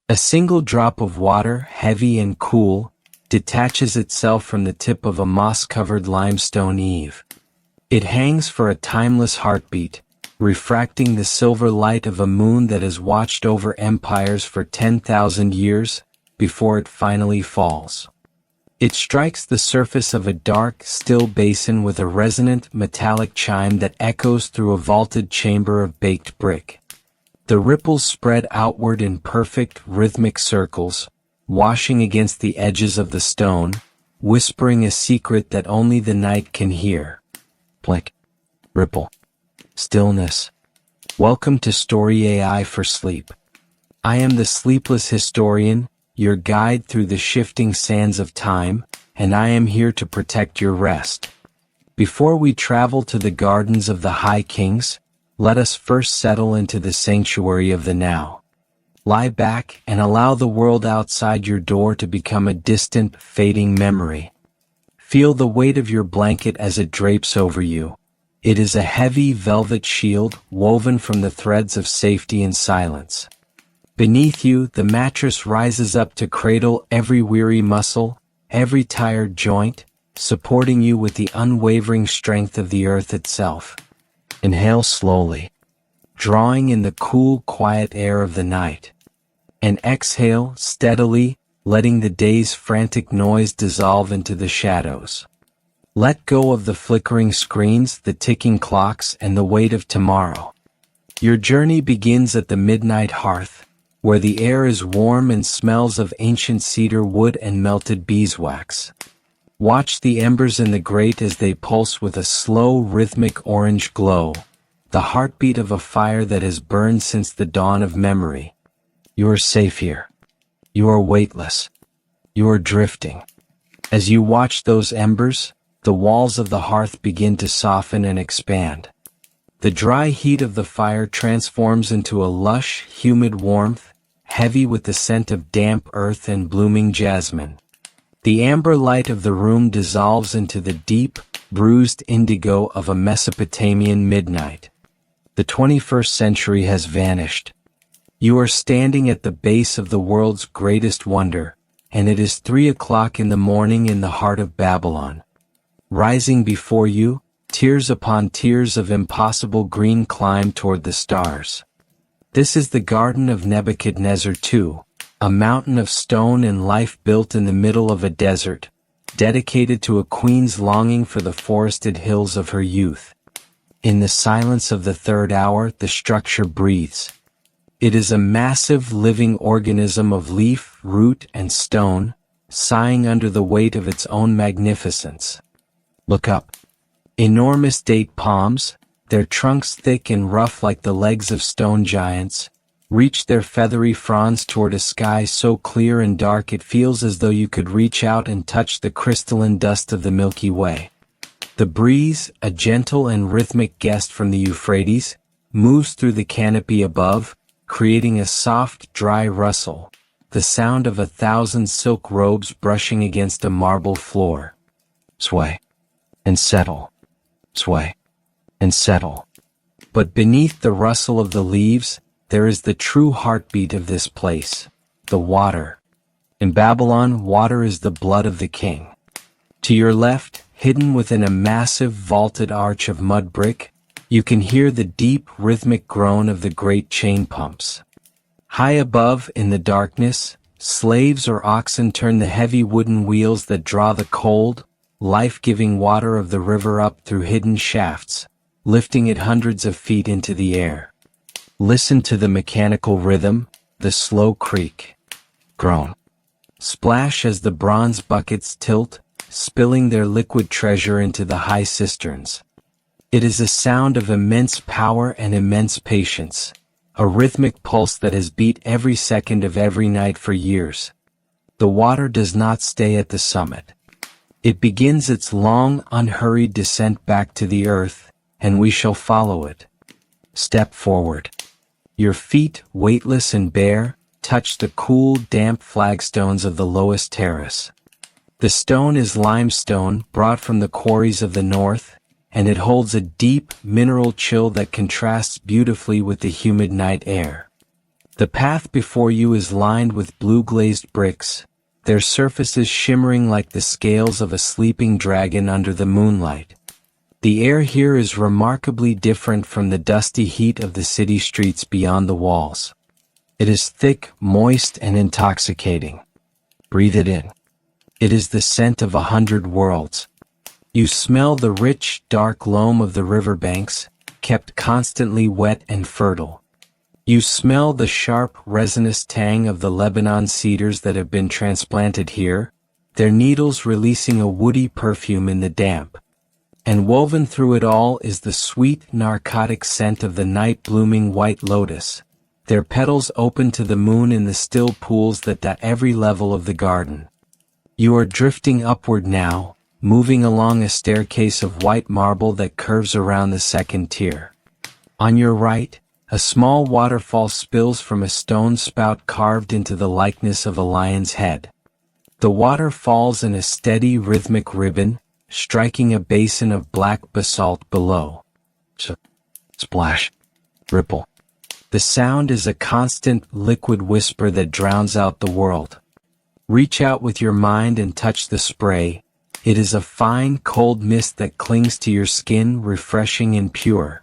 A single drop of water, heavy and cool, detaches itself from the tip of a moss-covered limestone eave. It hangs for a timeless heartbeat, refracting the silver light of a moon that has watched over empires for 10,000 years before it finally falls. It strikes the surface of a dark, still basin with a resonant, metallic chime that echoes through a vaulted chamber of baked brick. The ripples spread outward in perfect, rhythmic circles, washing against the edges of the stone, whispering a secret that only the night can hear. Blink. Ripple. Stillness. Welcome to Story AI for Sleep. I am the sleepless historian, your guide through the shifting sands of time, and I am here to protect your rest. Before we travel to the gardens of the High Kings, let us first settle into the sanctuary of the now. Lie back and allow the world outside your door to become a distant, fading memory. Feel the weight of your blanket as it drapes over you. It is a heavy velvet shield woven from the threads of safety and silence. Beneath you, the mattress rises up to cradle every weary muscle, every tired joint, supporting you with the unwavering strength of the earth itself. Inhale slowly, drawing in the cool, quiet air of the night. And exhale steadily, letting the day's frantic noise dissolve into the shadows. Let go of the flickering screens, the ticking clocks, and the weight of tomorrow. Your journey begins at the midnight hearth, where the air is warm and smells of ancient cedar wood and melted beeswax. Watch the embers in the grate as they pulse with a slow, rhythmic orange glow, the heartbeat of a fire that has burned since the dawn of memory. You are safe here. You are weightless. You are drifting. As you watch those embers, the walls of the hearth begin to soften and expand. The dry heat of the fire transforms into a lush, humid warmth, heavy with the scent of damp earth and blooming jasmine. The amber light of the room dissolves into the deep, bruised indigo of a Mesopotamian midnight. The 21st century has vanished. You are standing at the base of the world's greatest wonder, and it is 3 o'clock in the morning in the heart of Babylon. Rising before you, tiers upon tiers of impossible green climb toward the stars. This is the Garden of Nebuchadnezzar II, a mountain of stone and life built in the middle of a desert, dedicated to a queen's longing for the forested hills of her youth. In the silence of the third hour, the structure breathes. It is a massive living organism of leaf, root, and stone, sighing under the weight of its own magnificence. Look up. Enormous date palms, their trunks thick and rough like the legs of stone giants, reach their feathery fronds toward a sky so clear and dark it feels as though you could reach out and touch the crystalline dust of the Milky Way. The breeze, a gentle and rhythmic guest from the Euphrates, moves through the canopy above, creating a soft, dry rustle, the sound of 1,000 silk robes brushing against a marble floor. Sway. And settle. Sway. And settle. But beneath the rustle of the leaves, there is the true heartbeat of this place, the water. In Babylon, water is the blood of the king. To your left, hidden within a massive vaulted arch of mud brick, you can hear the deep, rhythmic groan of the great chain pumps. High above, in the darkness, slaves or oxen turn the heavy wooden wheels that draw the cold, life-giving water of the river up through hidden shafts, lifting it hundreds of feet into the air. Listen to the mechanical rhythm, the slow creak. Groan. Splash as the bronze buckets tilt, spilling their liquid treasure into the high cisterns. It is a sound of immense power and immense patience, a rhythmic pulse that has beat every second of every night for years. The water does not stay at the summit. It begins its long, unhurried descent back to the earth, and we shall follow it. Step forward. Your feet, weightless and bare, touch the cool, damp flagstones of the lowest terrace. The stone is limestone brought from the quarries of the north, and it holds a deep, mineral chill that contrasts beautifully with the humid night air. The path before you is lined with blue-glazed bricks, their surfaces shimmering like the scales of a sleeping dragon under the moonlight. The air here is remarkably different from the dusty heat of the city streets beyond the walls. It is thick, moist, and intoxicating. Breathe it in. It is the scent of 100 worlds. You smell the rich, dark loam of the riverbanks, kept constantly wet and fertile. You smell the sharp, resinous tang of the Lebanon cedars that have been transplanted here, their needles releasing a woody perfume in the damp. And woven through it all is the sweet, narcotic scent of the night-blooming white lotus, their petals open to the moon in the still pools that dot every level of the garden. You are drifting upward now, moving along a staircase of white marble that curves around the second tier. On your right, a small waterfall spills from a stone spout carved into the likeness of a lion's head. The water falls in a steady rhythmic ribbon, striking a basin of black basalt below. Splash. Ripple. The sound is a constant, liquid whisper that drowns out the world. Reach out with your mind and touch the spray. It is a fine, cold mist that clings to your skin, refreshing and pure.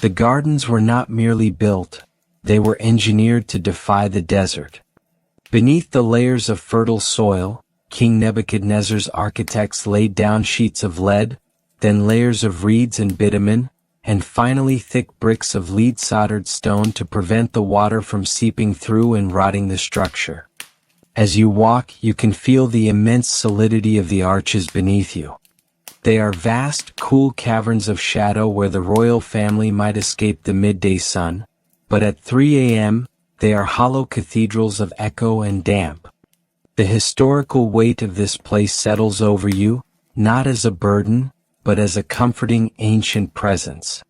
The gardens were not merely built, they were engineered to defy the desert. Beneath the layers of fertile soil, King Nebuchadnezzar's architects laid down sheets of lead, then layers of reeds and bitumen, and finally thick bricks of lead-soldered stone to prevent the water from seeping through and rotting the structure. As you walk, you can feel the immense solidity of the arches beneath you. They are vast, cool caverns of shadow where the royal family might escape the midday sun, but at 3 a.m., they are hollow cathedrals of echo and damp. The historical weight of this place settles over you, not as a burden, but as a comforting ancient presence.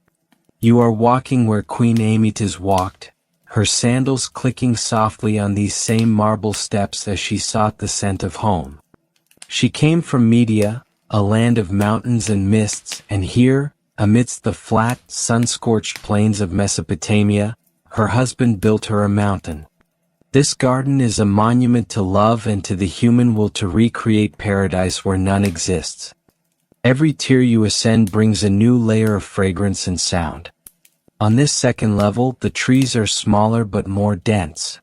You are walking where Queen Amytas walked, her sandals clicking softly on these same marble steps as she sought the scent of home. She came from Media, a land of mountains and mists, and here, amidst the flat, sun-scorched plains of Mesopotamia, her husband built her a mountain. This garden is a monument to love and to the human will to recreate paradise where none exists. Every tier you ascend brings a new layer of fragrance and sound. On this second level, the trees are smaller but more dense.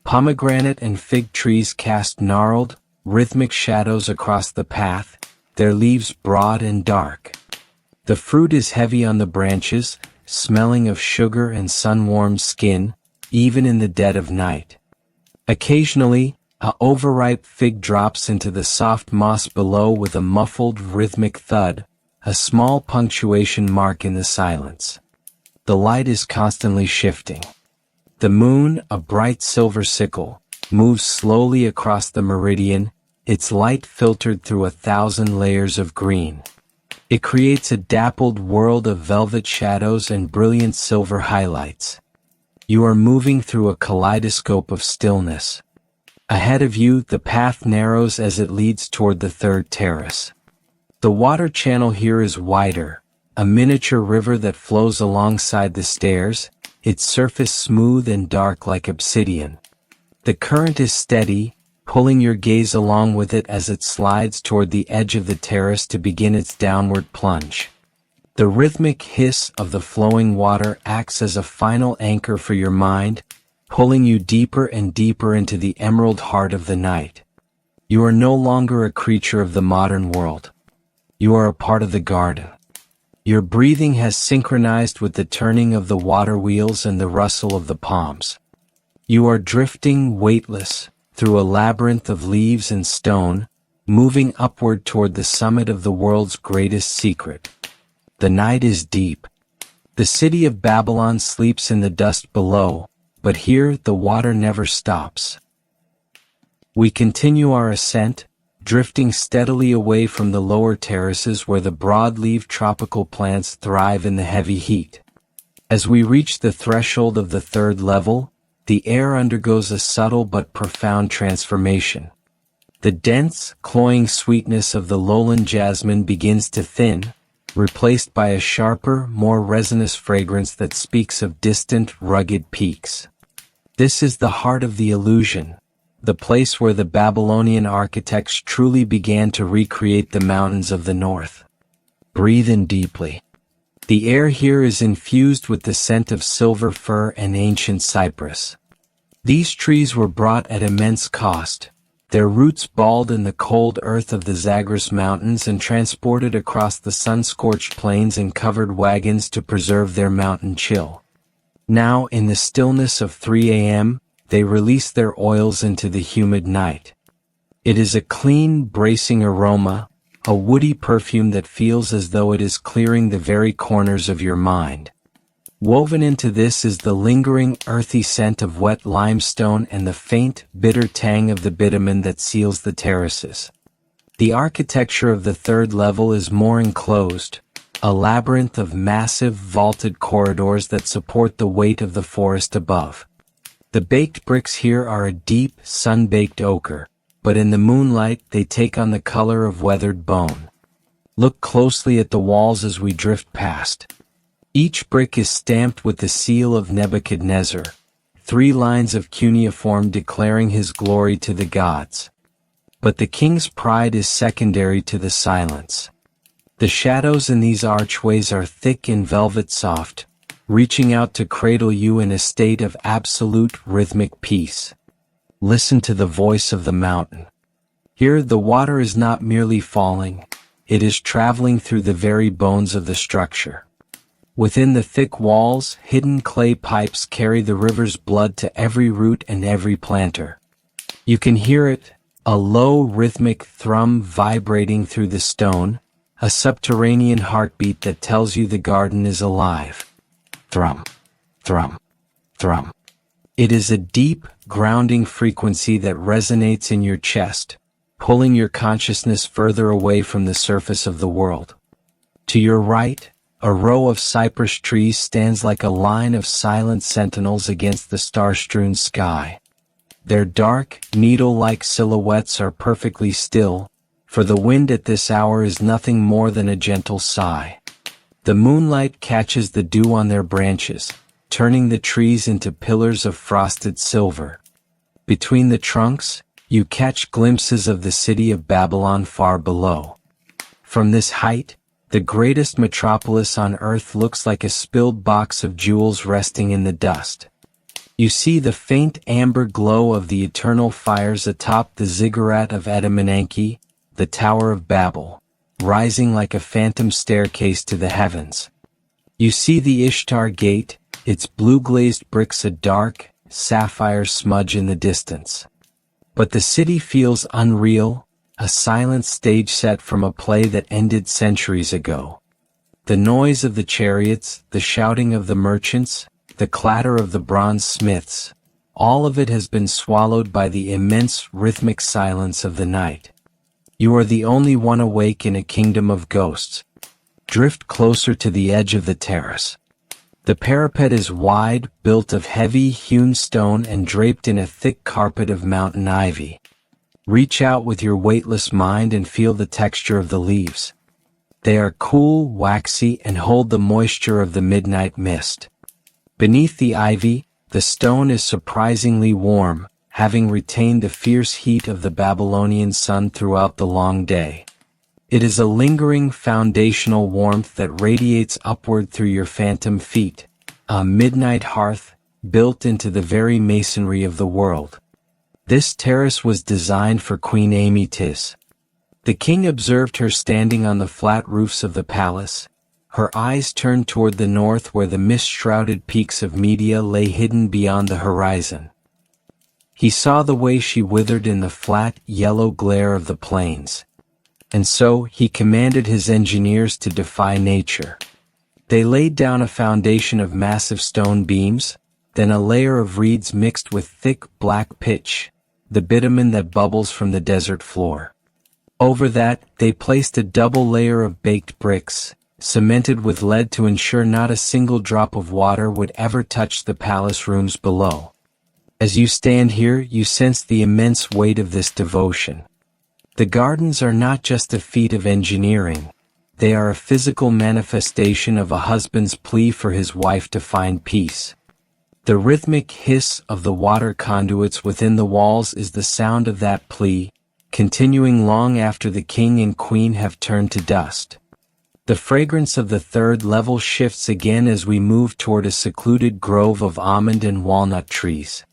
Pomegranate and fig trees cast gnarled, rhythmic shadows across the path, their leaves broad and dark. The fruit is heavy on the branches, smelling of sugar and sun-warmed skin, even in the dead of night. Occasionally, a overripe fig drops into the soft moss below with a muffled, rhythmic thud, a small punctuation mark in the silence. The light is constantly shifting. The moon, a bright silver sickle, moves slowly across the meridian, its light filtered through 1,000 layers of green. It creates a dappled world of velvet shadows and brilliant silver highlights. You are moving through a kaleidoscope of stillness. Ahead of you, the path narrows as it leads toward the third terrace. The water channel here is wider, a miniature river that flows alongside the stairs, its surface smooth and dark like obsidian. The current is steady, pulling your gaze along with it as it slides toward the edge of the terrace to begin its downward plunge. The rhythmic hiss of the flowing water acts as a final anchor for your mind, pulling you deeper and deeper into the emerald heart of the night. You are no longer a creature of the modern world. You are a part of the garden. Your breathing has synchronized with the turning of the water wheels and the rustle of the palms. You are drifting, weightless, through a labyrinth of leaves and stone, moving upward toward the summit of the world's greatest secret. The night is deep. The city of Babylon sleeps in the dust below, but here the water never stops. We continue our ascent, drifting steadily away from the lower terraces where the broad-leaved tropical plants thrive in the heavy heat. As we reach the threshold of the third level, the air undergoes a subtle but profound transformation. The dense, cloying sweetness of the lowland jasmine begins to thin, replaced by a sharper, more resinous fragrance that speaks of distant, rugged peaks. This is the heart of the illusion, the place where the Babylonian architects truly began to recreate the mountains of the north. Breathe in deeply. The air here is infused with the scent of silver fir and ancient cypress. These trees were brought at immense cost, their roots balled in the cold earth of the Zagros Mountains and transported across the sun-scorched plains in covered wagons to preserve their mountain chill. Now, in the stillness of 3 a.m., they release their oils into the humid night. It is a clean, bracing aroma, a woody perfume that feels as though it is clearing the very corners of your mind. Woven into this is the lingering, earthy scent of wet limestone and the faint, bitter tang of the bitumen that seals the terraces. The architecture of the third level is more enclosed, a labyrinth of massive, vaulted corridors that support the weight of the forest above. The baked bricks here are a deep, sun-baked ochre, but in the moonlight they take on the color of weathered bone. Look closely at the walls as we drift past. Each brick is stamped with the seal of Nebuchadnezzar, 3 lines of cuneiform declaring his glory to the gods. But the king's pride is secondary to the silence. The shadows in these archways are thick and velvet soft, reaching out to cradle you in a state of absolute rhythmic peace. Listen to the voice of the mountain. Here the water is not merely falling, it is traveling through the very bones of the structure. Within the thick walls, hidden clay pipes carry the river's blood to every root and every planter. You can hear it, a low rhythmic thrum vibrating through the stone, a subterranean heartbeat that tells you the garden is alive. Thrum, thrum, thrum. It is a deep, grounding frequency that resonates in your chest, pulling your consciousness further away from the surface of the world. To your right, a row of cypress trees stands like a line of silent sentinels against the star-strewn sky. Their dark, needle-like silhouettes are perfectly still, for the wind at this hour is nothing more than a gentle sigh. The moonlight catches the dew on their branches, turning the trees into pillars of frosted silver. Between the trunks, you catch glimpses of the city of Babylon far below. From this height, the greatest metropolis on earth looks like a spilled box of jewels resting in the dust. You see the faint amber glow of the eternal fires atop the ziggurat of Adamananke, the Tower of Babel, rising like a phantom staircase to the heavens. You see the Ishtar Gate, its blue-glazed bricks a dark, sapphire smudge in the distance. But the city feels unreal, a silent stage set from a play that ended centuries ago. The noise of the chariots, the shouting of the merchants, the clatter of the bronze smiths, all of it has been swallowed by the immense rhythmic silence of the night. You are the only one awake in a kingdom of ghosts. Drift closer to the edge of the terrace. The parapet is wide, built of heavy, hewn stone and draped in a thick carpet of mountain ivy. Reach out with your weightless mind and feel the texture of the leaves. They are cool, waxy, and hold the moisture of the midnight mist. Beneath the ivy, the stone is surprisingly warm, having retained the fierce heat of the Babylonian sun throughout the long day. It is a lingering foundational warmth that radiates upward through your phantom feet, a midnight hearth, built into the very masonry of the world. This terrace was designed for Queen Amytis. The king observed her standing on the flat roofs of the palace, her eyes turned toward the north where the mist-shrouded peaks of Media lay hidden beyond the horizon. He saw the way she withered in the flat, yellow glare of the plains. And so, he commanded his engineers to defy nature. They laid down a foundation of massive stone beams, then a layer of reeds mixed with thick, black pitch, the bitumen that bubbles from the desert floor. Over that, they placed a double layer of baked bricks, cemented with lead to ensure not a single drop of water would ever touch the palace rooms below. As you stand here, you sense the immense weight of this devotion. The gardens are not just a feat of engineering, they are a physical manifestation of a husband's plea for his wife to find peace. The rhythmic hiss of the water conduits within the walls is the sound of that plea, continuing long after the king and queen have turned to dust. The fragrance of the third level shifts again as we move toward a secluded grove of almond and walnut trees.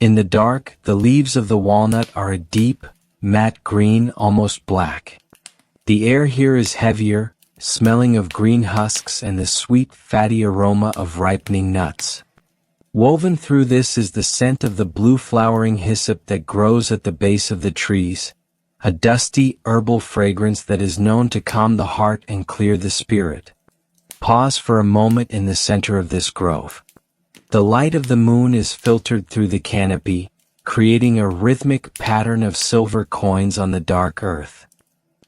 In the dark, the leaves of the walnut are a deep, matte green, almost black. The air here is heavier, smelling of green husks and the sweet, fatty aroma of ripening nuts. Woven through this is the scent of the blue-flowering hyssop that grows at the base of the trees, a dusty, herbal fragrance that is known to calm the heart and clear the spirit. Pause for a moment in the center of this grove. The light of the moon is filtered through the canopy, creating a rhythmic pattern of silver coins on the dark earth.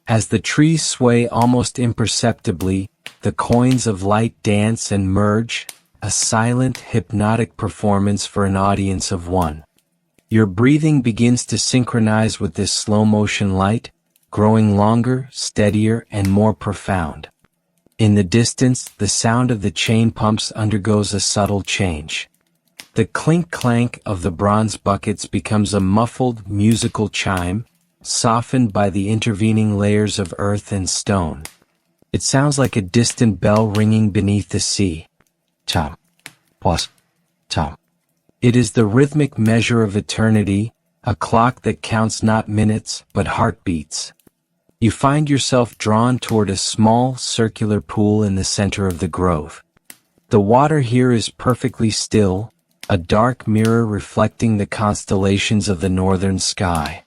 As the trees sway almost imperceptibly, the coins of light dance and merge, a silent, hypnotic performance for an audience of one. Your breathing begins to synchronize with this slow-motion light, growing longer, steadier, and more profound. In the distance, the sound of the chain pumps undergoes a subtle change. The clink-clank of the bronze buckets becomes a muffled, musical chime, softened by the intervening layers of earth and stone. It sounds like a distant bell ringing beneath the sea. Chom. Pause. Chom. It is the rhythmic measure of eternity, a clock that counts not minutes, but heartbeats. You find yourself drawn toward a small, circular pool in the center of the grove. The water here is perfectly still, a dark mirror reflecting the constellations of the northern sky.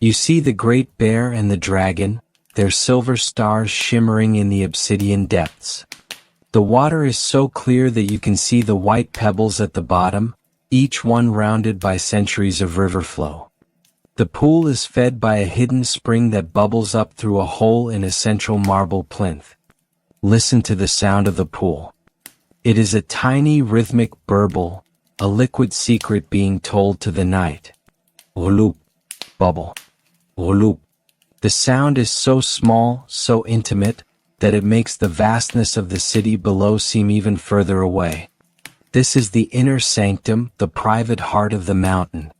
You see the Great Bear and the Dragon, their silver stars shimmering in the obsidian depths. The water is so clear that you can see the white pebbles at the bottom, each one rounded by centuries of river flow. The pool is fed by a hidden spring that bubbles up through a hole in a central marble plinth. Listen to the sound of the pool. It is a tiny rhythmic burble, a liquid secret being told to the night. Olup. Bubble. Olup. The sound is so small, so intimate, that it makes the vastness of the city below seem even further away. This is the inner sanctum, the private heart of the mountain.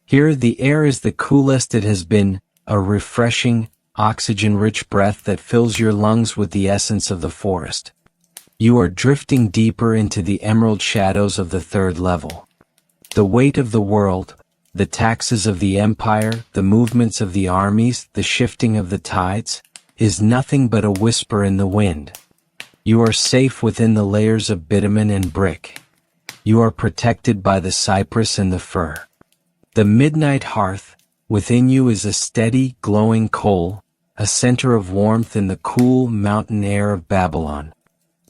Here the air is the coolest it has been, a refreshing, oxygen-rich breath that fills your lungs with the essence of the forest. You are drifting deeper into the emerald shadows of the third level. The weight of the world, the taxes of the empire, the movements of the armies, the shifting of the tides, is nothing but a whisper in the wind. You are safe within the layers of bitumen and brick. You are protected by the cypress and the fir. The midnight hearth, within you is a steady, glowing coal, a center of warmth in the cool mountain air of Babylon.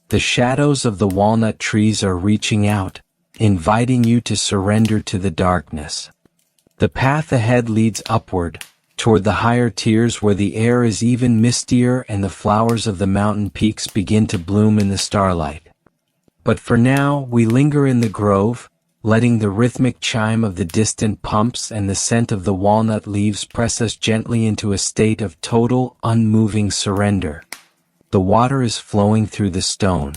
The shadows of the walnut trees are reaching out, inviting you to surrender to the darkness. The path ahead leads upward, toward the higher tiers where the air is even mistier and the flowers of the mountain peaks begin to bloom in the starlight. But for now, we linger in the grove, letting the rhythmic chime of the distant pumps and the scent of the walnut leaves press us gently into a state of total, unmoving surrender. The water is flowing through the stone.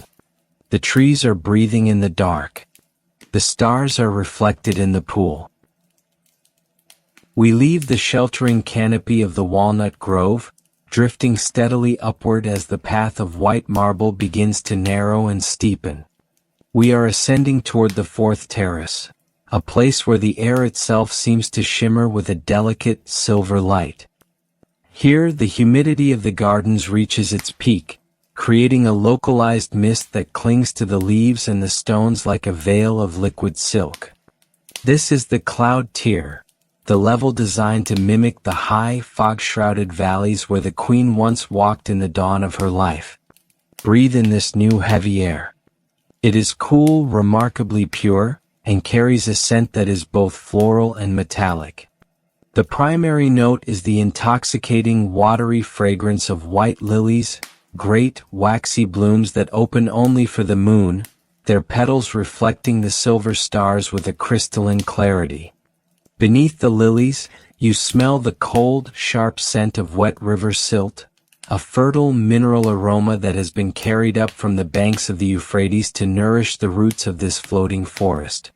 The trees are breathing in the dark. The stars are reflected in the pool. We leave the sheltering canopy of the walnut grove, drifting steadily upward as the path of white marble begins to narrow and steepen. We are ascending toward the fourth terrace, a place where the air itself seems to shimmer with a delicate, silver light. Here, the humidity of the gardens reaches its peak, creating a localized mist that clings to the leaves and the stones like a veil of liquid silk. This is the cloud tier, the level designed to mimic the high, fog-shrouded valleys where the queen once walked in the dawn of her life. Breathe in this new heavy air. It is cool, remarkably pure, and carries a scent that is both floral and metallic. The primary note is the intoxicating, watery fragrance of white lilies, great, waxy blooms that open only for the moon, their petals reflecting the silver stars with a crystalline clarity. Beneath the lilies, you smell the cold, sharp scent of wet river silt, a fertile mineral aroma that has been carried up from the banks of the Euphrates to nourish the roots of this floating forest.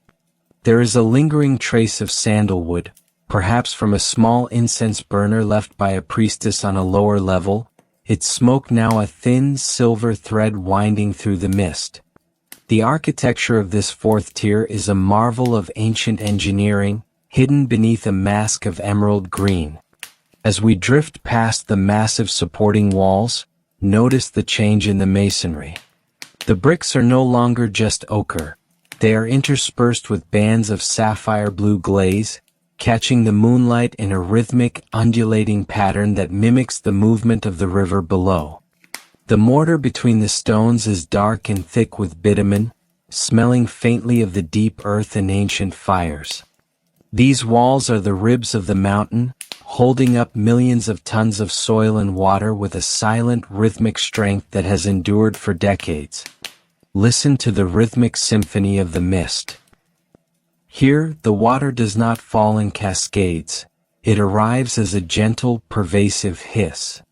There is a lingering trace of sandalwood, perhaps from a small incense burner left by a priestess on a lower level, its smoke now a thin silver thread winding through the mist. The architecture of this fourth tier is a marvel of ancient engineering, hidden beneath a mask of emerald green. As we drift past the massive supporting walls, notice the change in the masonry. The bricks are no longer just ochre. They are interspersed with bands of sapphire blue glaze, catching the moonlight in a rhythmic, undulating pattern that mimics the movement of the river below. The mortar between the stones is dark and thick with bitumen, smelling faintly of the deep earth and ancient fires. These walls are the ribs of the mountain, holding up millions of tons of soil and water with a silent, rhythmic strength that has endured for decades. Listen to the rhythmic symphony of the mist. Here, the water does not fall in cascades. It arrives as a gentle, pervasive hiss.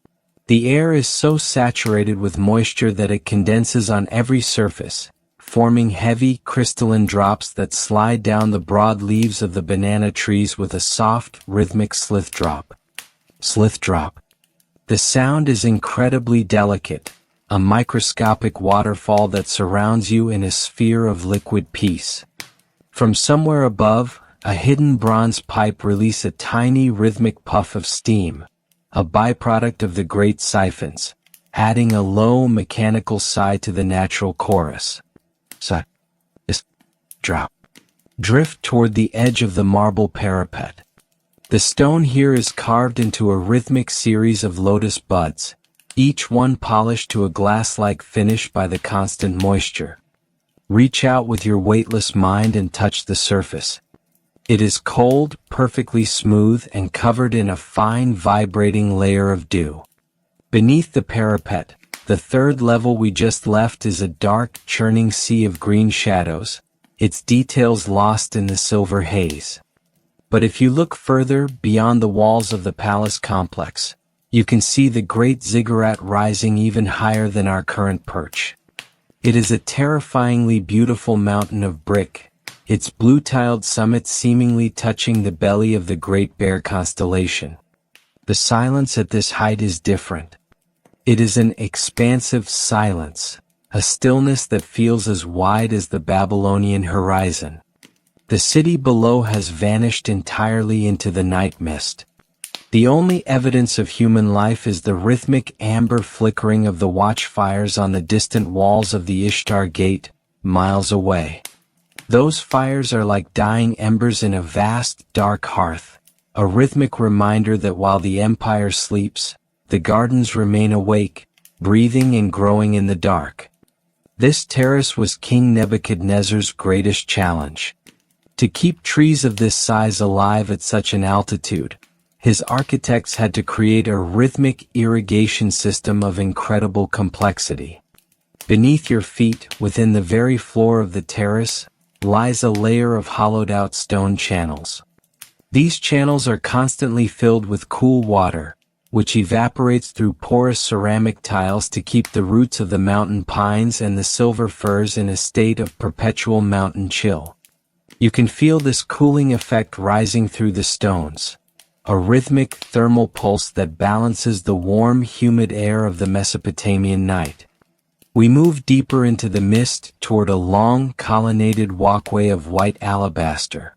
The air is so saturated with moisture that it condenses on every surface, forming heavy, crystalline drops that slide down the broad leaves of the banana trees with a soft, rhythmic slith drop. Slith drop. The sound is incredibly delicate, a microscopic waterfall that surrounds you in a sphere of liquid peace. From somewhere above, a hidden bronze pipe releases a tiny rhythmic puff of steam, a byproduct of the great siphons, adding a low mechanical side to the natural chorus. Drop. Drift toward the edge of the marble parapet. The stone here is carved into a rhythmic series of lotus buds, each one polished to a glass-like finish by the constant moisture. Reach out with your weightless mind and touch the surface. It is cold, perfectly smooth, and covered in a fine, vibrating layer of dew. Beneath the parapet, the third level we just left is a dark, churning sea of green shadows, its details lost in the silver haze. But if you look further, beyond the walls of the palace complex, you can see the great ziggurat rising even higher than our current perch. It is a terrifyingly beautiful mountain of brick, its blue-tiled summit seemingly touching the belly of the Great Bear constellation. The silence at this height is different. It is an expansive silence, a stillness that feels as wide as the Babylonian horizon. The city below has vanished entirely into the night mist. The only evidence of human life is the rhythmic amber flickering of the watchfires on the distant walls of the Ishtar Gate, miles away. Those fires are like dying embers in a vast, dark hearth, a rhythmic reminder that while the empire sleeps, the gardens remain awake, breathing and growing in the dark. This terrace was King Nebuchadnezzar's greatest challenge. To keep trees of this size alive at such an altitude, his architects had to create a rhythmic irrigation system of incredible complexity. Beneath your feet, within the very floor of the terrace, lies a layer of hollowed-out stone channels. These channels are constantly filled with cool water, which evaporates through porous ceramic tiles to keep the roots of the mountain pines and the silver firs in a state of perpetual mountain chill. You can feel this cooling effect rising through the stones, a rhythmic thermal pulse that balances the warm, humid air of the Mesopotamian night. We move deeper into the mist toward a long, colonnaded walkway of white alabaster.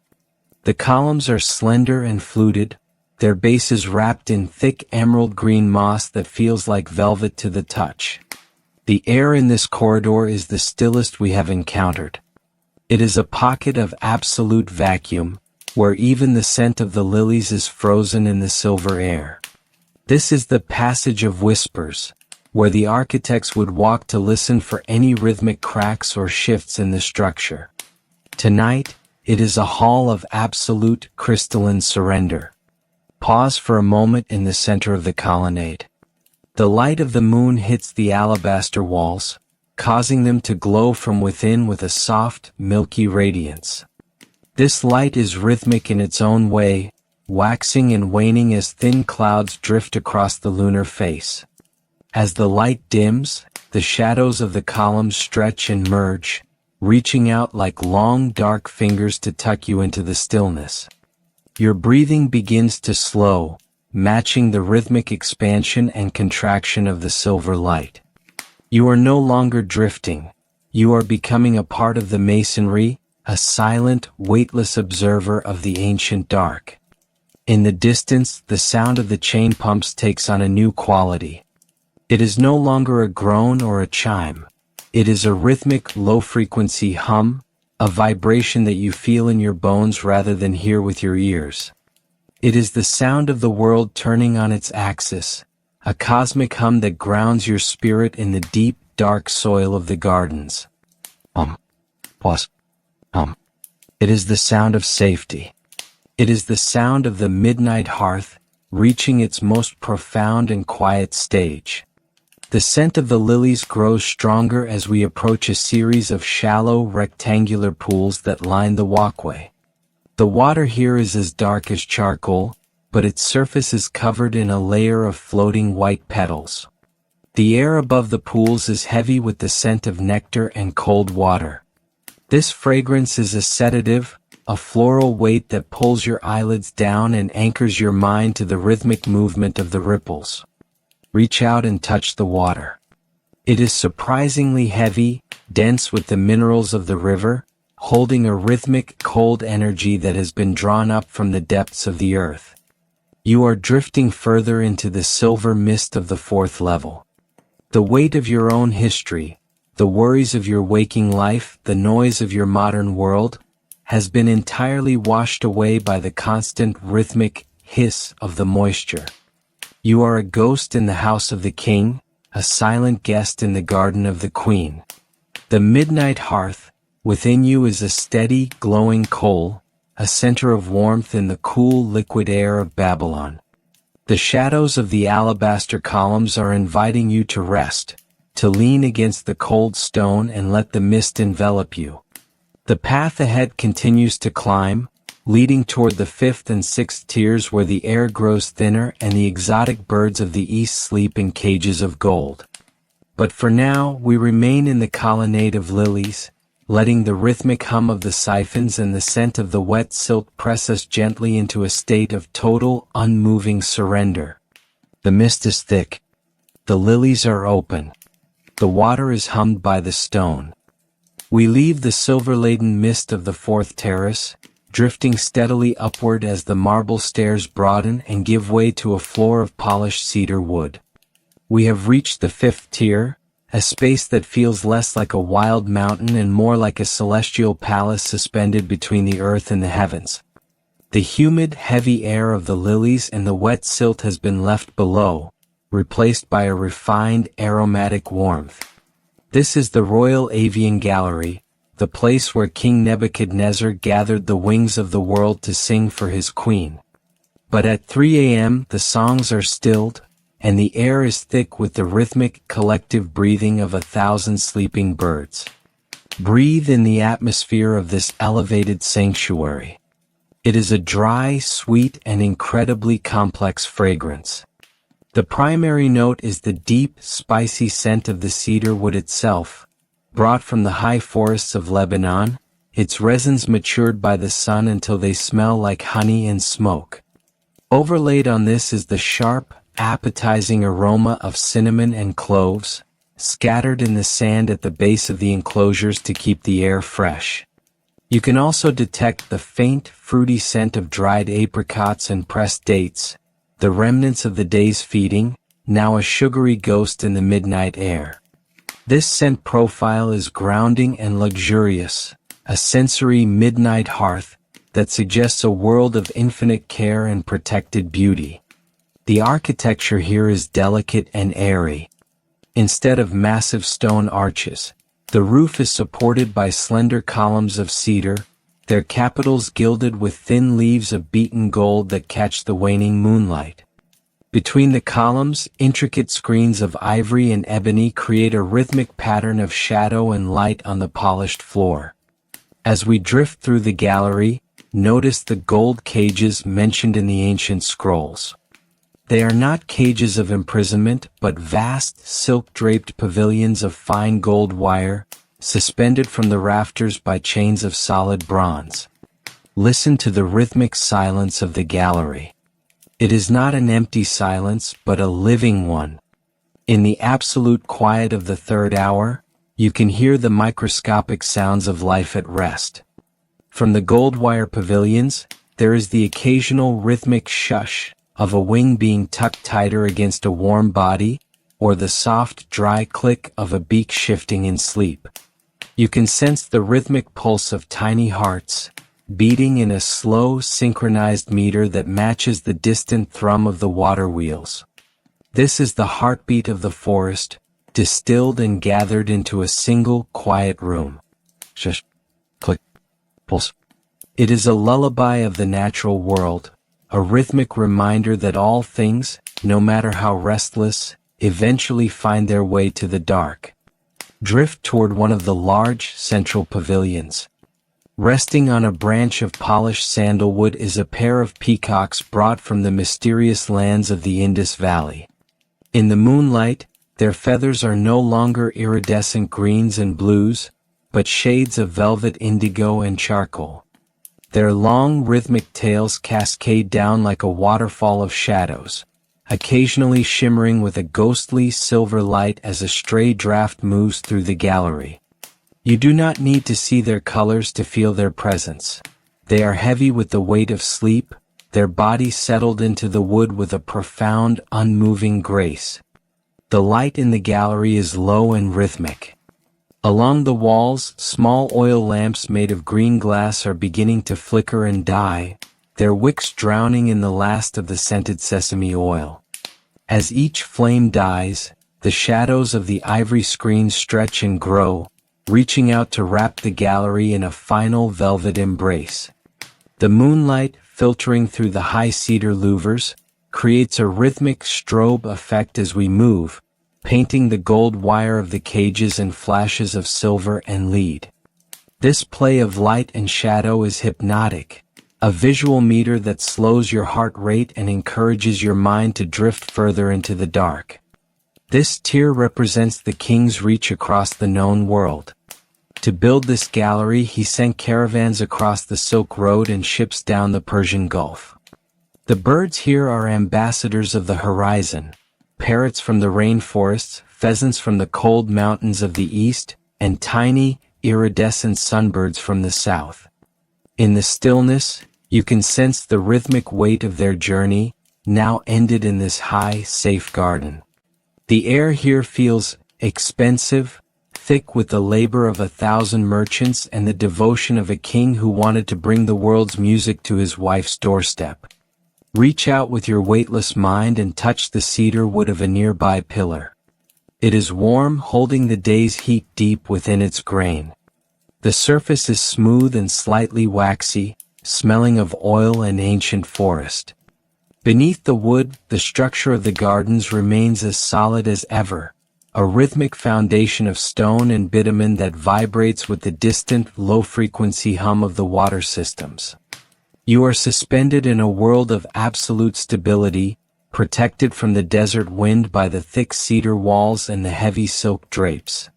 The columns are slender and fluted, their bases wrapped in thick emerald green moss that feels like velvet to the touch. The air in this corridor is the stillest we have encountered. It is a pocket of absolute vacuum, where even the scent of the lilies is frozen in the silver air. This is the passage of whispers, where the architects would walk to listen for any rhythmic cracks or shifts in the structure. Tonight, it is a hall of absolute crystalline surrender. Pause for a moment in the center of the colonnade. The light of the moon hits the alabaster walls, causing them to glow from within with a soft, milky radiance. This light is rhythmic in its own way, waxing and waning as thin clouds drift across the lunar face. As the light dims, the shadows of the columns stretch and merge, reaching out like long dark fingers to tuck you into the stillness. Your breathing begins to slow, matching the rhythmic expansion and contraction of the silver light. You are no longer drifting. You are becoming a part of the masonry, a silent, weightless observer of the ancient dark. In the distance, the sound of the chain pumps takes on a new quality. It is no longer a groan or a chime. It is a rhythmic, low-frequency hum, a vibration that you feel in your bones rather than hear with your ears. It is the sound of the world turning on its axis, a cosmic hum that grounds your spirit in the deep, dark soil of the gardens. It is the sound of safety. It is the sound of the midnight hearth, reaching its most profound and quiet stage. The scent of the lilies grows stronger as we approach a series of shallow, rectangular pools that line the walkway. The water here is as dark as charcoal, but its surface is covered in a layer of floating white petals. The air above the pools is heavy with the scent of nectar and cold water. This fragrance is a sedative, a floral weight that pulls your eyelids down and anchors your mind to the rhythmic movement of the ripples. Reach out and touch the water. It is surprisingly heavy, dense with the minerals of the river, holding a rhythmic, cold energy that has been drawn up from the depths of the earth. You are drifting further into the silver mist of the fourth level. The weight of your own history, the worries of your waking life, the noise of your modern world, has been entirely washed away by the constant rhythmic hiss of the moisture. You are a ghost in the house of the king, a silent guest in the garden of the queen. The midnight hearth, within you is a steady, glowing coal, a center of warmth in the cool, liquid air of Babylon. The shadows of the alabaster columns are inviting you to rest, to lean against the cold stone and let the mist envelop you. The path ahead continues to climb, leading toward the fifth and sixth tiers where the air grows thinner and the exotic birds of the east sleep in cages of gold. But for now, we remain in the colonnade of lilies, letting the rhythmic hum of the siphons and the scent of the wet silk press us gently into a state of total, unmoving surrender. The mist is thick. The lilies are open. The water is hummed by the stone. We leave the silver-laden mist of the fourth terrace, drifting steadily upward as the marble stairs broaden and give way to a floor of polished cedar wood. We have reached the fifth tier, a space that feels less like a wild mountain and more like a celestial palace suspended between the earth and the heavens. The humid, heavy air of the lilies and the wet silt has been left below, replaced by a refined, aromatic warmth. This is the Royal Avian Gallery, the place where King Nebuchadnezzar gathered the wings of the world to sing for his queen. But at 3 a.m. the songs are stilled, and the air is thick with the rhythmic, collective breathing of 1,000 sleeping birds. Breathe in the atmosphere of this elevated sanctuary. It is a dry, sweet, and incredibly complex fragrance. The primary note is the deep, spicy scent of the cedar wood itself, brought from the high forests of Lebanon, its resins matured by the sun until they smell like honey and smoke. Overlaid on this is the sharp, appetizing aroma of cinnamon and cloves, scattered in the sand at the base of the enclosures to keep the air fresh. You can also detect the faint, fruity scent of dried apricots and pressed dates, the remnants of the day's feeding, now a sugary ghost in the midnight air. This scent profile is grounding and luxurious, a sensory midnight hearth that suggests a world of infinite care and protected beauty. The architecture here is delicate and airy. Instead of massive stone arches, the roof is supported by slender columns of cedar, their capitals gilded with thin leaves of beaten gold that catch the waning moonlight. Between the columns, intricate screens of ivory and ebony create a rhythmic pattern of shadow and light on the polished floor. As we drift through the gallery, notice the gold cages mentioned in the ancient scrolls. They are not cages of imprisonment, but vast, silk-draped pavilions of fine gold wire, suspended from the rafters by chains of solid bronze. Listen to the rhythmic silence of the gallery. It is not an empty silence, but a living one. In the absolute quiet of the third hour, you can hear the microscopic sounds of life at rest. From the gold wire pavilions, there is the occasional rhythmic shush of a wing being tucked tighter against a warm body, or the soft, dry click of a beak shifting in sleep. You can sense the rhythmic pulse of tiny hearts, beating in a slow, synchronized meter that matches the distant thrum of the water wheels. This is the heartbeat of the forest, distilled and gathered into a single, quiet room. Shush, click, pulse. It is a lullaby of the natural world, a rhythmic reminder that all things, no matter how restless, eventually find their way to the dark. Drift toward one of the large, central pavilions. Resting on a branch of polished sandalwood is a pair of peacocks brought from the mysterious lands of the Indus Valley. In the moonlight, their feathers are no longer iridescent greens and blues, but shades of velvet indigo and charcoal. Their long rhythmic tails cascade down like a waterfall of shadows, occasionally shimmering with a ghostly silver light as a stray draft moves through the gallery. You do not need to see their colors to feel their presence. They are heavy with the weight of sleep, their bodies settled into the wood with a profound, unmoving grace. The light in the gallery is low and rhythmic. Along the walls, small oil lamps made of green glass are beginning to flicker and die, their wicks drowning in the last of the scented sesame oil. As each flame dies, the shadows of the ivory screens stretch and grow, reaching out to wrap the gallery in a final velvet embrace. The moonlight, filtering through the high cedar louvers, creates a rhythmic strobe effect as we move, painting the gold wire of the cages in flashes of silver and lead. This play of light and shadow is hypnotic, a visual meter that slows your heart rate and encourages your mind to drift further into the dark. This tier represents the king's reach across the known world. To build this gallery, he sent caravans across the Silk Road and ships down the Persian Gulf. The birds here are ambassadors of the horizon, parrots from the rainforests, pheasants from the cold mountains of the east, and tiny, iridescent sunbirds from the south. In the stillness, you can sense the rhythmic weight of their journey, now ended in this high, safe garden. The air here feels expensive, thick with the labor of 1,000 merchants and the devotion of a king who wanted to bring the world's music to his wife's doorstep. Reach out with your weightless mind and touch the cedar wood of a nearby pillar. It is warm, holding the day's heat deep within its grain. The surface is smooth and slightly waxy, smelling of oil and ancient forest. Beneath the wood, the structure of the gardens remains as solid as ever, a rhythmic foundation of stone and bitumen that vibrates with the distant, low-frequency hum of the water systems. You are suspended in a world of absolute stability, protected from the desert wind by the thick cedar walls and the heavy silk drapes.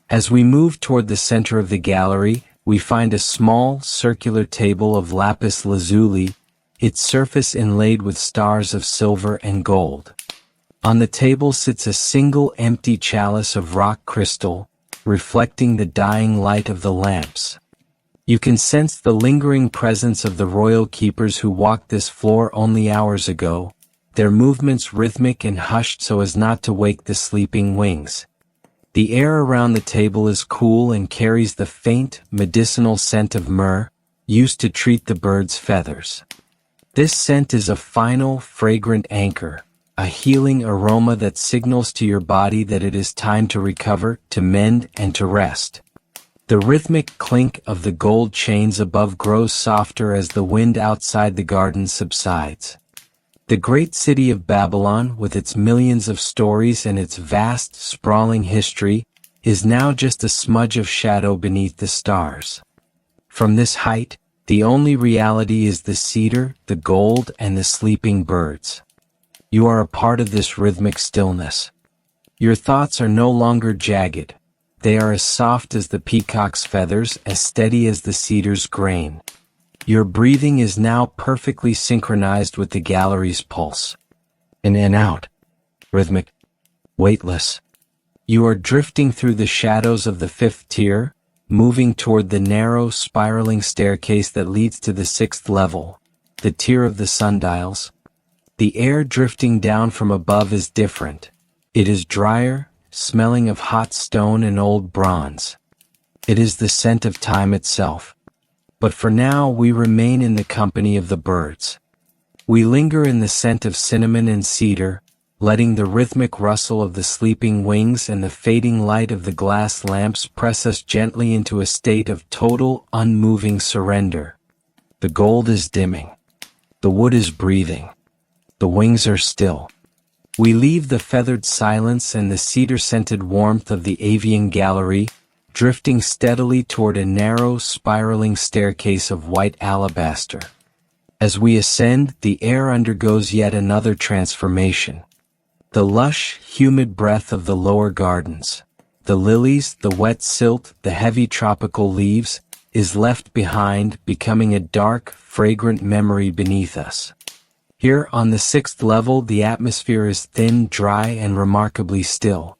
As we move toward the center of the gallery, we find a small, circular table of lapis lazuli, its surface inlaid with stars of silver and gold. On the table sits a single empty chalice of rock crystal, reflecting the dying light of the lamps. You can sense the lingering presence of the royal keepers who walked this floor only hours ago, their movements rhythmic and hushed so as not to wake the sleeping wings. The air around the table is cool and carries the faint, medicinal scent of myrrh, used to treat the birds' feathers. This scent is a final, fragrant anchor, a healing aroma that signals to your body that it is time to recover, to mend, and to rest. The rhythmic clink of the gold chains above grows softer as the wind outside the garden subsides. The great city of Babylon, with its millions of stories and its vast, sprawling history, is now just a smudge of shadow beneath the stars. From this height, the only reality is the cedar, the gold, and the sleeping birds. You are a part of this rhythmic stillness. Your thoughts are no longer jagged. They are as soft as the peacock's feathers, as steady as the cedar's grain. Your breathing is now perfectly synchronized with the gallery's pulse. In and out. Rhythmic. Weightless. You are drifting through the shadows of the fifth tier, moving toward the narrow, spiraling staircase that leads to the sixth level, the tier of the sundials. The air drifting down from above is different. It is drier, smelling of hot stone and old bronze. It is the scent of time itself. But for now we remain in the company of the birds. We linger in the scent of cinnamon and cedar, letting the rhythmic rustle of the sleeping wings and the fading light of the glass lamps press us gently into a state of total, unmoving surrender. The gold is dimming. The wood is breathing. The wings are still. We leave the feathered silence and the cedar-scented warmth of the avian gallery, drifting steadily toward a narrow, spiraling staircase of white alabaster. As we ascend, the air undergoes yet another transformation. The lush, humid breath of the lower gardens, the lilies, the wet silt, the heavy tropical leaves, is left behind, becoming a dark, fragrant memory beneath us. Here, on the sixth level, the atmosphere is thin, dry, and remarkably still.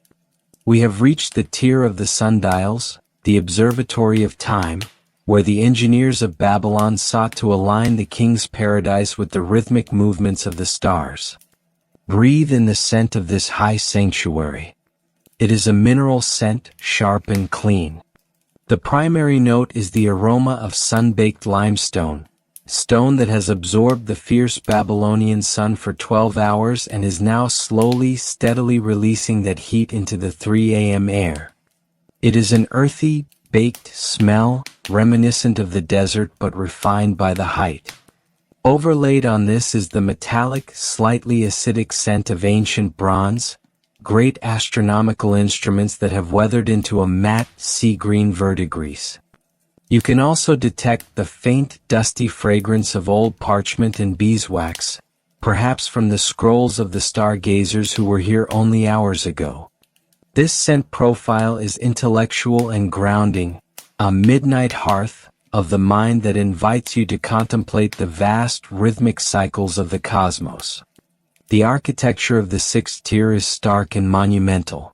We have reached the tier of the sundials, the observatory of time, where the engineers of Babylon sought to align the king's paradise with the rhythmic movements of the stars. Breathe in the scent of this high sanctuary. It is a mineral scent, sharp and clean. The primary note is the aroma of sun-baked limestone, stone that has absorbed the fierce Babylonian sun for 12 hours and is now slowly, steadily releasing that heat into the 3 a.m. air. It is an earthy, baked smell, reminiscent of the desert but refined by the height. Overlaid on this is the metallic, slightly acidic scent of ancient bronze, great astronomical instruments that have weathered into a matte, sea-green verdigris. You can also detect the faint, dusty fragrance of old parchment and beeswax, perhaps from the scrolls of the stargazers who were here only hours ago. This scent profile is intellectual and grounding, a midnight hearth of the mind that invites you to contemplate the vast rhythmic cycles of the cosmos. The architecture of the sixth tier is stark and monumental.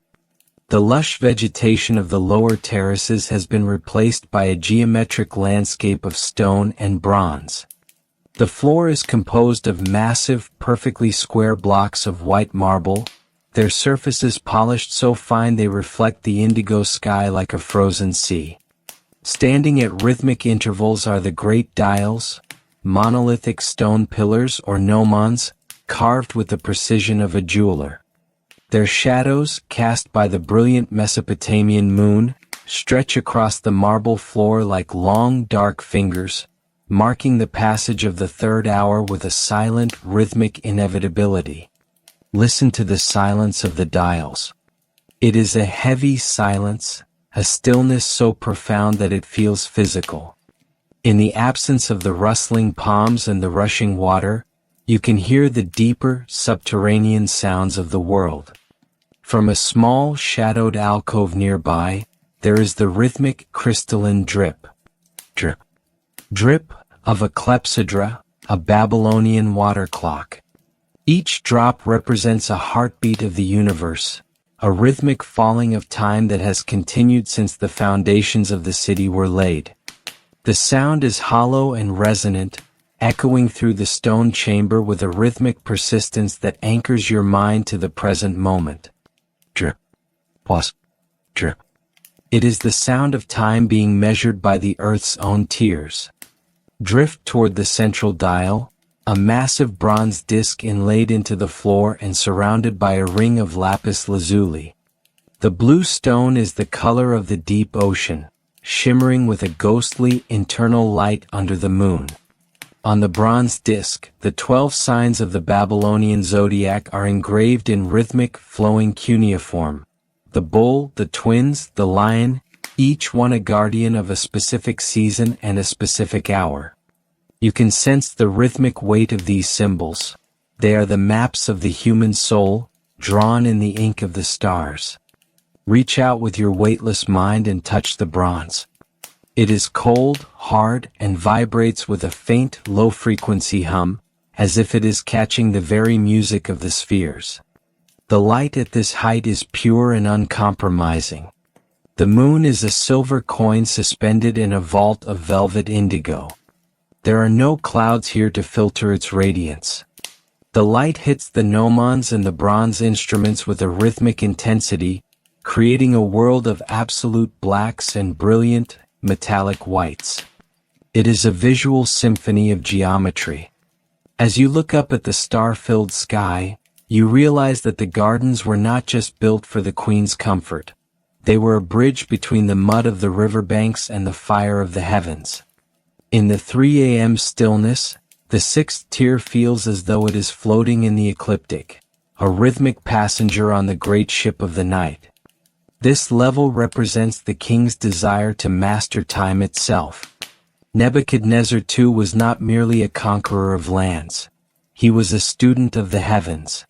The lush vegetation of the lower terraces has been replaced by a geometric landscape of stone and bronze. The floor is composed of massive, perfectly square blocks of white marble, their surfaces polished so fine they reflect the indigo sky like a frozen sea. Standing at rhythmic intervals are the great dials, monolithic stone pillars or gnomons, carved with the precision of a jeweler. Their shadows, cast by the brilliant Mesopotamian moon, stretch across the marble floor like long, dark fingers, marking the passage of the third hour with a silent, rhythmic inevitability. Listen to the silence of the dials. It is a heavy silence, a stillness so profound that it feels physical. In the absence of the rustling palms and the rushing water, you can hear the deeper, subterranean sounds of the world. From a small, shadowed alcove nearby, there is the rhythmic, crystalline drip. Drip. Drip of a clepsydra, a Babylonian water clock. Each drop represents a heartbeat of the universe, a rhythmic falling of time that has continued since the foundations of the city were laid. The sound is hollow and resonant, echoing through the stone chamber with a rhythmic persistence that anchors your mind to the present moment. Drip. Pause. Drip. It is the sound of time being measured by the earth's own tears. Drift toward the central dial, a massive bronze disc inlaid into the floor and surrounded by a ring of lapis lazuli. The blue stone is the color of the deep ocean, shimmering with a ghostly, internal light under the moon. On the bronze disc, the 12 signs of the Babylonian zodiac are engraved in rhythmic, flowing cuneiform. The bull, the twins, the lion, each one a guardian of a specific season and a specific hour. You can sense the rhythmic weight of these symbols, They are the maps of the human soul, drawn in the ink of the stars. Reach out with your weightless mind and touch the bronze. It is cold, hard, and vibrates with a faint, low-frequency hum, as if it is catching the very music of the spheres. The light at this height is pure and uncompromising. The moon is a silver coin suspended in a vault of velvet indigo. There are no clouds here to filter its radiance. The light hits the gnomons and the bronze instruments with a rhythmic intensity, creating a world of absolute blacks and brilliant, metallic whites. It is a visual symphony of geometry. As you look up at the star-filled sky, you realize that the gardens were not just built for the queen's comfort. They were a bridge between the mud of the riverbanks and the fire of the heavens. In the 3 a.m. stillness, the sixth tier feels as though it is floating in the ecliptic, a rhythmic passenger on the great ship of the night. This level represents the king's desire to master time itself. Nebuchadnezzar II was not merely a conqueror of lands. He was a student of the heavens.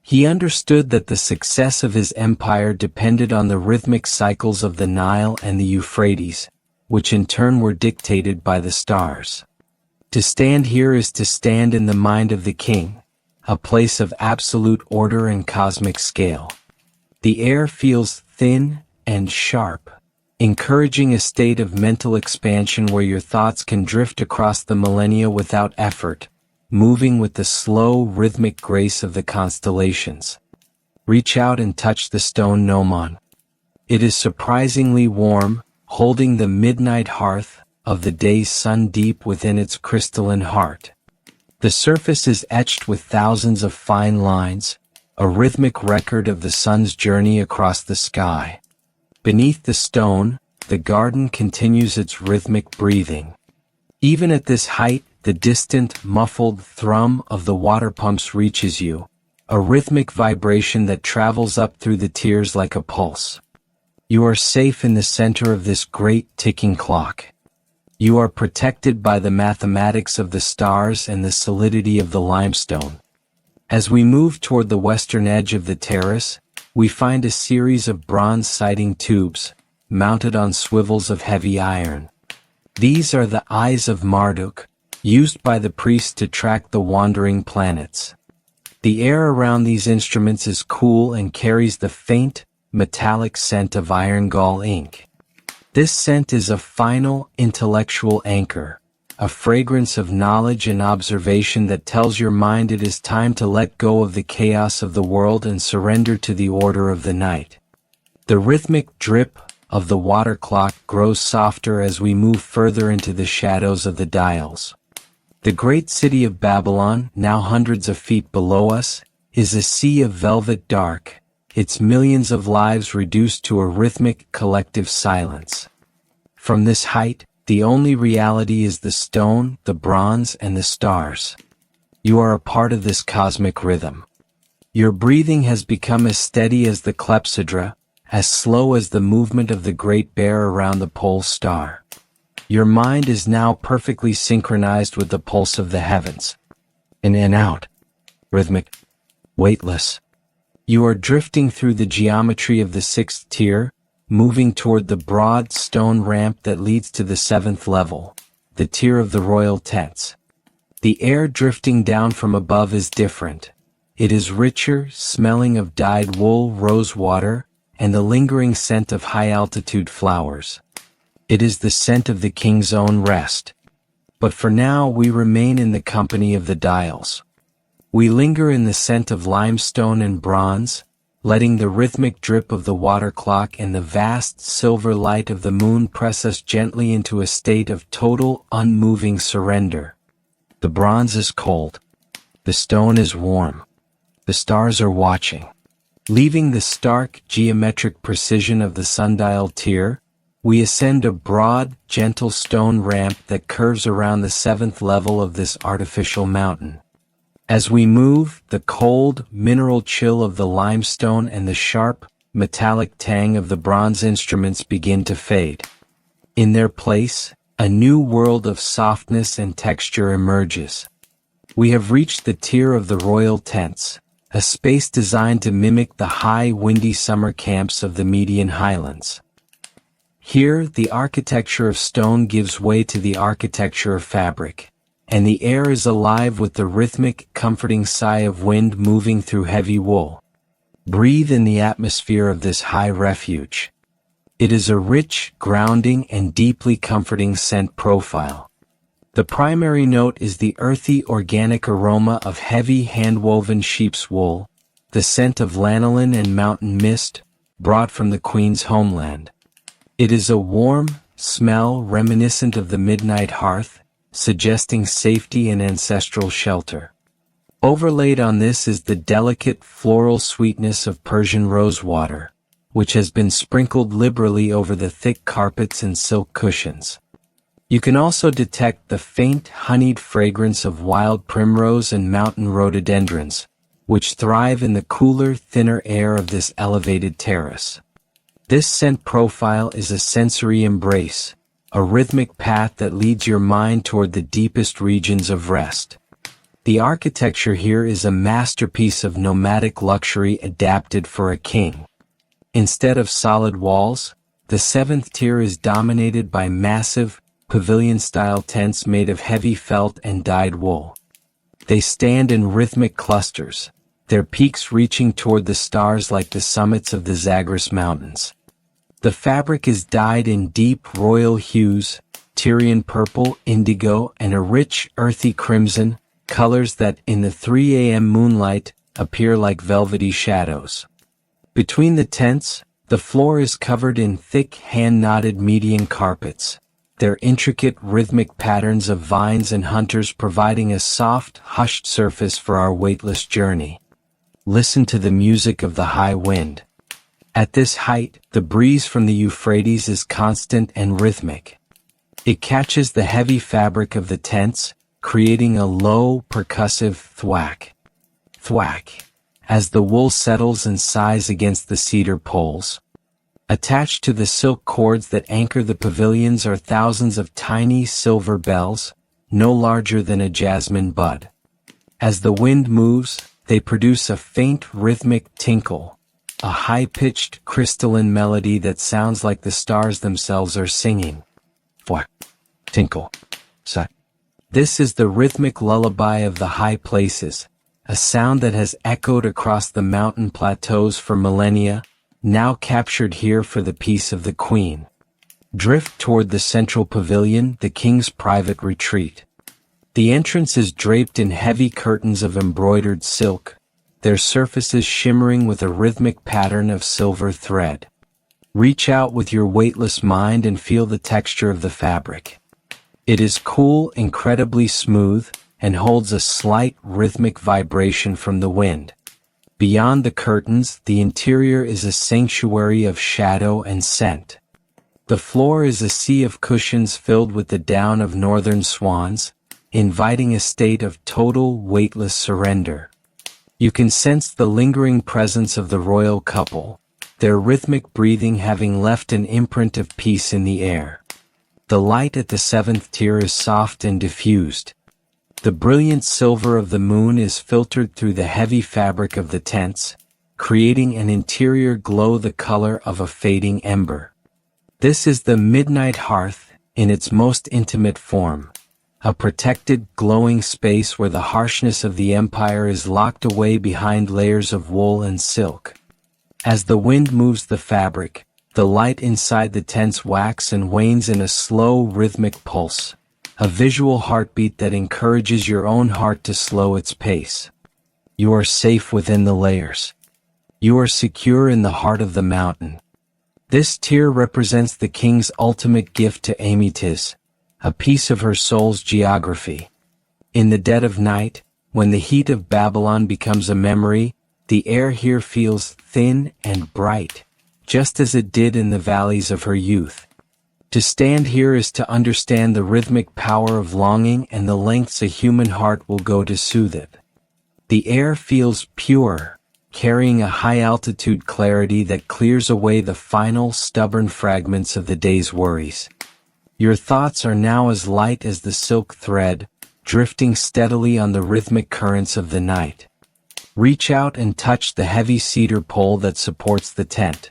He understood that the success of his empire depended on the rhythmic cycles of the Nile and the Euphrates, which in turn were dictated by the stars. To stand here is to stand in the mind of the king, a place of absolute order and cosmic scale. The air feels thin and sharp, encouraging a state of mental expansion where your thoughts can drift across the millennia without effort, moving with the slow, rhythmic grace of the constellations. Reach out and touch the stone gnomon. It is surprisingly warm, holding the midnight hearth of the day's sun deep within its crystalline heart. The surface is etched with thousands of fine lines, a rhythmic record of the sun's journey across the sky. Beneath the stone, the garden continues its rhythmic breathing. Even at this height, the distant, muffled thrum of the water pumps reaches you, a rhythmic vibration that travels up through the tiers like a pulse. You are safe in the center of this great ticking clock. You are protected by the mathematics of the stars and the solidity of the limestone. As we move toward the western edge of the terrace, we find a series of bronze sighting tubes, mounted on swivels of heavy iron. These are the eyes of Marduk, used by the priests to track the wandering planets. The air around these instruments is cool and carries the faint, metallic scent of iron gall ink. This scent is a final, intellectual anchor, a fragrance of knowledge and observation that tells your mind it is time to let go of the chaos of the world and surrender to the order of the night. The rhythmic drip of the water clock grows softer as we move further into the shadows of the dials. The great city of Babylon, now hundreds of feet below us, is a sea of velvet dark, its millions of lives reduced to a rhythmic, collective silence. From this height, the only reality is the stone, the bronze, and the stars. You are a part of this cosmic rhythm. Your breathing has become as steady as the clepsydra, as slow as the movement of the Great Bear around the pole star. Your mind is now perfectly synchronized with the pulse of the heavens. In and out. Rhythmic. Weightless. You are drifting through the geometry of the sixth tier, moving toward the broad stone ramp that leads to the seventh level, the tier of the royal tents. The air drifting down from above is different. It is richer, smelling of dyed wool, rose water, and the lingering scent of high-altitude flowers. It is the scent of the king's own rest. But for now we remain in the company of the dials. We linger in the scent of limestone and bronze, letting the rhythmic drip of the water clock and the vast silver light of the moon press us gently into a state of total, unmoving surrender. The bronze is cold. The stone is warm. The stars are watching. Leaving the stark, geometric precision of the sundial tier, we ascend a broad, gentle stone ramp that curves around the seventh level of this artificial mountain. As we move, the cold, mineral chill of the limestone and the sharp, metallic tang of the bronze instruments begin to fade. In their place, a new world of softness and texture emerges. We have reached the tier of the royal tents, a space designed to mimic the high, windy summer camps of the Median Highlands. Here, the architecture of stone gives way to the architecture of fabric, and the air is alive with the rhythmic, comforting sigh of wind moving through heavy wool. Breathe in the atmosphere of this high refuge. It is a rich, grounding, and deeply comforting scent profile. The primary note is the earthy, organic aroma of heavy, hand-woven sheep's wool, the scent of lanolin and mountain mist, brought from the Queen's homeland. It is a warm smell reminiscent of the midnight hearth, suggesting safety and ancestral shelter. Overlaid on this is the delicate floral sweetness of Persian rosewater, which has been sprinkled liberally over the thick carpets and silk cushions. You can also detect the faint, honeyed fragrance of wild primrose and mountain rhododendrons, which thrive in the cooler, thinner air of this elevated terrace. This scent profile is a sensory embrace, a rhythmic path that leads your mind toward the deepest regions of rest. The architecture here is a masterpiece of nomadic luxury adapted for a king. Instead of solid walls, the seventh tier is dominated by massive, pavilion-style tents made of heavy felt and dyed wool. They stand in rhythmic clusters, their peaks reaching toward the stars like the summits of the Zagros Mountains. The fabric is dyed in deep royal hues, Tyrian purple, indigo, and a rich, earthy crimson, colors that, in the 3 a.m. moonlight, appear like velvety shadows. Between the tents, the floor is covered in thick, hand-knotted median carpets, their intricate rhythmic patterns of vines and hunters providing a soft, hushed surface for our weightless journey. Listen to the music of the high wind. At this height, the breeze from the Euphrates is constant and rhythmic. It catches the heavy fabric of the tents, creating a low, percussive thwack. Thwack, as the wool settles and sighs against the cedar poles. Attached to the silk cords that anchor the pavilions are thousands of tiny silver bells, no larger than a jasmine bud. As the wind moves, they produce a faint rhythmic tinkle, a high-pitched crystalline melody that sounds like the stars themselves are singing. Thwack, tinkle, sigh. This is the rhythmic lullaby of the high places, a sound that has echoed across the mountain plateaus for millennia, now captured here for the peace of the Queen. Drift toward the central pavilion, the king's private retreat. The entrance is draped in heavy curtains of embroidered silk, their surfaces shimmering with a rhythmic pattern of silver thread. Reach out with your weightless mind and feel the texture of the fabric. It is cool, incredibly smooth, and holds a slight rhythmic vibration from the wind. Beyond the curtains, the interior is a sanctuary of shadow and scent. The floor is a sea of cushions filled with the down of northern swans, inviting a state of total, weightless surrender. You can sense the lingering presence of the royal couple, their rhythmic breathing having left an imprint of peace in the air. The light at the seventh tier is soft and diffused. The brilliant silver of the moon is filtered through the heavy fabric of the tents, creating an interior glow the color of a fading ember. This is the midnight hearth, in its most intimate form, a protected, glowing space where the harshness of the empire is locked away behind layers of wool and silk. As the wind moves the fabric, the light inside the tents waxes and wanes in a slow, rhythmic pulse, a visual heartbeat that encourages your own heart to slow its pace. You are safe within the layers. You are secure in the heart of the mountain. This tier represents the king's ultimate gift to Amytis, a piece of her soul's geography. In the dead of night, when the heat of Babylon becomes a memory, the air here feels thin and bright, just as it did in the valleys of her youth. To stand here is to understand the rhythmic power of longing and the lengths a human heart will go to soothe it. The air feels pure, carrying a high-altitude clarity that clears away the final, stubborn fragments of the day's worries. Your thoughts are now as light as the silk thread, drifting steadily on the rhythmic currents of the night. Reach out and touch the heavy cedar pole that supports the tent.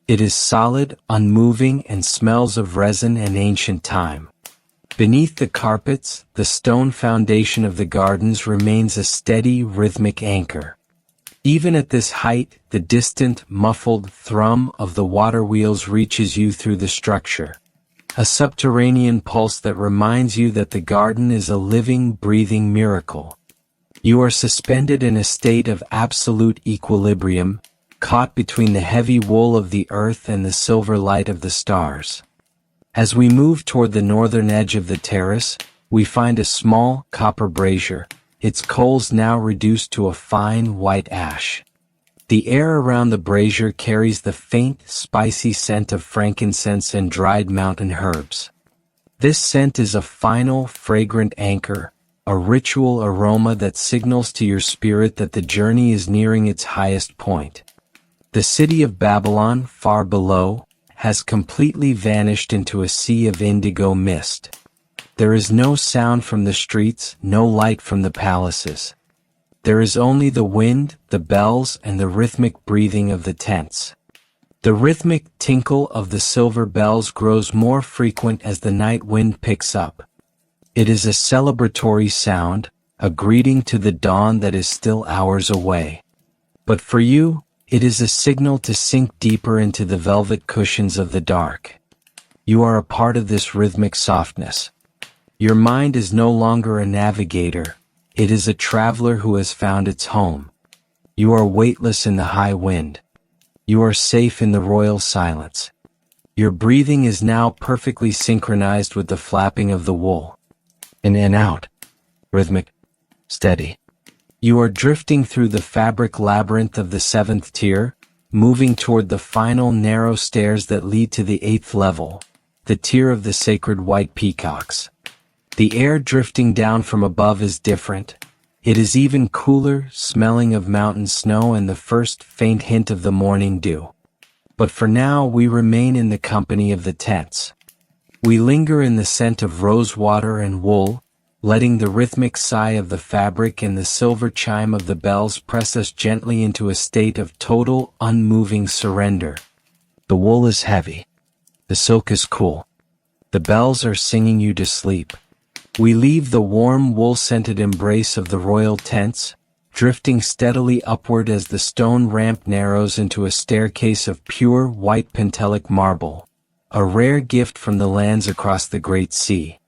It is solid, unmoving, and smells of resin and ancient time. Beneath the carpets, the stone foundation of the gardens remains a steady, rhythmic anchor. Even at this height, the distant, muffled thrum of the water wheels reaches you through the structure. A subterranean pulse that reminds you that the garden is a living, breathing miracle. You are suspended in a state of absolute equilibrium, caught between the heavy wool of the earth and the silver light of the stars. As we move toward the northern edge of the terrace, we find a small, copper brazier, its coals now reduced to a fine white ash. The air around the brazier carries the faint, spicy scent of frankincense and dried mountain herbs. This scent is a final, fragrant anchor, a ritual aroma that signals to your spirit that the journey is nearing its highest point. The city of Babylon, far below, has completely vanished into a sea of indigo mist. There is no sound from the streets, no light from the palaces. There is only the wind, the bells, and the rhythmic breathing of the tents. The rhythmic tinkle of the silver bells grows more frequent as the night wind picks up. It is a celebratory sound, a greeting to the dawn that is still hours away. But for you, it is a signal to sink deeper into the velvet cushions of the dark. You are a part of this rhythmic softness. Your mind is no longer a navigator, it is a traveler who has found its home. You are weightless in the high wind. You are safe in the royal silence. Your breathing is now perfectly synchronized with the flapping of the wool. In and out. Rhythmic. Steady. You are drifting through the fabric labyrinth of the 7th tier, moving toward the final narrow stairs that lead to the 8th level, the tier of the sacred white peacocks. The air drifting down from above is different. It is even cooler, smelling of mountain snow and the first faint hint of the morning dew. But for now we remain in the company of the tents. We linger in the scent of rose water and wool, letting the rhythmic sigh of the fabric and the silver chime of the bells press us gently into a state of total, unmoving surrender. The wool is heavy. The silk is cool. The bells are singing you to sleep. We leave the warm wool-scented embrace of the royal tents, drifting steadily upward as the stone ramp narrows into a staircase of pure white Pentelic marble, a rare gift from the lands across the Great Sea.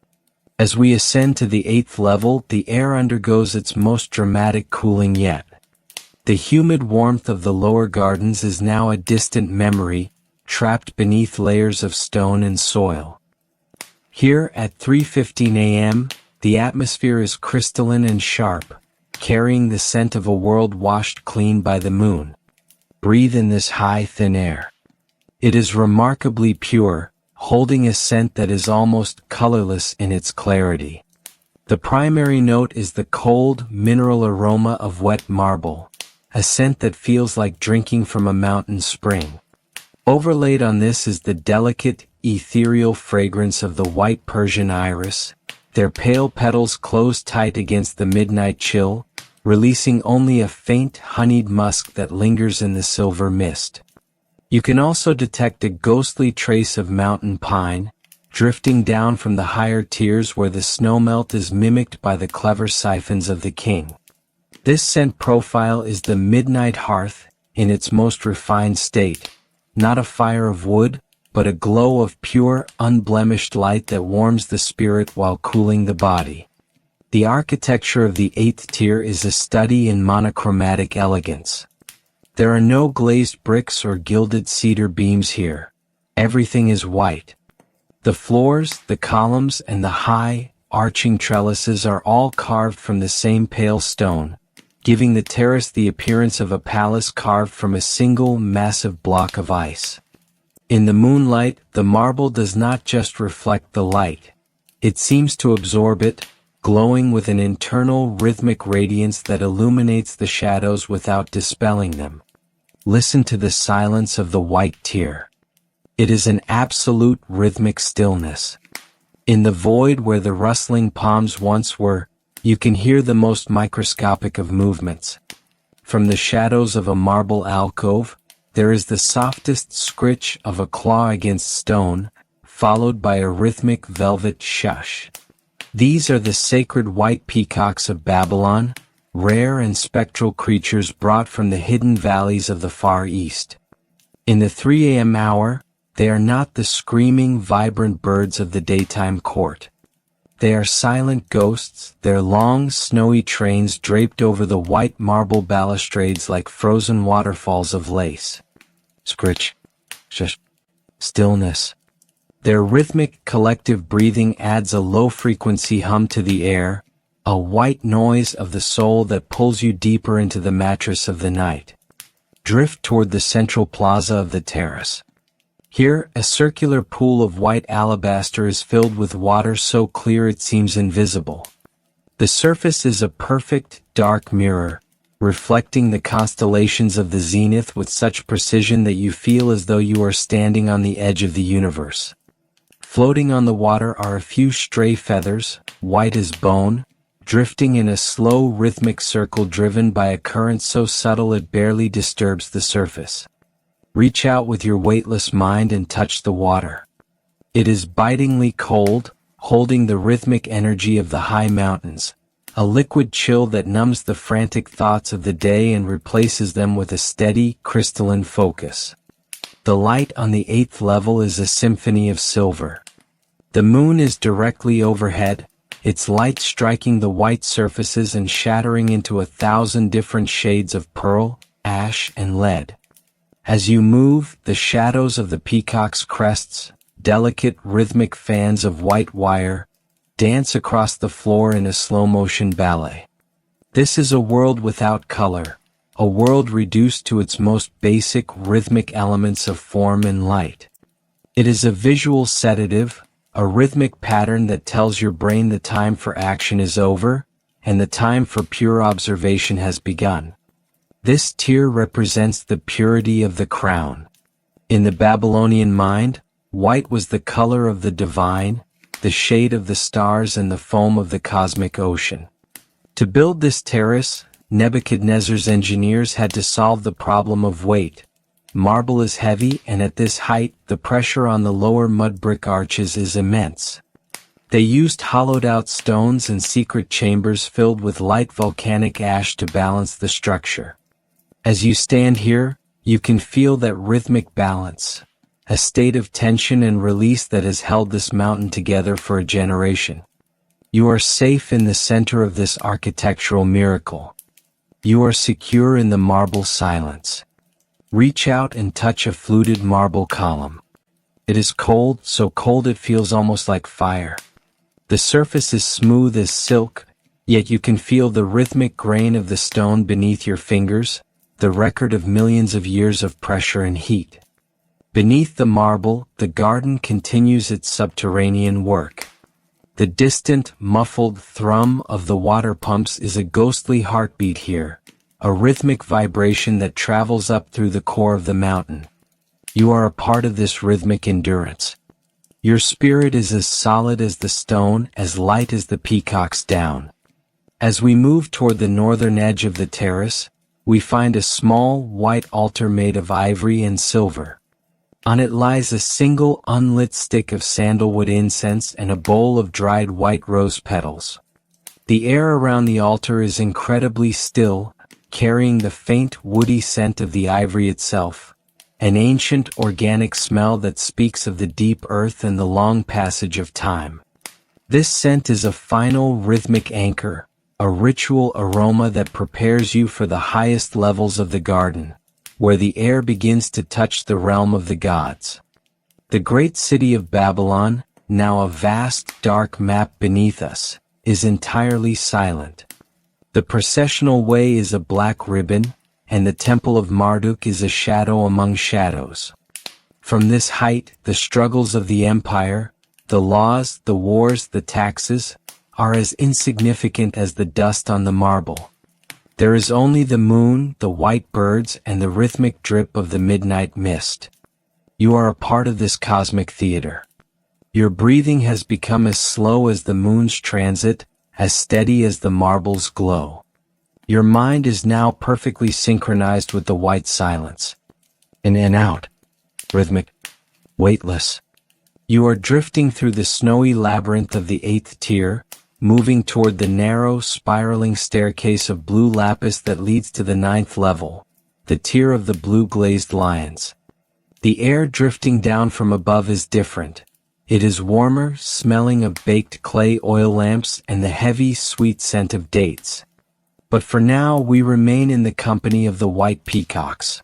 As we ascend to the 8th level, the air undergoes its most dramatic cooling yet. The humid warmth of the lower gardens is now a distant memory, trapped beneath layers of stone and soil. Here, at 3:15 a.m., the atmosphere is crystalline and sharp, carrying the scent of a world washed clean by the moon. Breathe in this high, thin air. It is remarkably pure, holding a scent that is almost colorless in its clarity. The primary note is the cold, mineral aroma of wet marble, a scent that feels like drinking from a mountain spring. Overlaid on this is the delicate, ethereal fragrance of the white Persian iris, their pale petals close tight against the midnight chill, releasing only a faint honeyed musk that lingers in the silver mist. You can also detect a ghostly trace of mountain pine, drifting down from the higher tiers where the snowmelt is mimicked by the clever siphons of the king. This scent profile is the midnight hearth, in its most refined state, not a fire of wood, but a glow of pure, unblemished light that warms the spirit while cooling the body. The architecture of the 8th tier is a study in monochromatic elegance. There are no glazed bricks or gilded cedar beams here. Everything is white. The floors, the columns, and the high, arching trellises are all carved from the same pale stone, giving the terrace the appearance of a palace carved from a single massive block of ice. In the moonlight, the marble does not just reflect the light. It seems to absorb it, glowing with an internal rhythmic radiance that illuminates the shadows without dispelling them. Listen to the silence of the white tier. It is an absolute rhythmic stillness. In the void where the rustling palms once were, You can hear the most microscopic of movements. From the shadows of a marble alcove, there is the softest scritch of a claw against stone, followed by a rhythmic velvet shush. These are the sacred white peacocks of Babylon, rare and spectral creatures brought from the hidden valleys of the Far East. In the 3 a.m. hour, they are not the screaming, vibrant birds of the daytime court. They are silent ghosts, their long, snowy trains draped over the white marble balustrades like frozen waterfalls of lace. Scritch. Shush. Stillness. Their rhythmic, collective breathing adds a low-frequency hum to the air, a white noise of the soul that pulls you deeper into the mattress of the night. Drift toward the central plaza of the terrace. Here, a circular pool of white alabaster is filled with water so clear it seems invisible. The surface is a perfect, dark mirror, reflecting the constellations of the zenith with such precision that you feel as though you are standing on the edge of the universe. Floating on the water are a few stray feathers, white as bone, drifting in a slow rhythmic circle driven by a current so subtle it barely disturbs the surface. Reach out with your weightless mind and touch the water. It is bitingly cold, holding the rhythmic energy of the high mountains, a liquid chill that numbs the frantic thoughts of the day and replaces them with a steady, crystalline focus. The light on the 8th level is a symphony of silver. The moon is directly overhead, its light striking the white surfaces and shattering into 1,000 different shades of pearl, ash, and lead. As you move, the shadows of the peacock's crests, delicate rhythmic fans of white wire, dance across the floor in a slow-motion ballet. This is a world without color, a world reduced to its most basic rhythmic elements of form and light. It is a visual sedative, a rhythmic pattern that tells your brain the time for action is over, and the time for pure observation has begun. This tier represents the purity of the crown. In the Babylonian mind, white was the color of the divine, the shade of the stars and the foam of the cosmic ocean. To build this terrace, Nebuchadnezzar's engineers had to solve the problem of weight. Marble is heavy, and at this height, the pressure on the lower mud brick arches is immense. They used hollowed-out stones and secret chambers filled with light volcanic ash to balance the structure. As you stand here, you can feel that rhythmic balance, a state of tension and release that has held this mountain together for a generation. You are safe in the center of this architectural miracle. You are secure in the marble silence. Reach out and touch a fluted marble column. It is cold, so cold it feels almost like fire. The surface is smooth as silk, yet you can feel the rhythmic grain of the stone beneath your fingers, the record of millions of years of pressure and heat. Beneath the marble, the garden continues its subterranean work. The distant, muffled thrum of the water pumps is a ghostly heartbeat here, a rhythmic vibration that travels up through the core of the mountain. You are a part of this rhythmic endurance. Your spirit is as solid as the stone, as light as the peacock's down. As we move toward the northern edge of the terrace, we find a small, white altar made of ivory and silver. On it lies a single unlit stick of sandalwood incense and a bowl of dried white rose petals. The air around the altar is incredibly still, carrying the faint woody scent of the ivory itself, an ancient organic smell that speaks of the deep earth and the long passage of time. This scent is a final rhythmic anchor, a ritual aroma that prepares you for the highest levels of the garden, where the air begins to touch the realm of the gods. The great city of Babylon, now a vast dark map beneath us, is entirely silent. The processional way is a black ribbon, and the temple of Marduk is a shadow among shadows. From this height, the struggles of the empire, the laws, the wars, the taxes, are as insignificant as the dust on the marble. There is only the moon, the white birds, and the rhythmic drip of the midnight mist. You are a part of this cosmic theater. Your breathing has become as slow as the moon's transit, as steady as the marble's glow. Your mind is now perfectly synchronized with the white silence. In and out. Rhythmic. Weightless. You are drifting through the snowy labyrinth of the 8th tier, moving toward the narrow, spiraling staircase of blue lapis that leads to the 9th level, the tier of the blue glazed lions. The air drifting down from above is different. It is warmer, smelling of baked clay oil lamps and the heavy, sweet scent of dates. But for now we remain in the company of the white peacocks.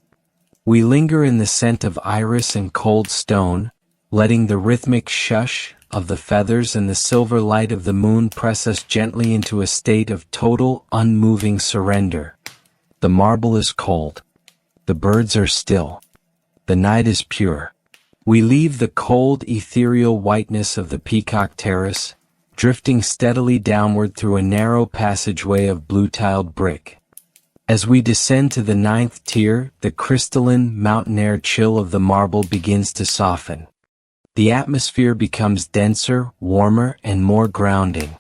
We linger in the scent of iris and cold stone, letting the rhythmic shush of the feathers and the silver light of the moon press us gently into a state of total, unmoving surrender. The marble is cold. The birds are still. The night is pure. We leave the cold, ethereal whiteness of the peacock terrace, drifting steadily downward through a narrow passageway of blue-tiled brick. As we descend to the 9th tier, the crystalline, mountain air chill of the marble begins to soften. The atmosphere becomes denser, warmer, and more grounding.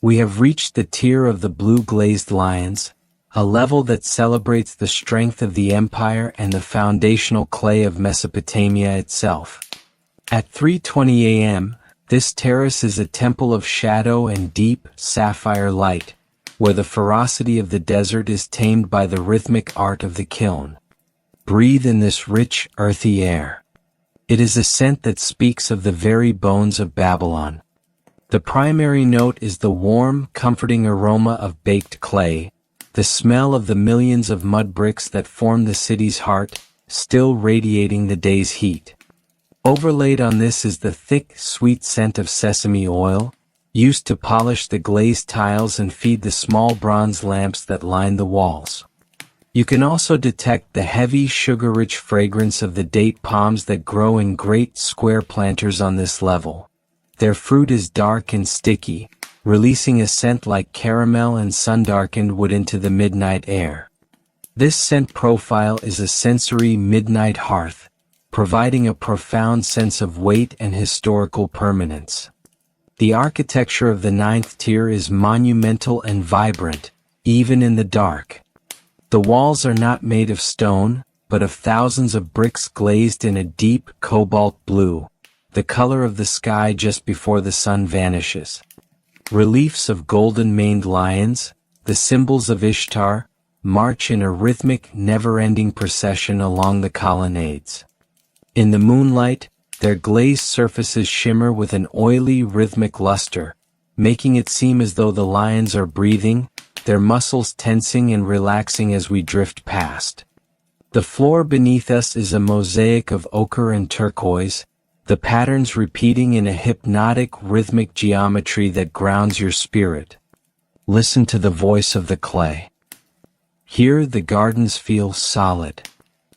We have reached the tier of the blue-glazed lions, a level that celebrates the strength of the empire and the foundational clay of Mesopotamia itself. At 3:20 a.m., this terrace is a temple of shadow and deep, sapphire light, where the ferocity of the desert is tamed by the rhythmic art of the kiln. Breathe in this rich, earthy air. It is a scent that speaks of the very bones of Babylon. The primary note is the warm, comforting aroma of baked clay, the smell of the millions of mud bricks that form the city's heart, still radiating the day's heat. Overlaid on this is the thick, sweet scent of sesame oil, used to polish the glazed tiles and feed the small bronze lamps that line the walls. You can also detect the heavy, sugar-rich fragrance of the date palms that grow in great square planters on this level. Their fruit is dark and sticky, releasing a scent like caramel and sun-darkened wood into the midnight air. This scent profile is a sensory midnight hearth, providing a profound sense of weight and historical permanence. The architecture of the 9th tier is monumental and vibrant, even in the dark. The walls are not made of stone, but of thousands of bricks glazed in a deep cobalt blue, the color of the sky just before the sun vanishes. Reliefs of golden-maned lions, the symbols of Ishtar, march in a rhythmic, never-ending procession along the colonnades. In the moonlight, their glazed surfaces shimmer with an oily, rhythmic luster, making it seem as though the lions are breathing, their muscles tensing and relaxing as we drift past. The floor beneath us is a mosaic of ochre and turquoise, the patterns repeating in a hypnotic, rhythmic geometry that grounds your spirit. Listen to the voice of the clay. Here the gardens feel solid.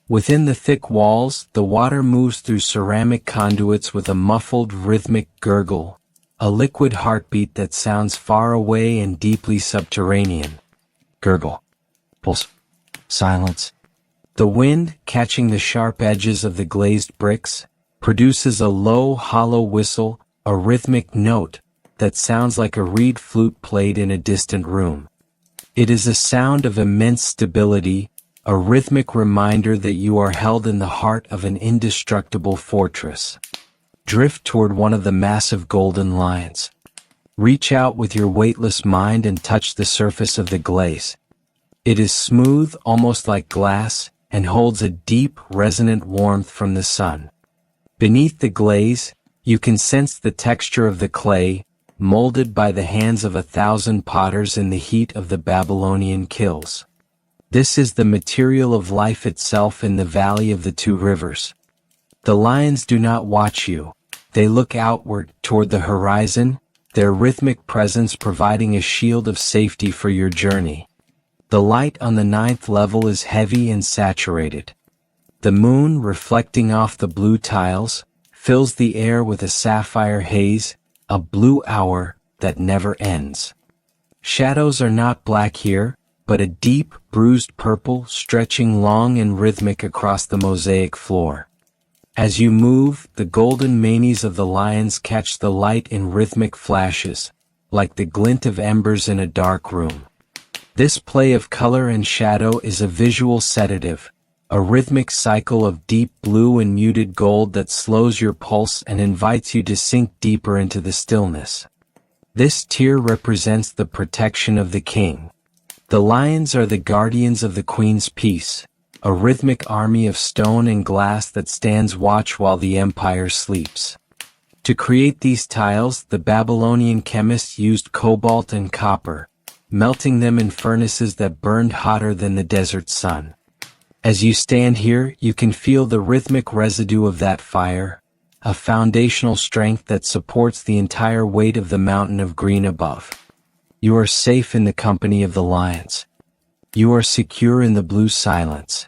Within the thick walls, the water moves through ceramic conduits with a muffled, rhythmic gurgle, a liquid heartbeat that sounds far away and deeply subterranean. Gurgle. Pulse. Silence. The wind, catching the sharp edges of the glazed bricks, produces a low, hollow whistle, a rhythmic note that sounds like a reed flute played in a distant room. It is a sound of immense stability, a rhythmic reminder that you are held in the heart of an indestructible fortress. Drift toward one of the massive golden lions. Reach out with your weightless mind and touch the surface of the glaze. It is smooth, almost like glass, and holds a deep, resonant warmth from the sun. Beneath the glaze, you can sense the texture of the clay, molded by the hands of 1,000 potters in the heat of the Babylonian kilns. This is the material of life itself in the valley of the 2 rivers. The lions do not watch you. They look outward, toward the horizon, their rhythmic presence providing a shield of safety for your journey. The light on the 9th level is heavy and saturated. The moon, reflecting off the blue tiles, fills the air with a sapphire haze, a blue hour that never ends. Shadows are not black here, but a deep, bruised purple stretching long and rhythmic across the mosaic floor. As you move, the golden manes of the lions catch the light in rhythmic flashes, like the glint of embers in a dark room. This play of color and shadow is a visual sedative, a rhythmic cycle of deep blue and muted gold that slows your pulse and invites you to sink deeper into the stillness. This tier represents the protection of the king. The lions are the guardians of the queen's peace, a rhythmic army of stone and glass that stands watch while the empire sleeps. To create these tiles, the Babylonian chemists used cobalt and copper, melting them in furnaces that burned hotter than the desert sun. As you stand here, you can feel the rhythmic residue of that fire, a foundational strength that supports the entire weight of the mountain of green above. You are safe in the company of the lions. You are secure in the blue silence.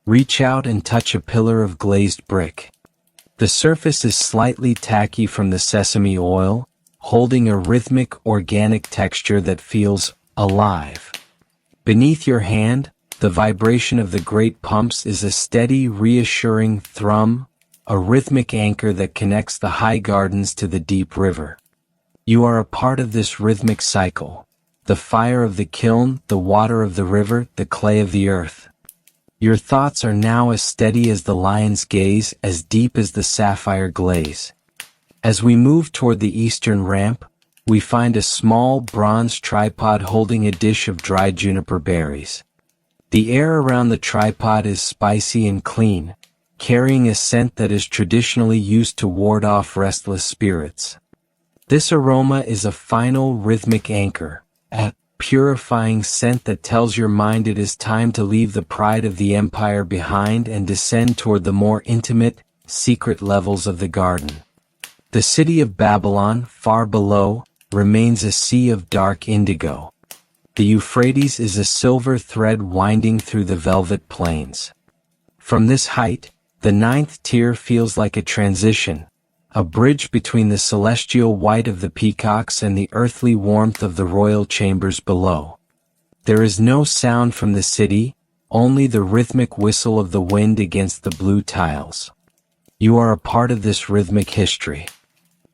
Reach out and touch a pillar of glazed brick. The surface is slightly tacky from the sesame oil, holding a rhythmic, organic texture that feels alive. Beneath your hand, the vibration of the great pumps is a steady, reassuring thrum, a rhythmic anchor that connects the high gardens to the deep river. You are a part of this rhythmic cycle, the fire of the kiln, the water of the river, the clay of the earth. Your thoughts are now as steady as the lion's gaze, as deep as the sapphire glaze. As we move toward the eastern ramp, we find a small bronze tripod holding a dish of dried juniper berries. The air around the tripod is spicy and clean, carrying a scent that is traditionally used to ward off restless spirits. This aroma is a final rhythmic anchor, a purifying scent that tells your mind it is time to leave the pride of the empire behind and descend toward the more intimate, secret levels of the garden. The city of Babylon, far below, remains a sea of dark indigo. The Euphrates is a silver thread winding through the velvet plains. From this height, the ninth tier feels like a transition, a bridge between the celestial white of the peacocks and the earthly warmth of the royal chambers below. There is no sound from the city, only the rhythmic whistle of the wind against the blue tiles. You are a part of this rhythmic history.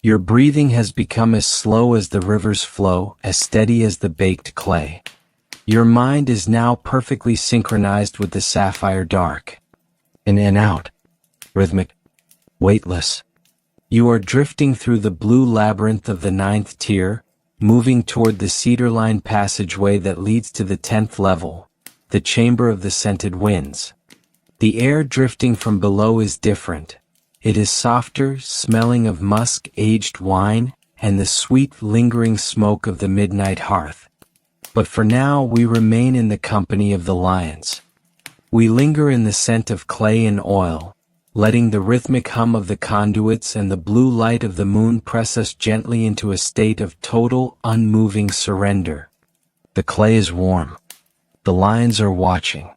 Your breathing has become as slow as the river's flow, as steady as the baked clay. Your mind is now perfectly synchronized with the sapphire dark. In and out. Rhythmic. Weightless. You are drifting through the blue labyrinth of the ninth tier, moving toward the cedar-lined passageway that leads to the 10th level, the chamber of the scented winds. The air drifting from below is different. It is softer, smelling of musk, aged wine, and the sweet, lingering smoke of the midnight hearth. But for now we remain in the company of the lions. We linger in the scent of clay and oil, letting the rhythmic hum of the conduits and the blue light of the moon press us gently into a state of total, unmoving surrender. The clay is warm. The lions are watching.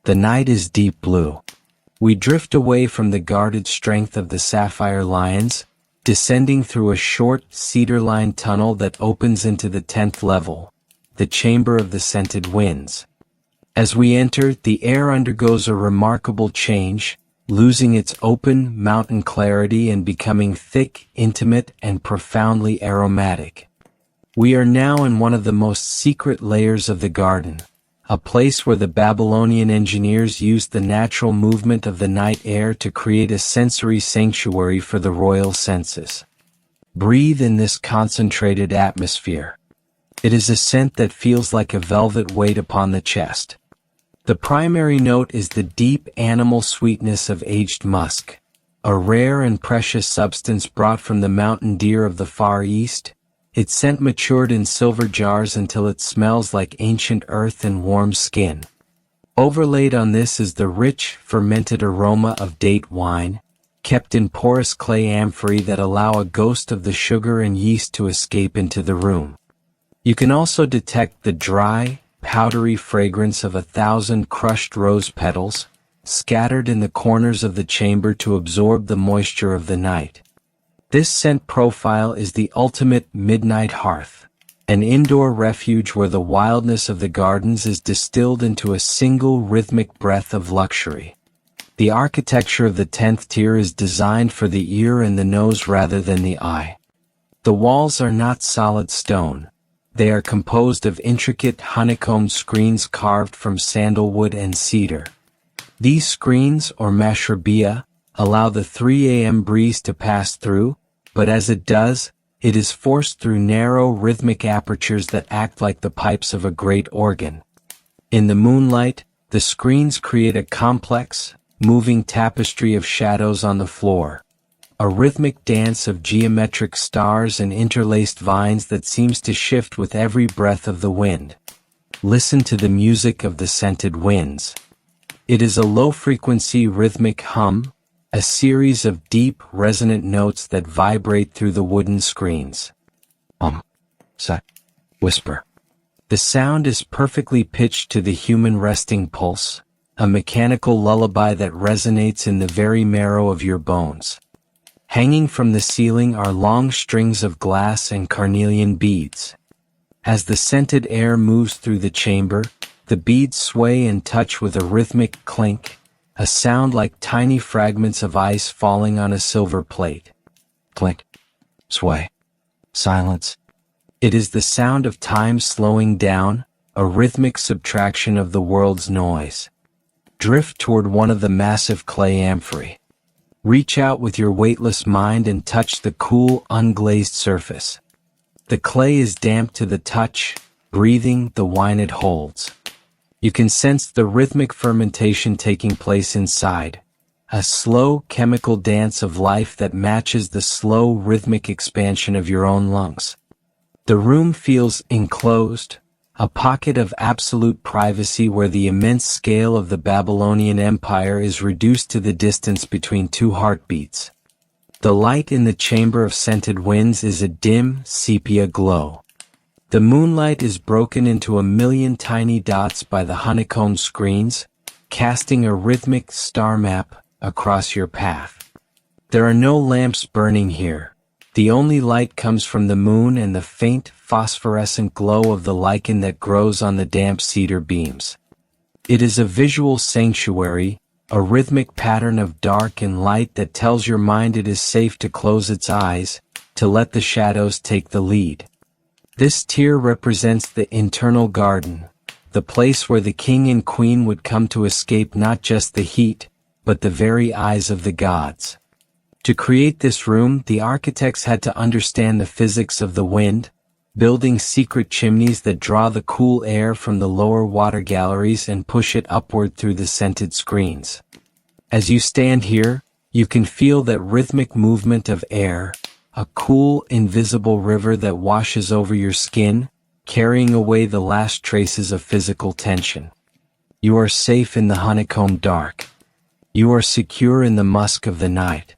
The night is deep blue. We drift away from the guarded strength of the sapphire lions, descending through a short, cedar-lined tunnel that opens into the 10th level, the chamber of the scented winds. As we enter, the air undergoes a remarkable change, losing its open, mountain clarity and becoming thick, intimate, and profoundly aromatic. We are now in one of the most secret layers of the garden, a place where the Babylonian engineers used the natural movement of the night air to create a sensory sanctuary for the royal senses. Breathe in this concentrated atmosphere. It is a scent that feels like a velvet weight upon the chest. The primary note is the deep animal sweetness of aged musk, a rare and precious substance brought from the mountain deer of the Far East. Its scent matured in silver jars until it smells like ancient earth and warm skin. Overlaid on this is the rich, fermented aroma of date wine, kept in porous clay amphorae that allow a ghost of the sugar and yeast to escape into the room. You can also detect the dry, powdery fragrance of 1,000 crushed rose petals, scattered in the corners of the chamber to absorb the moisture of the night. This scent profile is the ultimate midnight hearth, an indoor refuge where the wildness of the gardens is distilled into a single rhythmic breath of luxury. The architecture of the 10th tier is designed for the ear and the nose rather than the eye. The walls are not solid stone. They are composed of intricate honeycomb screens carved from sandalwood and cedar. These screens, or mashrabiyah, allow the 3 a.m. breeze to pass through, but as it does, it is forced through narrow rhythmic apertures that act like the pipes of a great organ. In the moonlight, the screens create a complex, moving tapestry of shadows on the floor, a rhythmic dance of geometric stars and interlaced vines that seems to shift with every breath of the wind. Listen to the music of the scented winds. It is a low-frequency rhythmic hum, a series of deep, resonant notes that vibrate through the wooden screens. Sigh, whisper. The sound is perfectly pitched to the human resting pulse, a mechanical lullaby that resonates in the very marrow of your bones. Hanging from the ceiling are long strings of glass and carnelian beads. As the scented air moves through the chamber, the beads sway and touch with a rhythmic clink, a sound like tiny fragments of ice falling on a silver plate. Clink, sway, silence. It is the sound of time slowing down, a rhythmic subtraction of the world's noise. Drift toward one of the massive clay amphorae. Reach out with your weightless mind and touch the cool, unglazed surface. The clay is damp to the touch, breathing the wine it holds. You can sense the rhythmic fermentation taking place inside, a slow chemical dance of life that matches the slow rhythmic expansion of your own lungs. The room feels enclosed, a pocket of absolute privacy where the immense scale of the Babylonian Empire is reduced to the distance between two heartbeats. The light in the chamber of scented winds is a dim, sepia glow. The moonlight is broken into a million tiny dots by the honeycomb screens, casting a rhythmic star map across your path. There are no lamps burning here. The only light comes from the moon and the faint, phosphorescent glow of the lichen that grows on the damp cedar beams. It is a visual sanctuary, a rhythmic pattern of dark and light that tells your mind it is safe to close its eyes, to let the shadows take the lead. This tier represents the internal garden, the place where the king and queen would come to escape not just the heat, but the very eyes of the gods. To create this room, the architects had to understand the physics of the wind, building secret chimneys that draw the cool air from the lower water galleries and push it upward through the scented screens. As you stand here, you can feel that rhythmic movement of air, a cool, invisible river that washes over your skin, carrying away the last traces of physical tension. You are safe in the honeycomb dark. You are secure in the musk of the night.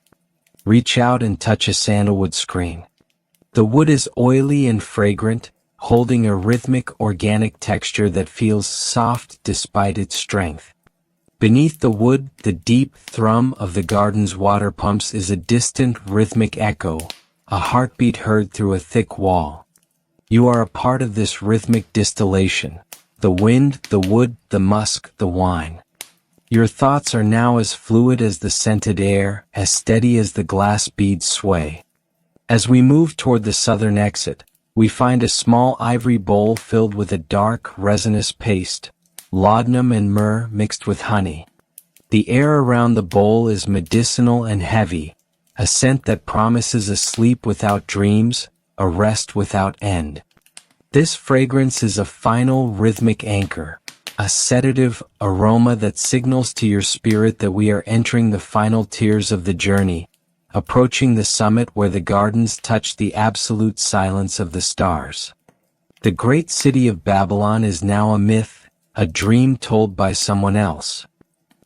Reach out and touch a sandalwood screen. The wood is oily and fragrant, holding a rhythmic, organic texture that feels soft despite its strength. Beneath the wood, the deep thrum of the garden's water pumps is a distant, rhythmic echo, a heartbeat heard through a thick wall. You are a part of this rhythmic distillation, the wind, the wood, the musk, the wine. Your thoughts are now as fluid as the scented air, as steady as the glass beads sway. As we move toward the southern exit, we find a small ivory bowl filled with a dark, resinous paste, laudanum and myrrh mixed with honey. The air around the bowl is medicinal and heavy, a scent that promises a sleep without dreams, a rest without end. This fragrance is a final rhythmic anchor, a sedative aroma that signals to your spirit that we are entering the final tiers of the journey, approaching the summit where the gardens touch the absolute silence of the stars. The great city of Babylon is now a myth, a dream told by someone else.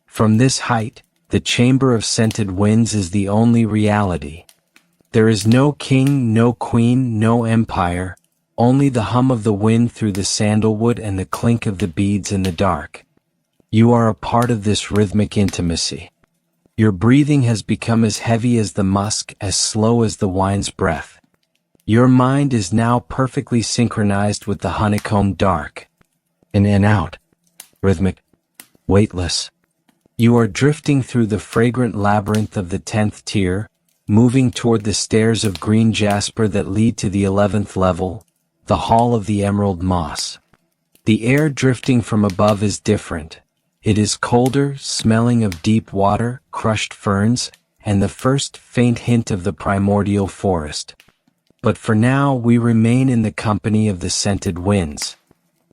From this height, the chamber of scented winds is the only reality. There is no king, no queen, no empire, only the hum of the wind through the sandalwood and the clink of the beads in the dark. You are a part of this rhythmic intimacy. Your breathing has become as heavy as the musk, as slow as the wine's breath. Your mind is now perfectly synchronized with the honeycomb dark. In and out. Rhythmic. Weightless. You are drifting through the fragrant labyrinth of the 10th tier, moving toward the stairs of green jasper that lead to the 11th level, the Hall of the Emerald Moss. The air drifting from above is different. It is colder, smelling of deep water, crushed ferns, and the first faint hint of the primordial forest. But for now we remain in the company of the scented winds.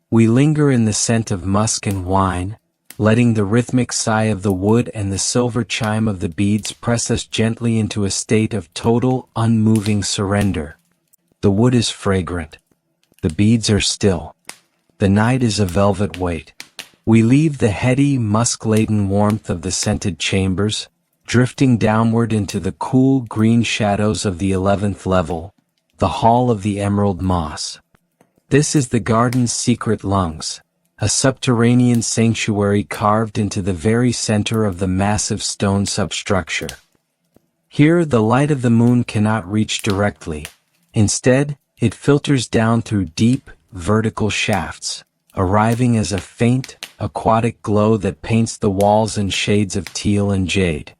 We linger in the scent of musk and wine, letting the rhythmic sigh of the wood and the silver chime of the beads press us gently into a state of total, unmoving surrender. The wood is fragrant. The beads are still. The night is a velvet weight. We leave the heady, musk-laden warmth of the scented chambers, drifting downward into the cool green shadows of the 11th level, the Hall of the Emerald Moss. This is the garden's secret lungs, a subterranean sanctuary carved into the very center of the massive stone substructure. Here the light of the moon cannot reach directly. Instead, it filters down through deep, vertical shafts, arriving as a faint, aquatic glow that paints the walls in shades of teal and jade.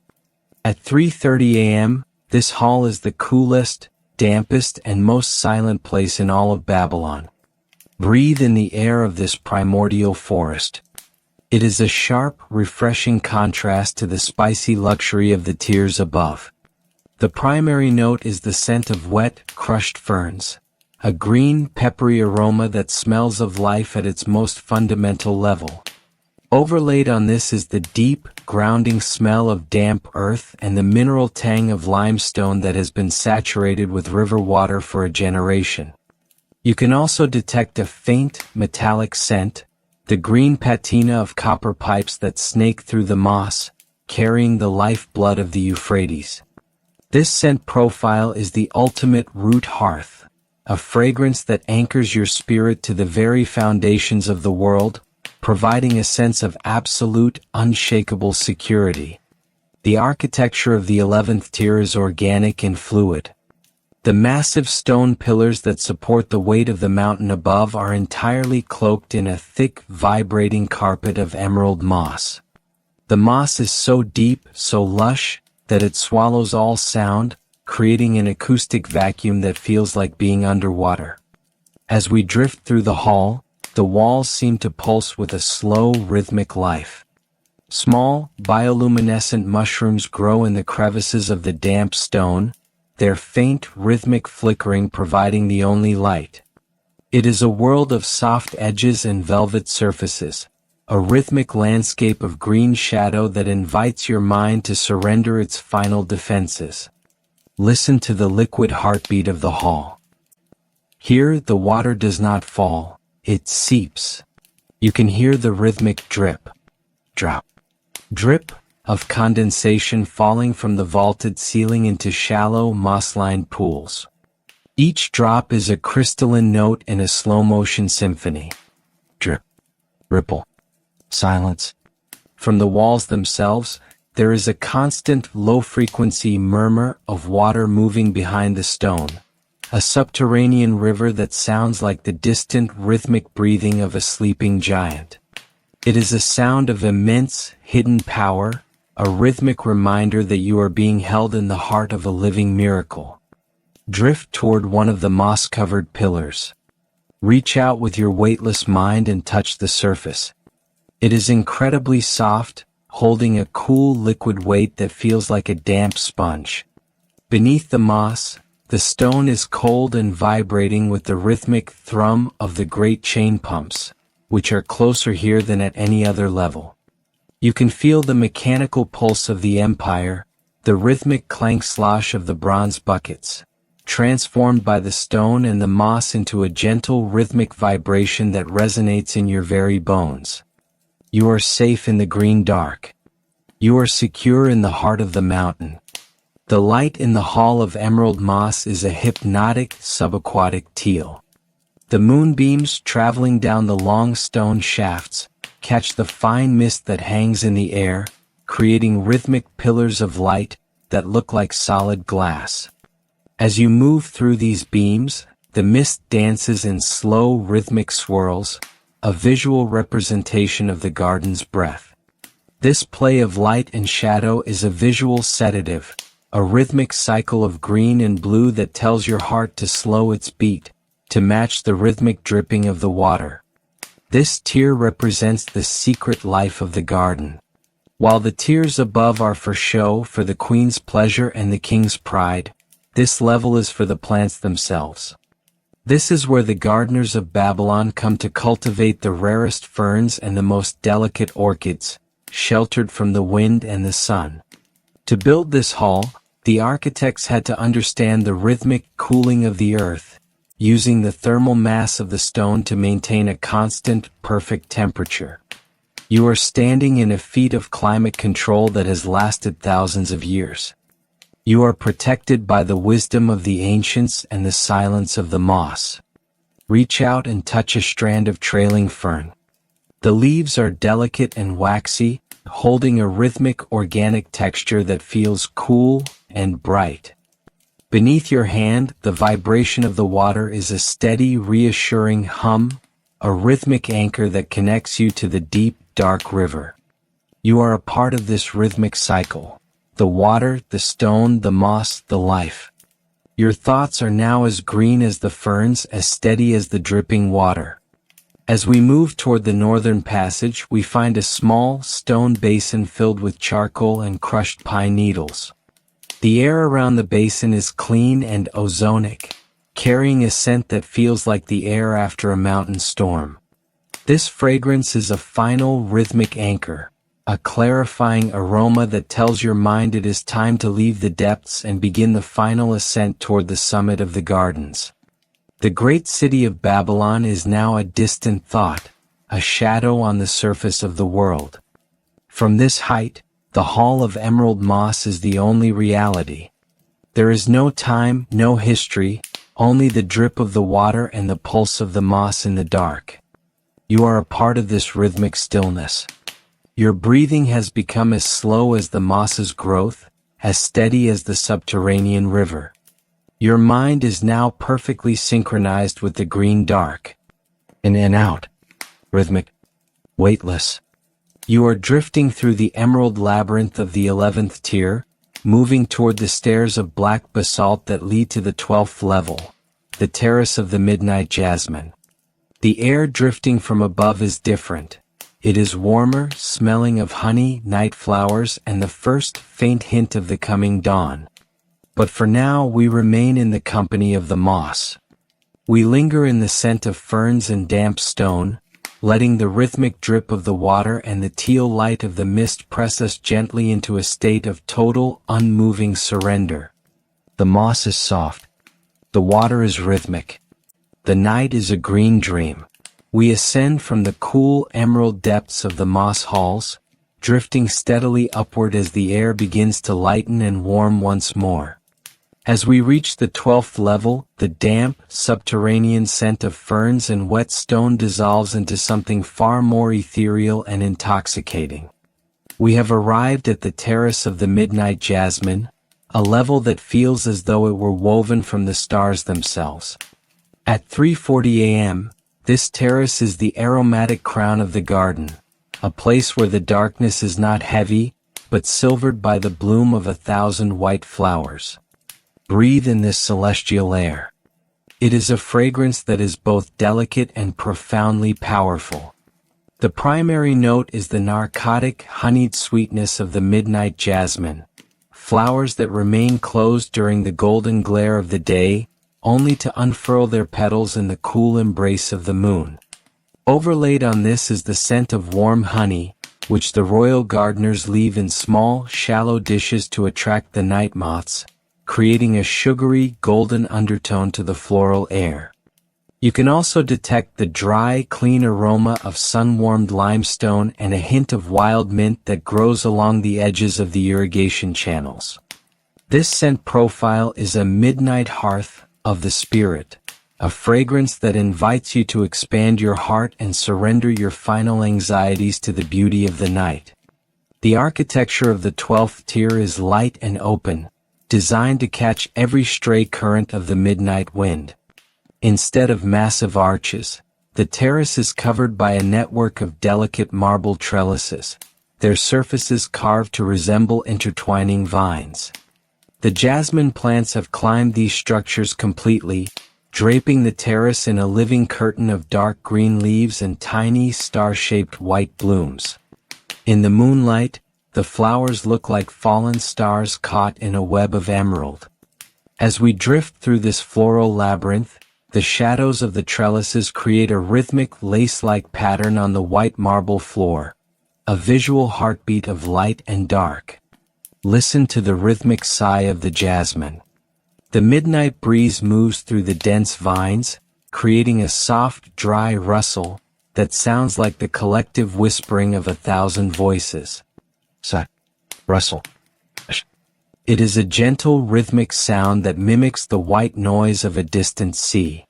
At 3:30 a.m., this hall is the coolest, dampest, and most silent place in all of Babylon. Breathe in the air of this primordial forest. It is a sharp, refreshing contrast to the spicy luxury of the tiers above. The primary note is the scent of wet, crushed ferns, a green, peppery aroma that smells of life at its most fundamental level. Overlaid on this is the deep, grounding smell of damp earth and the mineral tang of limestone that has been saturated with river water for a generation. You can also detect a faint, metallic scent, the green patina of copper pipes that snake through the moss, carrying the lifeblood of the Euphrates. This scent profile is the ultimate root hearth, a fragrance that anchors your spirit to the very foundations of the world, providing a sense of absolute, unshakable security. The architecture of the 11th tier is organic and fluid. The massive stone pillars that support the weight of the mountain above are entirely cloaked in a thick, vibrating carpet of emerald moss. The moss is so deep, so lush, that it swallows all sound, creating an acoustic vacuum that feels like being underwater. As we drift through the hall, the walls seem to pulse with a slow, rhythmic life. Small, bioluminescent mushrooms grow in the crevices of the damp stone, their faint, rhythmic flickering providing the only light. It is a world of soft edges and velvet surfaces, a rhythmic landscape of green shadow that invites your mind to surrender its final defenses. Listen to the liquid heartbeat of the hall. Here, the water does not fall, it seeps. You can hear the rhythmic drip, drop, drip of condensation falling from the vaulted ceiling into shallow, moss-lined pools. Each drop is a crystalline note in a slow-motion symphony. Drip, ripple, silence. From the walls themselves, there is a constant, low-frequency murmur of water moving behind the stone, a subterranean river that sounds like the distant, rhythmic breathing of a sleeping giant. It is a sound of immense, hidden power, a rhythmic reminder that you are being held in the heart of a living miracle. Drift toward one of the moss-covered pillars. Reach out with your weightless mind and touch the surface. It is incredibly soft, holding a cool liquid weight that feels like a damp sponge. Beneath the moss, the stone is cold and vibrating with the rhythmic thrum of the great chain pumps, which are closer here than at any other level. You can feel the mechanical pulse of the empire, the rhythmic clank-slosh of the bronze buckets, transformed by the stone and the moss into a gentle rhythmic vibration that resonates in your very bones. You are safe in the green dark. You are secure in the heart of the mountain. The light in the Hall of Emerald Moss is a hypnotic, subaquatic teal. The moonbeams traveling down the long stone shafts catch the fine mist that hangs in the air, creating rhythmic pillars of light that look like solid glass. As you move through these beams, the mist dances in slow, rhythmic swirls, a visual representation of the garden's breath. This play of light and shadow is a visual sedative, a rhythmic cycle of green and blue that tells your heart to slow its beat, to match the rhythmic dripping of the water. This tier represents the secret life of the garden. While the tiers above are for show, for the queen's pleasure and the king's pride, this level is for the plants themselves. This is where the gardeners of Babylon come to cultivate the rarest ferns and the most delicate orchids, sheltered from the wind and the sun. To build this hall, the architects had to understand the rhythmic cooling of the earth, using the thermal mass of the stone to maintain a constant, perfect temperature. You are standing in a feat of climate control that has lasted thousands of years. You are protected by the wisdom of the ancients and the silence of the moss. Reach out and touch a strand of trailing fern. The leaves are delicate and waxy, holding a rhythmic organic texture that feels cool and bright. Beneath your hand, the vibration of the water is a steady, reassuring hum, a rhythmic anchor that connects you to the deep, dark river. You are a part of this rhythmic cycle. The water, the stone, the moss, the life. Your thoughts are now as green as the ferns, as steady as the dripping water. As we move toward the northern passage, we find a small, stone basin filled with charcoal and crushed pine needles. The air around the basin is clean and ozonic, carrying a scent that feels like the air after a mountain storm. This fragrance is a final rhythmic anchor, a clarifying aroma that tells your mind it is time to leave the depths and begin the final ascent toward the summit of the gardens. The great city of Babylon is now a distant thought, a shadow on the surface of the world. From this height, the Hall of Emerald Moss is the only reality. There is no time, no history, only the drip of the water and the pulse of the moss in the dark. You are a part of this rhythmic stillness. Your breathing has become as slow as the moss's growth, as steady as the subterranean river. Your mind is now perfectly synchronized with the green dark. In and out. Rhythmic. Weightless. You are drifting through the emerald labyrinth of the 11th tier, moving toward the stairs of black basalt that lead to the 12th level, the terrace of the midnight jasmine. The air drifting from above is different. It is warmer, smelling of honey, night flowers, and the first faint hint of the coming dawn. But for now we remain in the company of the moss. We linger in the scent of ferns and damp stone, letting the rhythmic drip of the water and the teal light of the mist press us gently into a state of total, unmoving surrender. The moss is soft. The water is rhythmic. The night is a green dream. We ascend from the cool emerald depths of the moss halls, drifting steadily upward as the air begins to lighten and warm once more. As we reach the 12th level, the damp, subterranean scent of ferns and wet stone dissolves into something far more ethereal and intoxicating. We have arrived at the terrace of the midnight jasmine, a level that feels as though it were woven from the stars themselves. At 3:40 a.m., this terrace is the aromatic crown of the garden, a place where the darkness is not heavy, but silvered by the bloom of 1,000 white flowers. Breathe in this celestial air. It is a fragrance that is both delicate and profoundly powerful. The primary note is the narcotic, honeyed sweetness of the midnight jasmine, flowers that remain closed during the golden glare of the day, only to unfurl their petals in the cool embrace of the moon. Overlaid on this is the scent of warm honey, which the royal gardeners leave in small, shallow dishes to attract the night moths, creating a sugary, golden undertone to the floral air. You can also detect the dry, clean aroma of sun-warmed limestone and a hint of wild mint that grows along the edges of the irrigation channels. This scent profile is a midnight hearth of the spirit, a fragrance that invites you to expand your heart and surrender your final anxieties to the beauty of the night. The architecture of the 12th tier is light and open, designed to catch every stray current of the midnight wind. Instead of massive arches, the terrace is covered by a network of delicate marble trellises, their surfaces carved to resemble intertwining vines. The jasmine plants have climbed these structures completely, draping the terrace in a living curtain of dark green leaves and tiny star-shaped white blooms. In the moonlight, the flowers look like fallen stars caught in a web of emerald. As we drift through this floral labyrinth, the shadows of the trellises create a rhythmic lace-like pattern on the white marble floor, a visual heartbeat of light and dark. Listen to the rhythmic sigh of the jasmine. The midnight breeze moves through the dense vines, creating a soft, dry rustle that sounds like the collective whispering of 1,000 voices. Rustle. It is a gentle, rhythmic sound that mimics the white noise of a distant sea.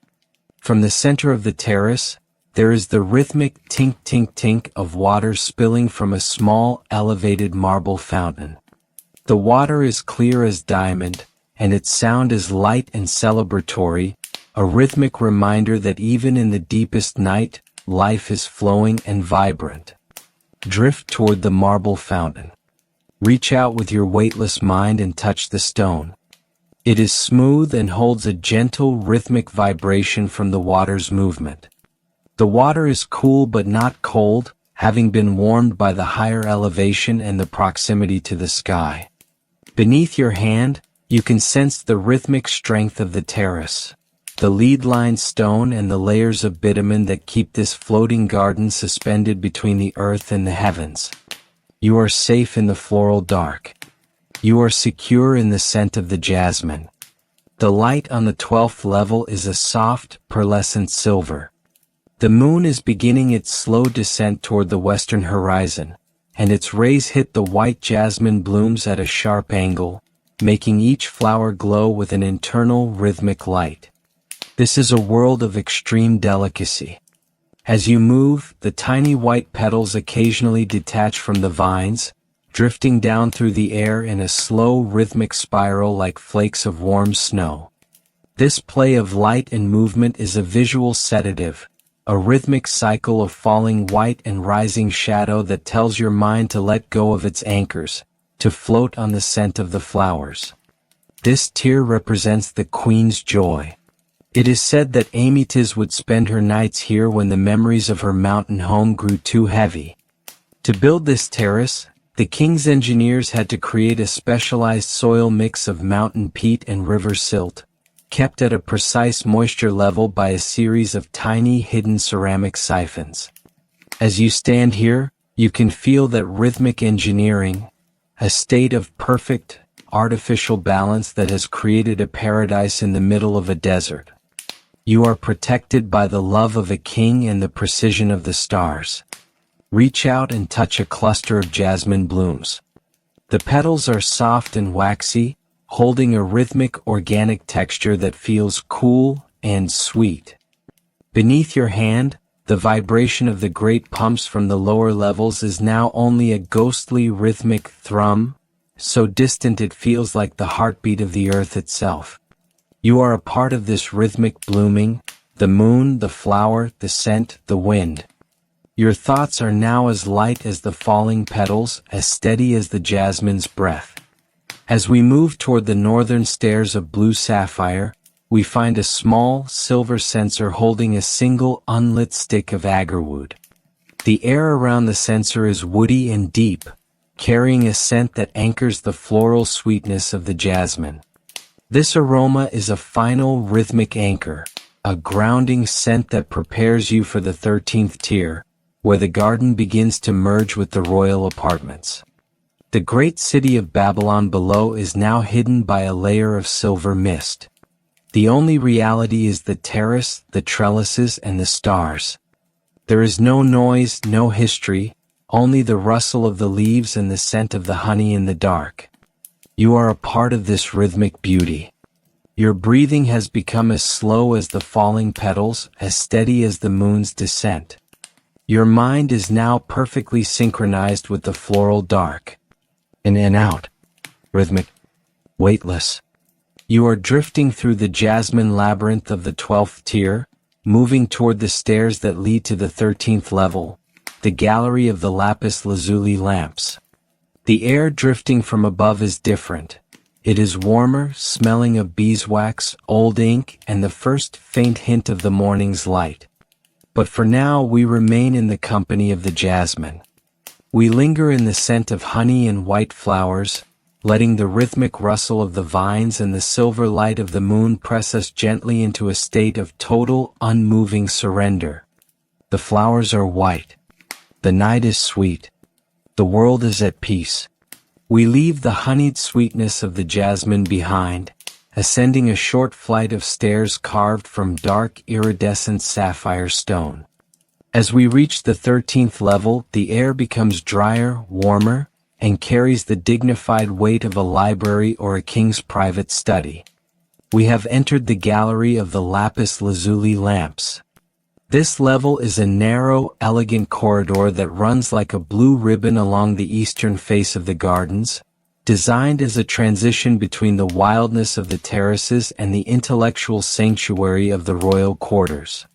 From the center of the terrace, there is the rhythmic tink-tink-tink of water spilling from a small, elevated marble fountain. The water is clear as diamond, and its sound is light and celebratory, a rhythmic reminder that even in the deepest night, life is flowing and vibrant. Drift toward the marble fountain. Reach out with your weightless mind and touch the stone. It is smooth and holds a gentle rhythmic vibration from the water's movement. The water is cool but not cold, having been warmed by the higher elevation and the proximity to the sky. Beneath your hand, you can sense the rhythmic strength of the terrace, the lead-lined stone and the layers of bitumen that keep this floating garden suspended between the earth and the heavens. You are safe in the floral dark. You are secure in the scent of the jasmine. The light on the 12th level is a soft, pearlescent silver. The moon is beginning its slow descent toward the western horizon, and its rays hit the white jasmine blooms at a sharp angle, making each flower glow with an internal rhythmic light. This is a world of extreme delicacy. As you move, the tiny white petals occasionally detach from the vines, drifting down through the air in a slow rhythmic spiral like flakes of warm snow. This play of light and movement is a visual sedative, a rhythmic cycle of falling white and rising shadow that tells your mind to let go of its anchors, to float on the scent of the flowers. This tier represents the queen's joy. It is said that Amytis would spend her nights here when the memories of her mountain home grew too heavy. To build this terrace, the king's engineers had to create a specialized soil mix of mountain peat and river silt, kept at a precise moisture level by a series of tiny hidden ceramic siphons. As you stand here, you can feel that rhythmic engineering, a state of perfect, artificial balance that has created a paradise in the middle of a desert. You are protected by the love of a king and the precision of the stars. Reach out and touch a cluster of jasmine blooms. The petals are soft and waxy, holding a rhythmic organic texture that feels cool and sweet. Beneath your hand, the vibration of the great pumps from the lower levels is now only a ghostly rhythmic thrum, so distant it feels like the heartbeat of the earth itself. You are a part of this rhythmic blooming, the moon, the flower, the scent, the wind. Your thoughts are now as light as the falling petals, as steady as the jasmine's breath. As we move toward the northern stairs of blue sapphire, we find a small, silver censer holding a single unlit stick of agarwood. The air around the censer is woody and deep, carrying a scent that anchors the floral sweetness of the jasmine. This aroma is a final rhythmic anchor, a grounding scent that prepares you for the 13th tier, where the garden begins to merge with the royal apartments. The great city of Babylon below is now hidden by a layer of silver mist. The only reality is the terrace, the trellises, and the stars. There is no noise, no history, only the rustle of the leaves and the scent of the honey in the dark. You are a part of this rhythmic beauty. Your breathing has become as slow as the falling petals, as steady as the moon's descent. Your mind is now perfectly synchronized with the floral dark. In and out. Rhythmic. Weightless. You are drifting through the jasmine labyrinth of the 12th tier, moving toward the stairs that lead to the 13th level, the gallery of the lapis lazuli lamps. The air drifting from above is different. It is warmer, smelling of beeswax, old ink, and the first faint hint of the morning's light. But for now we remain in the company of the jasmine. We linger in the scent of honey and white flowers, letting the rhythmic rustle of the vines and the silver light of the moon press us gently into a state of total, unmoving surrender. The flowers are white. The night is sweet. The world is at peace. We leave the honeyed sweetness of the jasmine behind, ascending a short flight of stairs carved from dark iridescent sapphire stone. As we reach the 13th level, the air becomes drier, warmer, and carries the dignified weight of a library or a king's private study. We have entered the gallery of the lapis lazuli lamps. This level is a narrow, elegant corridor that runs like a blue ribbon along the eastern face of the gardens, designed as a transition between the wildness of the terraces and the intellectual sanctuary of the royal quarters.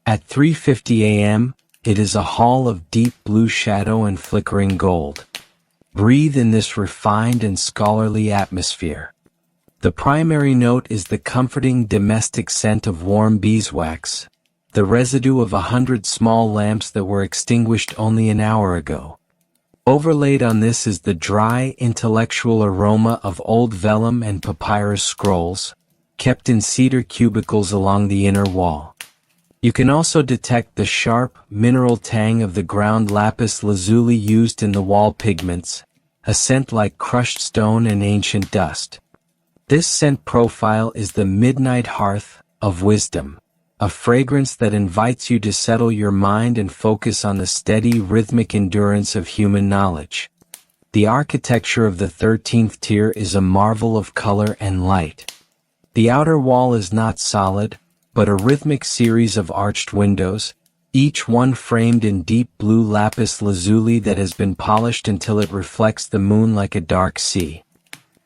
At 3:50 a.m., it is a hall of deep blue shadow and flickering gold. Breathe in this refined and scholarly atmosphere. The primary note is the comforting domestic scent of warm beeswax, the residue of 100 small lamps that were extinguished only an hour ago. Overlaid on this is the dry, intellectual aroma of old vellum and papyrus scrolls, kept in cedar cubicles along the inner wall. You can also detect the sharp, mineral tang of the ground lapis lazuli used in the wall pigments, a scent like crushed stone and ancient dust. This scent profile is the midnight hearth of wisdom, a fragrance that invites you to settle your mind and focus on the steady rhythmic endurance of human knowledge. The architecture of the 13th tier is a marvel of color and light. The outer wall is not solid, but a rhythmic series of arched windows, each one framed in deep blue lapis lazuli that has been polished until it reflects the moon like a dark sea.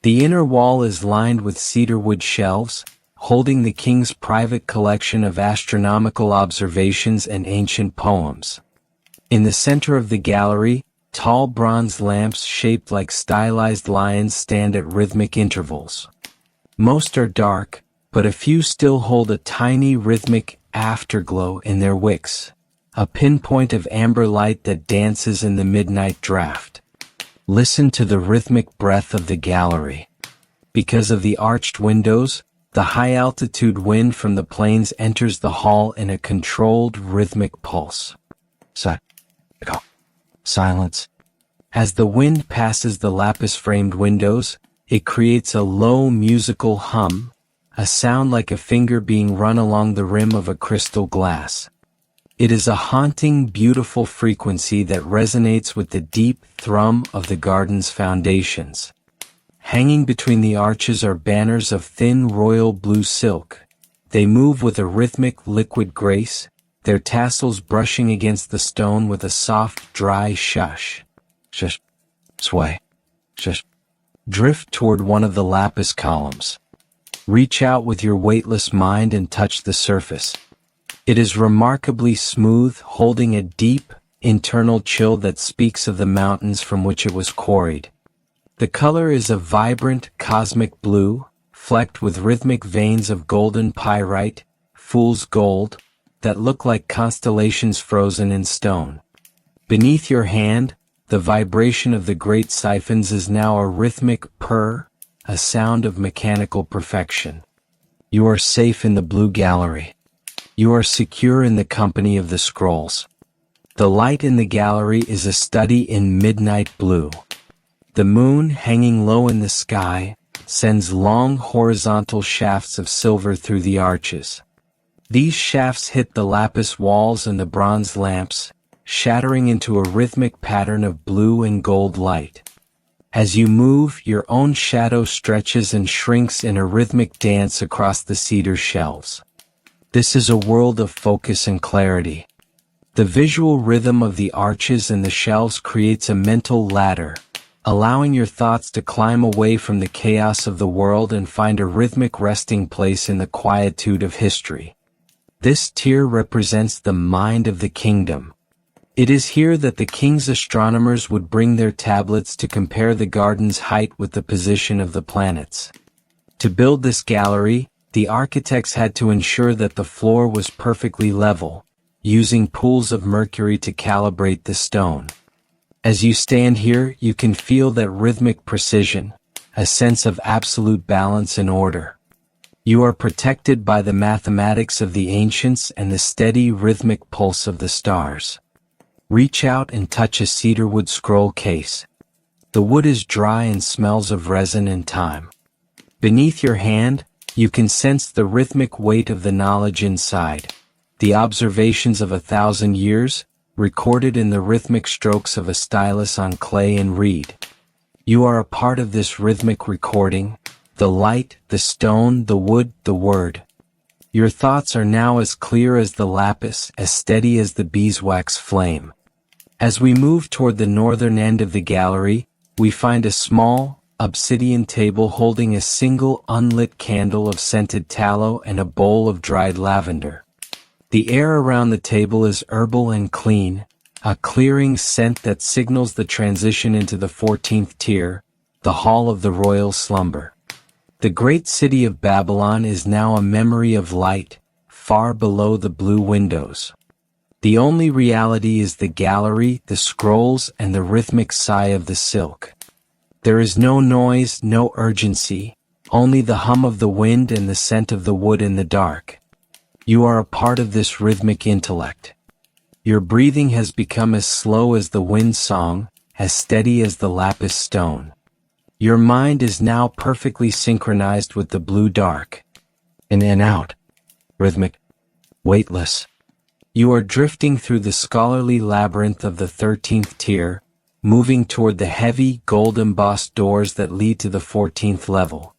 The inner wall is lined with cedarwood shelves, holding the king's private collection of astronomical observations and ancient poems. In the center of the gallery, tall bronze lamps shaped like stylized lions stand at rhythmic intervals. Most are dark, but a few still hold a tiny rhythmic afterglow in their wicks, a pinpoint of amber light that dances in the midnight draft. Listen to the rhythmic breath of the gallery. Because of the arched windows, the high-altitude wind from the plains enters the hall in a controlled, rhythmic pulse. Silence. As the wind passes the lapis-framed windows, it creates a low musical hum, a sound like a finger being run along the rim of a crystal glass. It is a haunting, beautiful frequency that resonates with the deep thrum of the garden's foundations. Hanging between the arches are banners of thin royal blue silk. They move with a rhythmic, liquid grace, their tassels brushing against the stone with a soft, dry shush. Shush. Sway. Shush. Drift toward one of the lapis columns. Reach out with your weightless mind and touch the surface. It is remarkably smooth, holding a deep, internal chill that speaks of the mountains from which it was quarried. The color is a vibrant, cosmic blue, flecked with rhythmic veins of golden pyrite, fool's gold, that look like constellations frozen in stone. Beneath your hand, the vibration of the great siphons is now a rhythmic purr, a sound of mechanical perfection. You are safe in the blue gallery. You are secure in the company of the scrolls. The light in the gallery is a study in midnight blue. The moon, hanging low in the sky, sends long horizontal shafts of silver through the arches. These shafts hit the lapis walls and the bronze lamps, shattering into a rhythmic pattern of blue and gold light. As you move, your own shadow stretches and shrinks in a rhythmic dance across the cedar shelves. This is a world of focus and clarity. The visual rhythm of the arches and the shelves creates a mental ladder, allowing your thoughts to climb away from the chaos of the world and find a rhythmic resting place in the quietude of history. This tier represents the mind of the kingdom. It is here that the king's astronomers would bring their tablets to compare the garden's height with the position of the planets. To build this gallery, the architects had to ensure that the floor was perfectly level, using pools of mercury to calibrate the stone. As you stand here, you can feel that rhythmic precision, a sense of absolute balance and order. You are protected by the mathematics of the ancients and the steady rhythmic pulse of the stars. Reach out and touch a cedarwood scroll case. The wood is dry and smells of resin and time. Beneath your hand, you can sense the rhythmic weight of the knowledge inside, the observations of 1,000 years, recorded in the rhythmic strokes of a stylus on clay and reed. You are a part of this rhythmic recording, the light, the stone, the wood, the word. Your thoughts are now as clear as the lapis, as steady as the beeswax flame. As we move toward the northern end of the gallery, we find a small, obsidian table holding a single unlit candle of scented tallow and a bowl of dried lavender. The air around the table is herbal and clean, a clearing scent that signals the transition into the 14th tier, the hall of the royal slumber. The great city of Babylon is now a memory of light, far below the blue windows. The only reality is the gallery, the scrolls, and the rhythmic sigh of the silk. There is no noise, no urgency, only the hum of the wind and the scent of the wood in the dark. You are a part of this rhythmic intellect. Your breathing has become as slow as the wind's song, as steady as the lapis stone. Your mind is now perfectly synchronized with the blue dark. In and out. Rhythmic. Weightless. You are drifting through the scholarly labyrinth of the 13th tier, moving toward the heavy, gold-embossed doors that lead to the 14th level.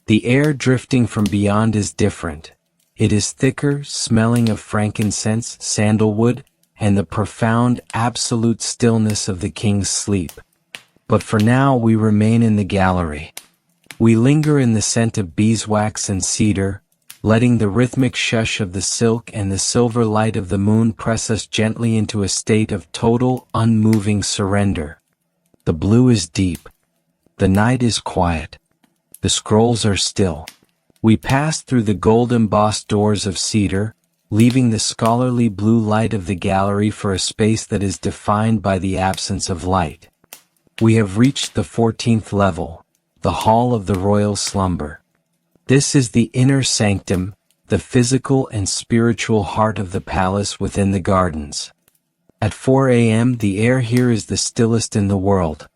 The air drifting from beyond is different. It is thicker, smelling of frankincense, sandalwood, and the profound, absolute stillness of the king's sleep. But for now we remain in the gallery. We linger in the scent of beeswax and cedar, letting the rhythmic shush of the silk and the silver light of the moon press us gently into a state of total, unmoving surrender. The blue is deep. The night is quiet. The scrolls are still. We pass through the gold-embossed doors of cedar, leaving the scholarly blue light of the gallery for a space that is defined by the absence of light. We have reached the 14th level, the hall of the royal slumber. This is the inner sanctum, the physical and spiritual heart of the palace within the gardens. At 4 a.m. the air here is the stillest in the world.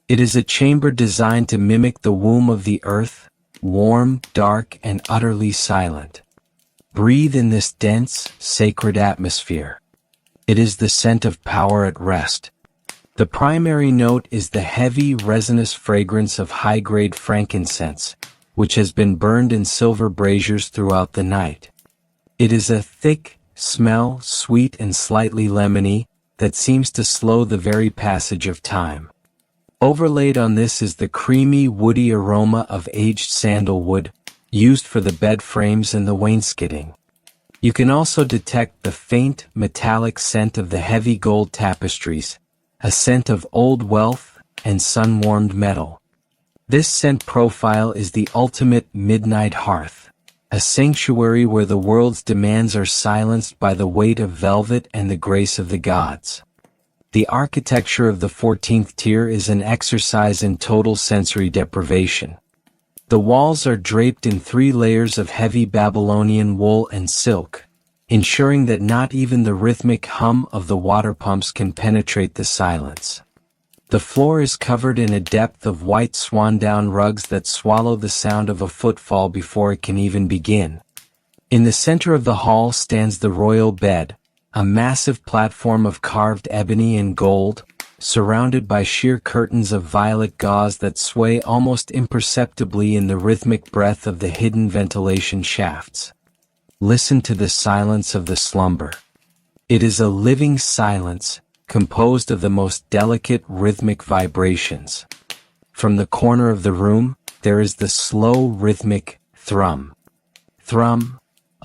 It is a chamber designed to mimic the womb of the earth, warm, dark, and utterly silent. Breathe in this dense, sacred atmosphere. It is the scent of power at rest. The primary note is the heavy, resinous fragrance of high-grade frankincense, which has been burned in silver braziers throughout the night. It is a thick smell, sweet and slightly lemony, that seems to slow the very passage of time. Overlaid on this is the creamy, woody aroma of aged sandalwood, used for the bed frames and the wainscoting. You can also detect the faint, metallic scent of the heavy gold tapestries, a scent of old wealth and sun-warmed metal. This scent profile is the ultimate midnight hearth, a sanctuary where the world's demands are silenced by the weight of velvet and the grace of the gods. The architecture of the 14th tier is an exercise in total sensory deprivation. The walls are draped in 3 layers of heavy Babylonian wool and silk, ensuring that not even the rhythmic hum of the water pumps can penetrate the silence. The floor is covered in a depth of white swan-down rugs that swallow the sound of a footfall before it can even begin. In the center of the hall stands the royal bed, a massive platform of carved ebony and gold, surrounded by sheer curtains of violet gauze that sway almost imperceptibly in the rhythmic breath of the hidden ventilation shafts. Listen to the silence of the slumber. It is a living silence, composed of the most delicate rhythmic vibrations. From the corner of the room, there is the slow rhythmic thrum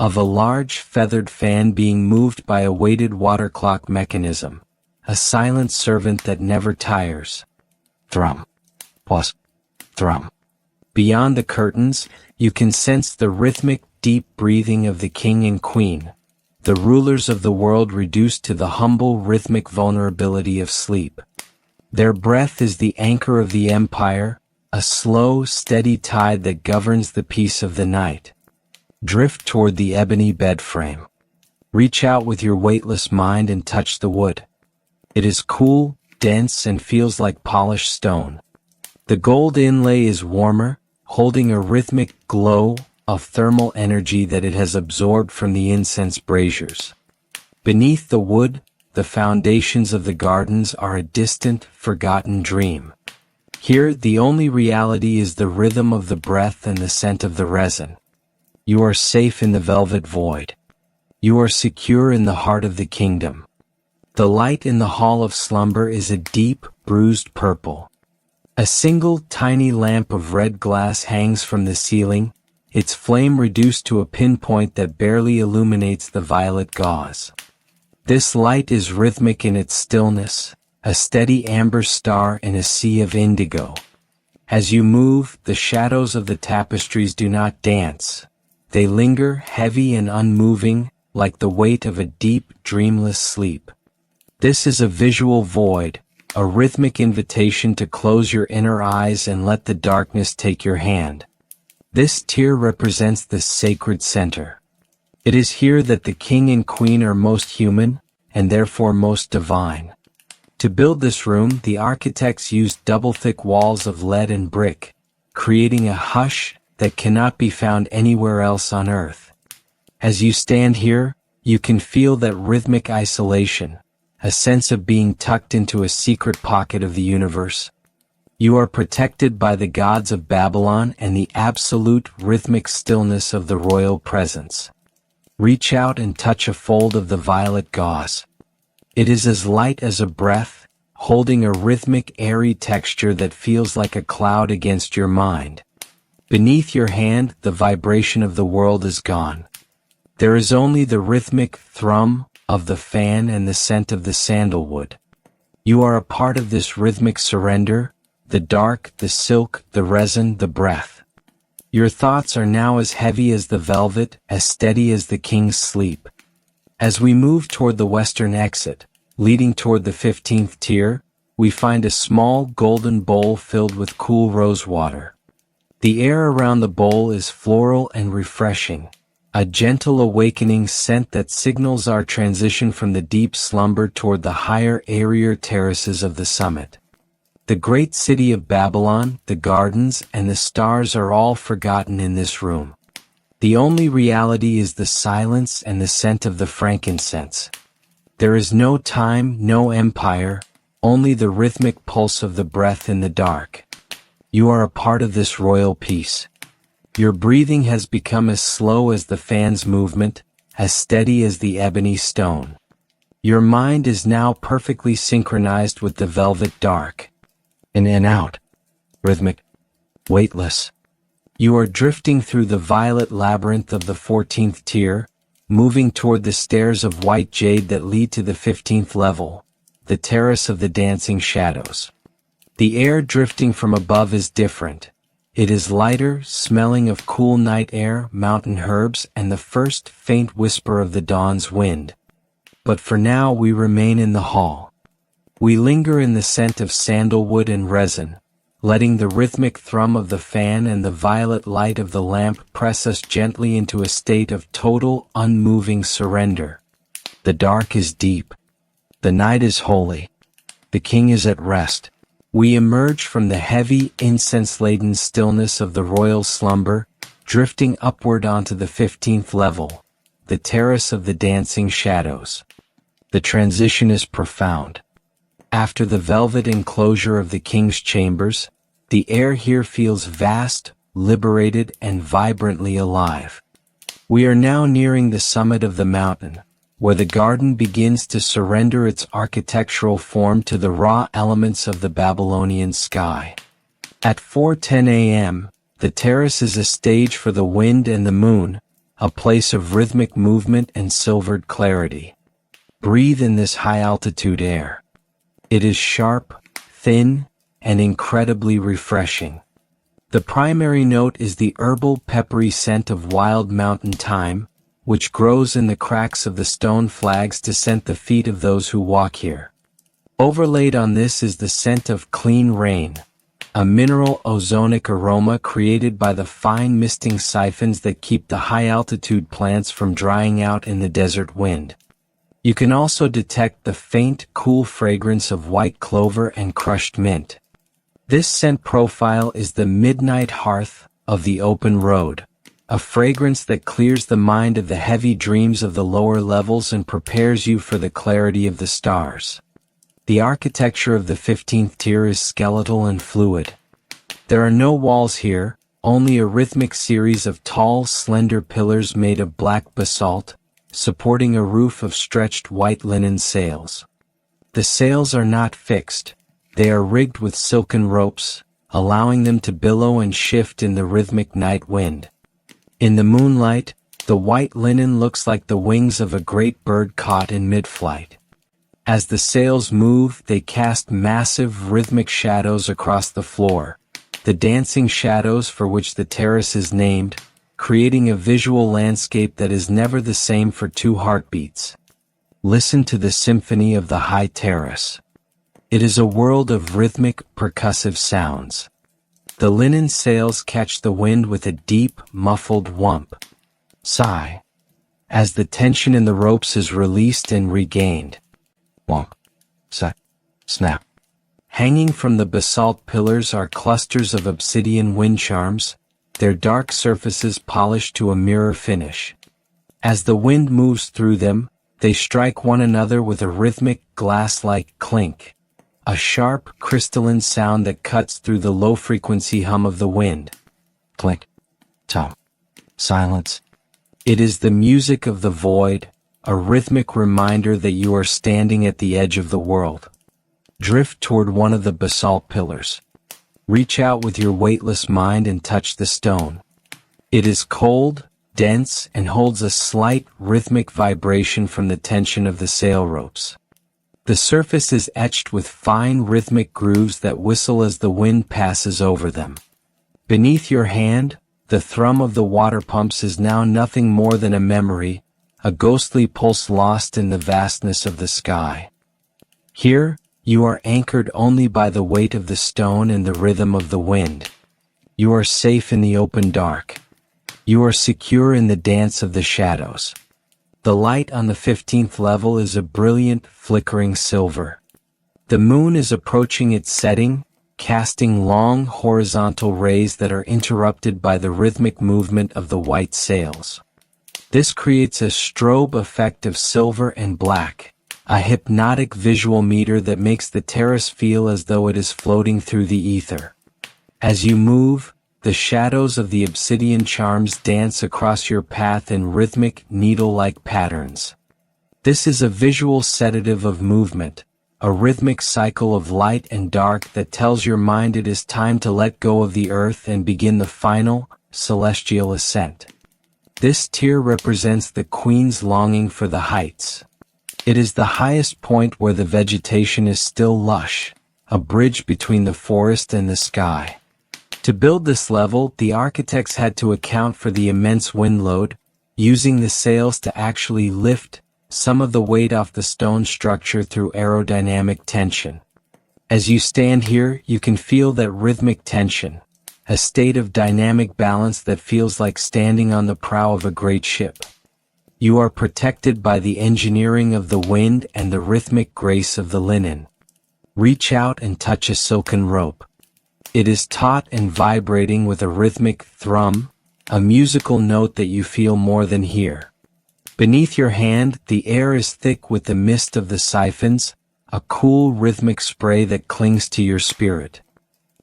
of a large feathered fan being moved by a weighted water clock mechanism, a silent servant that never tires. Thrum. Plus. Thrum. Beyond the curtains, you can sense the rhythmic, deep breathing of the king and queen, the rulers of the world reduced to the humble rhythmic vulnerability of sleep. Their breath is the anchor of the empire, a slow, steady tide that governs the peace of the night. Drift toward the ebony bed frame. Reach out with your weightless mind and touch the wood. It is cool, dense, and feels like polished stone. The gold inlay is warmer, holding a rhythmic glow of thermal energy that it has absorbed from the incense braziers. Beneath the wood, the foundations of the gardens are a distant, forgotten dream. Here, the only reality is the rhythm of the breath and the scent of the resin. You are safe in the velvet void. You are secure in the heart of the kingdom. The light in the hall of slumber is a deep, bruised purple. A single, tiny lamp of red glass hangs from the ceiling, its flame reduced to a pinpoint that barely illuminates the violet gauze. This light is rhythmic in its stillness, a steady amber star in a sea of indigo. As you move, the shadows of the tapestries do not dance. They linger, heavy and unmoving, like the weight of a deep, dreamless sleep. This is a visual void, a rhythmic invitation to close your inner eyes and let the darkness take your hand. This tier represents the sacred center. It is here that the king and queen are most human, and therefore most divine. To build this room, the architects used double-thick walls of lead and brick, creating a hush that cannot be found anywhere else on earth. As you stand here, you can feel that rhythmic isolation, a sense of being tucked into a secret pocket of the universe. You are protected by the gods of Babylon and the absolute rhythmic stillness of the royal presence. Reach out and touch a fold of the violet gauze. It is as light as a breath, holding a rhythmic, airy texture that feels like a cloud against your mind. Beneath your hand, the vibration of the world is gone. There is only the rhythmic thrum of the fan and the scent of the sandalwood. You are a part of this rhythmic surrender, the dark, the silk, the resin, the breath. Your thoughts are now as heavy as the velvet, as steady as the king's sleep. As we move toward the western exit, leading toward the 15th tier, we find a small golden bowl filled with cool rose water. The air around the bowl is floral and refreshing, a gentle awakening scent that signals our transition from the deep slumber toward the higher, airier terraces of the summit. The great city of Babylon, the gardens, and the stars are all forgotten in this room. The only reality is the silence and the scent of the frankincense. There is no time, no empire, only the rhythmic pulse of the breath in the dark. You are a part of this royal peace. Your breathing has become as slow as the fan's movement, as steady as the ebony stone. Your mind is now perfectly synchronized with the velvet dark. In and out. Rhythmic. Weightless. You are drifting through the violet labyrinth of the 14th tier, moving toward the stairs of white jade that lead to the 15th level, the terrace of the dancing shadows. The air drifting from above is different. It is lighter, smelling of cool night air, mountain herbs, and the first faint whisper of the dawn's wind. But for now we remain in the hall. We linger in the scent of sandalwood and resin, letting the rhythmic thrum of the fan and the violet light of the lamp press us gently into a state of total, unmoving surrender. The dark is deep. The night is holy. The king is at rest. We emerge from the heavy, incense-laden stillness of the royal slumber, drifting upward onto the 15th level, the terrace of the dancing shadows. The transition is profound. After the velvet enclosure of the king's chambers, the air here feels vast, liberated, and vibrantly alive. We are now nearing the summit of the mountain, where the garden begins to surrender its architectural form to the raw elements of the Babylonian sky. At 4:10 a.m., the terrace is a stage for the wind and the moon, a place of rhythmic movement and silvered clarity. Breathe in this high-altitude air. It is sharp, thin, and incredibly refreshing. The primary note is the herbal peppery scent of wild mountain thyme, which grows in the cracks of the stone flags to scent the feet of those who walk here. Overlaid on this is the scent of clean rain, a mineral ozonic aroma created by the fine misting siphons that keep the high-altitude plants from drying out in the desert wind. You can also detect the faint, cool fragrance of white clover and crushed mint. This scent profile is the midnight hearth of the open road, a fragrance that clears the mind of the heavy dreams of the lower levels and prepares you for the clarity of the stars. The architecture of the 15th tier is skeletal and fluid. There are no walls here, only a rhythmic series of tall, slender pillars made of black basalt, supporting a roof of stretched white linen sails. The sails are not fixed. They are rigged with silken ropes, allowing them to billow and shift in the rhythmic night wind. In the moonlight, the white linen looks like the wings of a great bird caught in mid-flight. As the sails move, they cast massive rhythmic shadows across the floor, the dancing shadows for which the terrace is named, creating a visual landscape that is never the same for two heartbeats. Listen to the symphony of the high terrace. It is a world of rhythmic, percussive sounds. The linen sails catch the wind with a deep, muffled whump. Sigh. As the tension in the ropes is released and regained. Whomp. Sigh. Snap. Hanging from the basalt pillars are clusters of obsidian wind charms, their dark surfaces polished to a mirror finish. As the wind moves through them, they strike one another with a rhythmic, glass-like clink. A sharp, crystalline sound that cuts through the low-frequency hum of the wind. Clink. Tom. Silence. It is the music of the void, a rhythmic reminder that you are standing at the edge of the world. Drift toward one of the basalt pillars. Reach out with your weightless mind and touch the stone. It is cold, dense, and holds a slight, rhythmic vibration from the tension of the sail ropes. The surface is etched with fine rhythmic grooves that whistle as the wind passes over them. Beneath your hand, the thrum of the water pumps is now nothing more than a memory, a ghostly pulse lost in the vastness of the sky. Here, you are anchored only by the weight of the stone and the rhythm of the wind. You are safe in the open dark. You are secure in the dance of the shadows. The light on the 15th level is a brilliant, flickering silver. The moon is approaching its setting, casting long, horizontal rays that are interrupted by the rhythmic movement of the white sails. This creates a strobe effect of silver and black, a hypnotic visual meter that makes the terrace feel as though it is floating through the ether. As you move, the shadows of the obsidian charms dance across your path in rhythmic, needle-like patterns. This is a visual sedative of movement, a rhythmic cycle of light and dark that tells your mind it is time to let go of the earth and begin the final, celestial ascent. This tier represents the Queen's longing for the heights. It is the highest point where the vegetation is still lush, a bridge between the forest and the sky. To build this level, the architects had to account for the immense wind load, using the sails to actually lift some of the weight off the stone structure through aerodynamic tension. As you stand here, you can feel that rhythmic tension, a state of dynamic balance that feels like standing on the prow of a great ship. You are protected by the engineering of the wind and the rhythmic grace of the linen. Reach out and touch a silken rope. It is taut and vibrating with a rhythmic thrum, a musical note that you feel more than hear. Beneath your hand, the air is thick with the mist of the siphons, a cool rhythmic spray that clings to your spirit.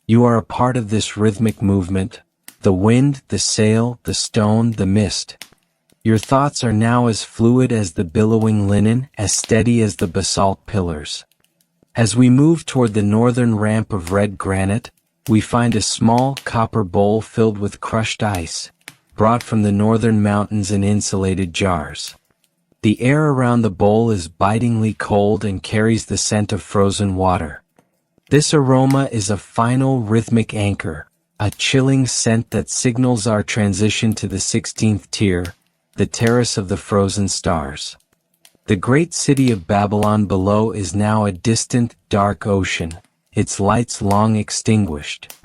You are a part of this rhythmic movement, the wind, the sail, the stone, the mist. Your thoughts are now as fluid as the billowing linen, as steady as the basalt pillars. As we move toward the northern ramp of red granite, we find a small copper bowl filled with crushed ice, brought from the northern mountains in insulated jars. The air around the bowl is bitingly cold and carries the scent of frozen water. This aroma is a final rhythmic anchor, a chilling scent that signals our transition to the 16th tier, the terrace of the frozen stars. The great city of Babylon below is now a distant, dark ocean, its lights long extinguished.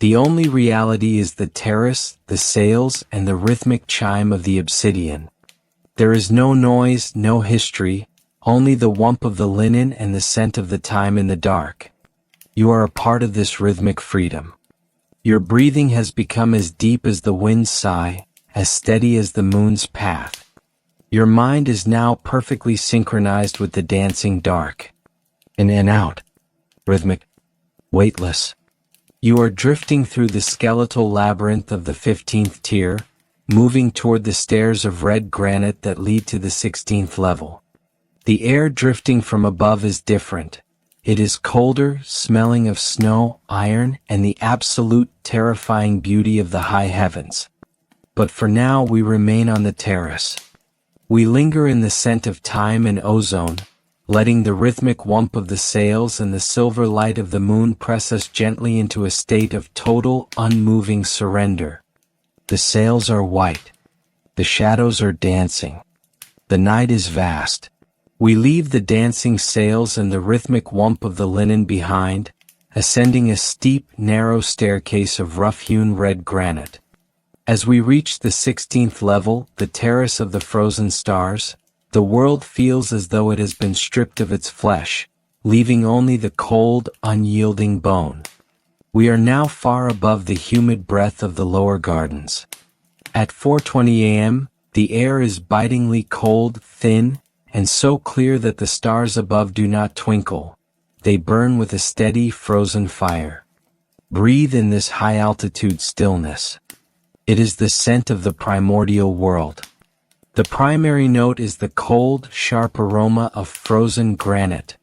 The only reality is the terrace, the sails, and the rhythmic chime of the obsidian. There is no noise, no history, only the whump of the linen and the scent of the time in the dark. You are a part of this rhythmic freedom. Your breathing has become as deep as the wind's sigh, as steady as the moon's path. Your mind is now perfectly synchronized with the dancing dark. In and out. Rhythmic. Weightless. You are drifting through the skeletal labyrinth of the 15th tier, moving toward the stairs of red granite that lead to the 16th level. The air drifting from above is different. It is colder, smelling of snow, iron, and the absolute terrifying beauty of the high heavens. But for now we remain on the terrace. We linger in the scent of time and ozone, letting the rhythmic whump of the sails and the silver light of the moon press us gently into a state of total, unmoving surrender. The sails are white. The shadows are dancing. The night is vast. We leave the dancing sails and the rhythmic whump of the linen behind, ascending a steep, narrow staircase of rough-hewn red granite. As we reach the 16th level, the terrace of the frozen stars, the world feels as though it has been stripped of its flesh, leaving only the cold, unyielding bone. We are now far above the humid breath of the lower gardens. At 4:20 a.m., the air is bitingly cold, thin, and so clear that the stars above do not twinkle. They burn with a steady, frozen fire. Breathe in this high-altitude stillness. It is the scent of the primordial world. The primary note is the cold, sharp aroma of frozen granite,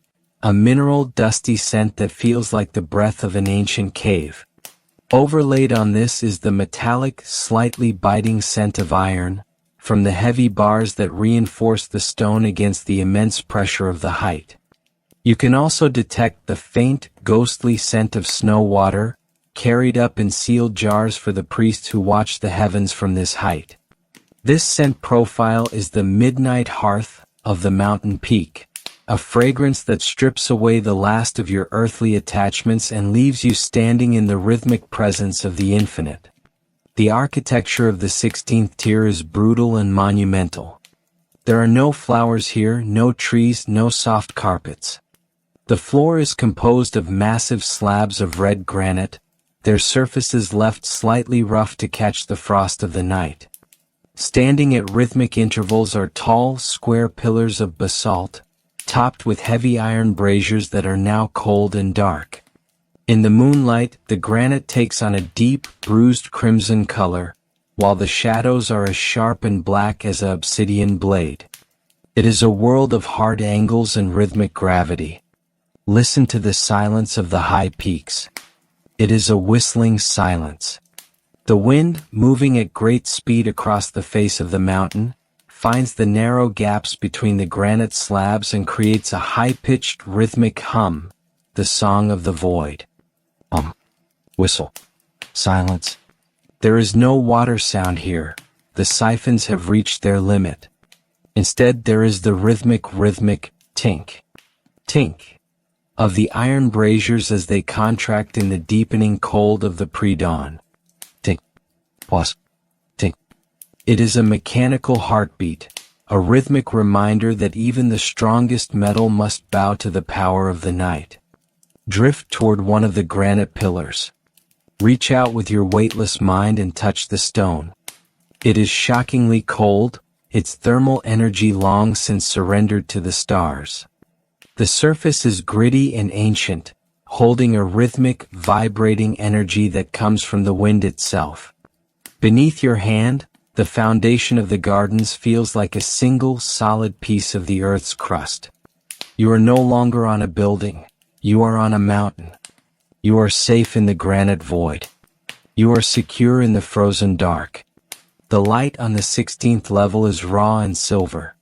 a mineral, dusty scent that feels like the breath of an ancient cave. Overlaid on this is the metallic, slightly biting scent of iron, from the heavy bars that reinforce the stone against the immense pressure of the height. You can also detect the faint, ghostly scent of snow water, carried up in sealed jars for the priests who watch the heavens from this height. This scent profile is the midnight hearth of the mountain peak, a fragrance that strips away the last of your earthly attachments and leaves you standing in the rhythmic presence of the infinite. The architecture of the 16th tier is brutal and monumental. There are no flowers here, no trees, no soft carpets. The floor is composed of massive slabs of red granite, their surfaces left slightly rough to catch the frost of the night. Standing at rhythmic intervals are tall, square pillars of basalt, topped with heavy iron braziers that are now cold and dark. In the moonlight, the granite takes on a deep, bruised crimson color, while the shadows are as sharp and black as an obsidian blade. It is a world of hard angles and rhythmic gravity. Listen to the silence of the high peaks. It is a whistling silence. The wind, moving at great speed across the face of the mountain, finds the narrow gaps between the granite slabs and creates a high-pitched rhythmic hum, the song of the void. Whistle. Silence. There is no water sound here. The siphons have reached their limit. Instead, there is the rhythmic tink, tink of the iron braziers as they contract in the deepening cold of the pre-dawn. Tink. Pause. Tink. It is a mechanical heartbeat, a rhythmic reminder that even the strongest metal must bow to the power of the night. Drift toward one of the granite pillars. Reach out with your weightless mind and touch the stone. It is shockingly cold, its thermal energy long since surrendered to the stars. The surface is gritty and ancient, holding a rhythmic, vibrating energy that comes from the wind itself. Beneath your hand, the foundation of the gardens feels like a single, solid piece of the earth's crust. You are no longer on a building. You are on a mountain. You are safe in the granite void. You are secure in the frozen dark. The light on the 16th level is raw and silver.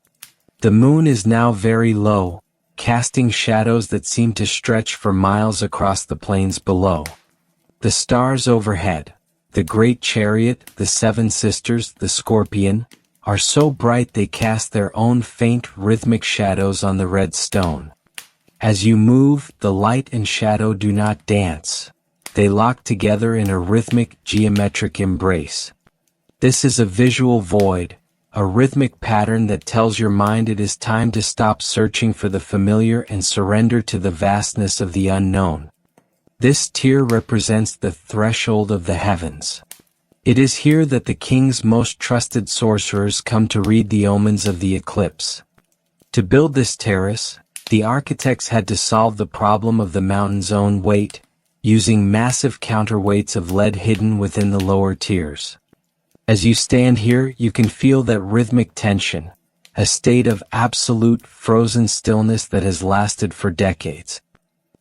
The moon is now very low, casting shadows that seem to stretch for miles across the plains below. The stars overhead, the Great Chariot, the Seven Sisters, the Scorpion, are so bright they cast their own faint rhythmic shadows on the red stone. As you move, the light and shadow do not dance. They lock together in a rhythmic, geometric embrace. This is a visual void, a rhythmic pattern that tells your mind it is time to stop searching for the familiar and surrender to the vastness of the unknown. This tier represents the threshold of the heavens. It is here that the king's most trusted sorcerers come to read the omens of the eclipse. To build this terrace, the architects had to solve the problem of the mountain's own weight, using massive counterweights of lead hidden within the lower tiers. As you stand here, you can feel that rhythmic tension, a state of absolute frozen stillness that has lasted for decades.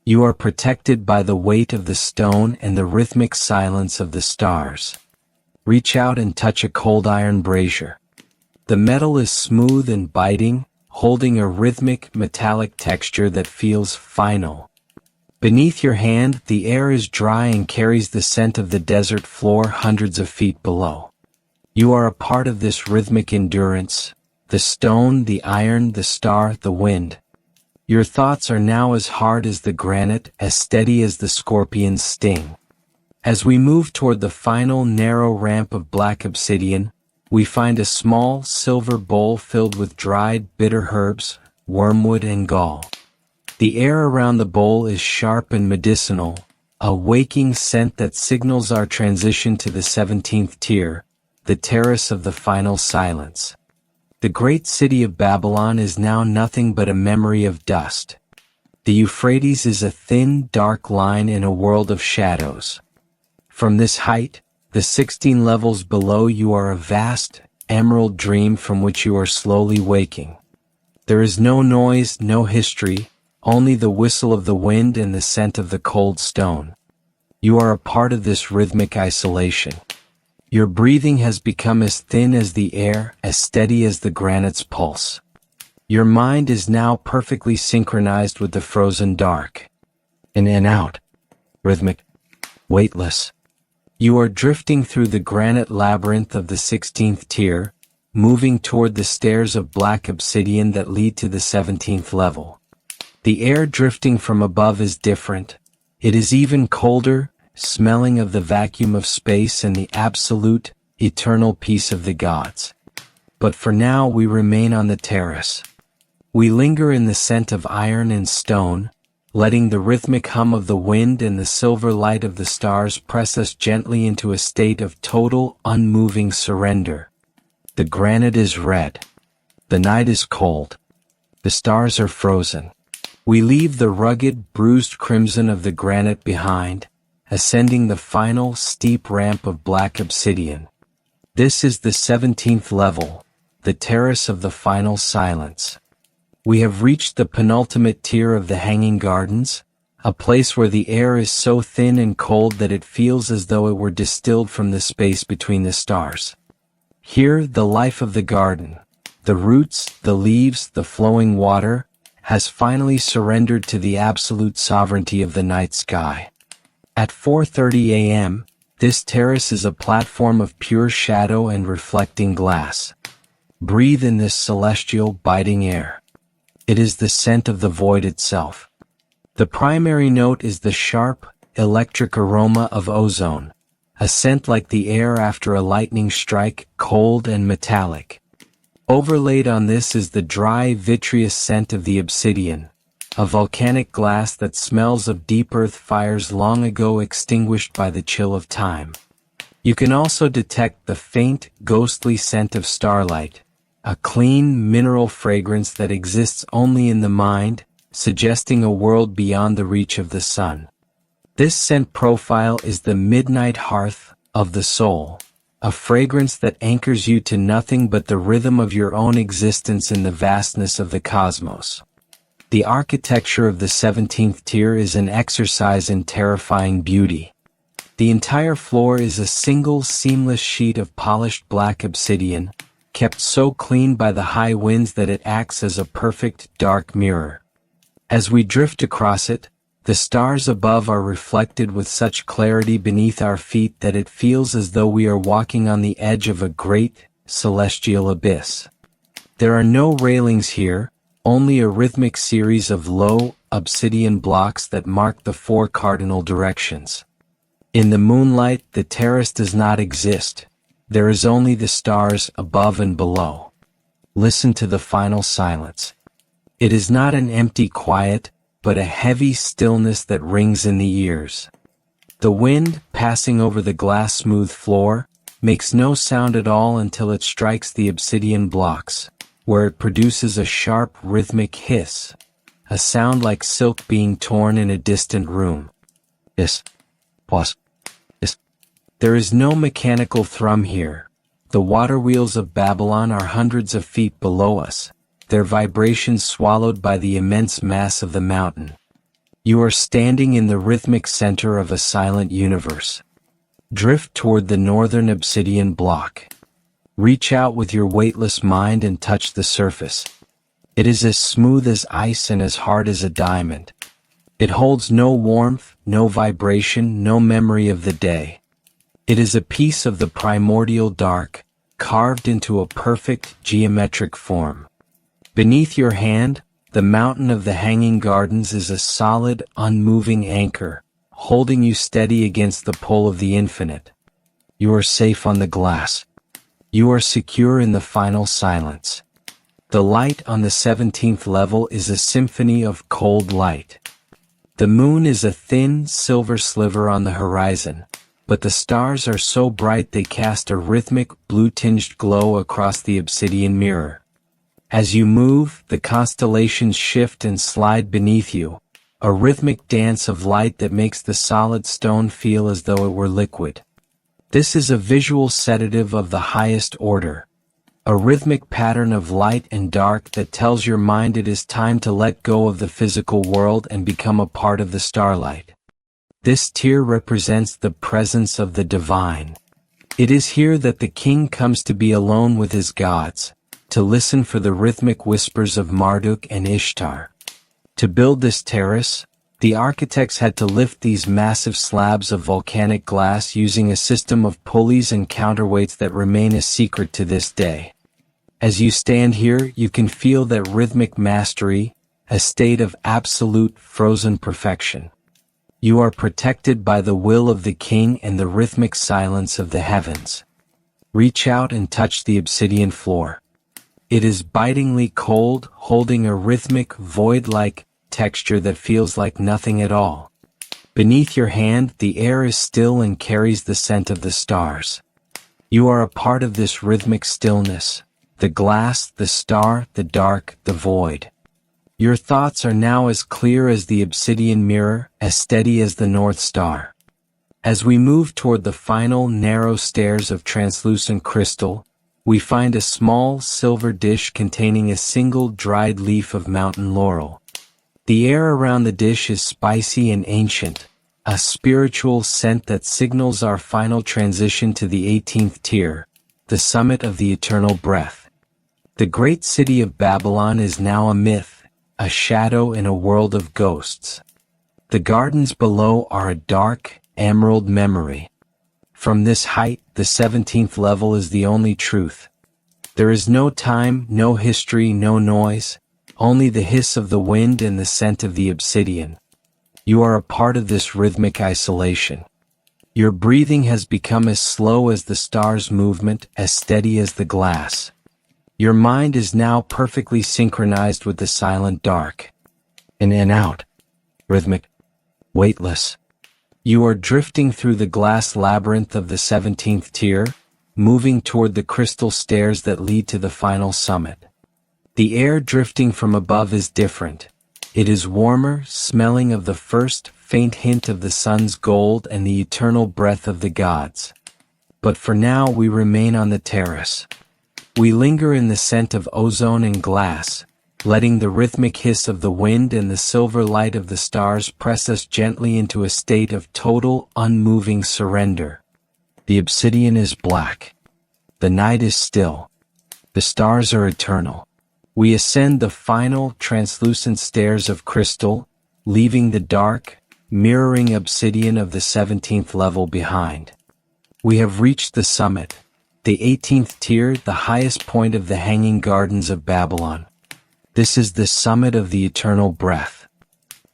You are protected by the weight of the stone and the rhythmic silence of the stars. Reach out and touch a cold iron brazier. The metal is smooth and biting, holding a rhythmic, metallic texture that feels final. Beneath your hand, the air is dry and carries the scent of the desert floor hundreds of feet below. You are a part of this rhythmic endurance, the stone, the iron, the star, the wind. Your thoughts are now as hard as the granite, as steady as the scorpion's sting. As we move toward the final narrow ramp of black obsidian, we find a small silver bowl filled with dried bitter herbs, wormwood and gall. The air around the bowl is sharp and medicinal, a waking scent that signals our transition to the 17th tier, the terrace of the final silence. The great city of Babylon is now nothing but a memory of dust. The Euphrates is a thin, dark line in a world of shadows. From this height, the 16 levels below you are a vast, emerald dream from which you are slowly waking. There is no noise, no history, only the whistle of the wind and the scent of the cold stone. You are a part of this rhythmic isolation. Your breathing has become as thin as the air, as steady as the granite's pulse. Your mind is now perfectly synchronized with the frozen dark. In and out. Rhythmic. Weightless. You are drifting through the granite labyrinth of the 16th tier, moving toward the stairs of black obsidian that lead to the 17th level. The air drifting from above is different. It is even colder, smelling of the vacuum of space and the absolute, eternal peace of the gods. But for now we remain on the terrace. We linger in the scent of iron and stone, letting the rhythmic hum of the wind and the silver light of the stars press us gently into a state of total, unmoving surrender. The granite is red. The night is cold. The stars are frozen. We leave the rugged, bruised crimson of the granite behind, ascending the final, steep ramp of black obsidian. This is the 17th level, the terrace of the final silence. We have reached the penultimate tier of the Hanging Gardens, a place where the air is so thin and cold that it feels as though it were distilled from the space between the stars. Here, the life of the garden, the roots, the leaves, the flowing water, has finally surrendered to the absolute sovereignty of the night sky. At 4:30 a.m., this terrace is a platform of pure shadow and reflecting glass. Breathe in this celestial, biting air. It is the scent of the void itself. The primary note is the sharp, electric aroma of ozone, a scent like the air after a lightning strike, cold and metallic. Overlaid on this is the dry, vitreous scent of the obsidian, a volcanic glass that smells of deep earth fires long ago extinguished by the chill of time. You can also detect the faint, ghostly scent of starlight, a clean, mineral fragrance that exists only in the mind, suggesting a world beyond the reach of the sun. This scent profile is the midnight hearth of the soul, a fragrance that anchors you to nothing but the rhythm of your own existence in the vastness of the cosmos. The architecture of the 17th tier is an exercise in terrifying beauty. The entire floor is a single seamless sheet of polished black obsidian, kept so clean by the high winds that it acts as a perfect dark mirror. As we drift across it, the stars above are reflected with such clarity beneath our feet that it feels as though we are walking on the edge of a great, celestial abyss. There are no railings here, only a rhythmic series of low, obsidian blocks that mark the 4 cardinal directions. In the moonlight, the terrace does not exist. There is only the stars above and below. Listen to the final silence. It is not an empty quiet, but a heavy stillness that rings in the ears. The wind, passing over the glass-smooth floor, makes no sound at all until it strikes the obsidian blocks, where it produces a sharp rhythmic hiss, a sound like silk being torn in a distant room. Is. There is no mechanical thrum here. The water wheels of Babylon are hundreds of feet below us, their vibrations swallowed by the immense mass of the mountain. You are standing in the rhythmic center of a silent universe. Drift toward the northern obsidian block. Reach out with your weightless mind and touch the surface. It is as smooth as ice and as hard as a diamond. It holds no warmth, no vibration, no memory of the day. It is a piece of the primordial dark, carved into a perfect geometric form. Beneath your hand, the mountain of the Hanging Gardens is a solid, unmoving anchor, holding you steady against the pull of the infinite. You are safe on the glass. You are secure in the final silence. The light on the 17th level is a symphony of cold light. The moon is a thin, silver sliver on the horizon, but the stars are so bright they cast a rhythmic, blue-tinged glow across the obsidian mirror. As you move, the constellations shift and slide beneath you, a rhythmic dance of light that makes the solid stone feel as though it were liquid. This is a visual sedative of the highest order, a rhythmic pattern of light and dark that tells your mind it is time to let go of the physical world and become a part of the starlight. This tier represents the presence of the divine. It is here that the king comes to be alone with his gods, to listen for the rhythmic whispers of Marduk and Ishtar. To build this terrace, the architects had to lift these massive slabs of volcanic glass using a system of pulleys and counterweights that remain a secret to this day. As you stand here, you can feel that rhythmic mastery, a state of absolute frozen perfection. You are protected by the will of the king and the rhythmic silence of the heavens. Reach out and touch the obsidian floor. It is bitingly cold, holding a rhythmic, void-like texture that feels like nothing at all. Beneath your hand, the air is still and carries the scent of the stars. You are a part of this rhythmic stillness, the glass, the star, the dark, the void. Your thoughts are now as clear as the obsidian mirror, as steady as the North Star. As we move toward the final narrow stairs of translucent crystal, we find a small silver dish containing a single dried leaf of mountain laurel. The air around the dish is spicy and ancient, a spiritual scent that signals our final transition to the 18th tier, the summit of the eternal breath. The great city of Babylon is now a myth, a shadow in a world of ghosts. The gardens below are a dark, emerald memory. From this height, the 17th level is the only truth. There is no time, no history, no noise, only the hiss of the wind and the scent of the obsidian. You are a part of this rhythmic isolation. Your breathing has become as slow as the star's movement, as steady as the glass. Your mind is now perfectly synchronized with the silent dark. In and out. Rhythmic. Weightless. You are drifting through the glass labyrinth of the 17th tier, moving toward the crystal stairs that lead to the final summit. The air drifting from above is different. It is warmer, smelling of the first faint hint of the sun's gold and the eternal breath of the gods. But for now we remain on the terrace. We linger in the scent of ozone and glass, letting the rhythmic hiss of the wind and the silver light of the stars press us gently into a state of total, unmoving surrender. The obsidian is black. The night is still. The stars are eternal. We ascend the final, translucent stairs of crystal, leaving the dark, mirroring obsidian of the 17th level behind. We have reached the summit, the 18th tier, the highest point of the Hanging Gardens of Babylon. This is the summit of the eternal breath.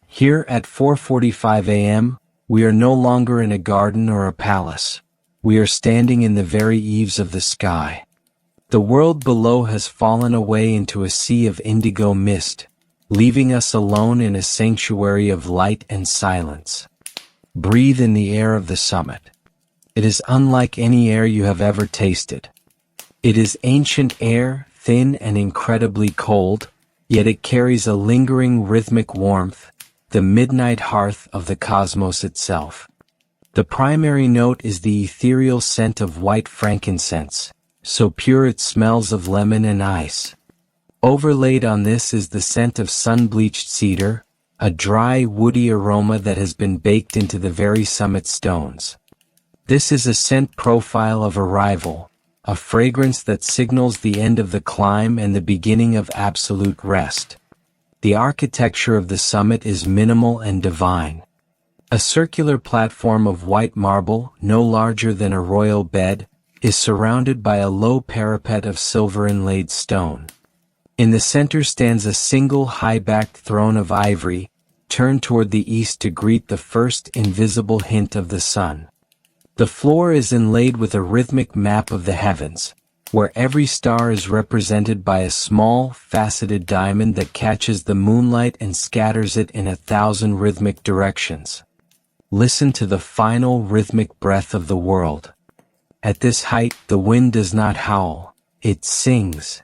Here at 4:45 a.m., we are no longer in a garden or a palace. We are standing in the very eaves of the sky. The world below has fallen away into a sea of indigo mist, leaving us alone in a sanctuary of light and silence. Breathe in the air of the summit. It is unlike any air you have ever tasted. It is ancient air, thin and incredibly cold, yet it carries a lingering rhythmic warmth, the midnight hearth of the cosmos itself. The primary note is the ethereal scent of white frankincense, so pure it smells of lemon and ice. Overlaid on this is the scent of sun-bleached cedar, a dry, woody aroma that has been baked into the very summit stones. This is a scent profile of arrival, a fragrance that signals the end of the climb and the beginning of absolute rest. The architecture of the summit is minimal and divine. A circular platform of white marble, no larger than a royal bed, is surrounded by a low parapet of silver inlaid stone. In the center stands a single high-backed throne of ivory, turned toward the east to greet the first invisible hint of the sun. The floor is inlaid with a rhythmic map of the heavens, where every star is represented by a small, faceted diamond that catches the moonlight and scatters it in 1,000 rhythmic directions. Listen to the final rhythmic breath of the world. At this height, the wind does not howl, it sings.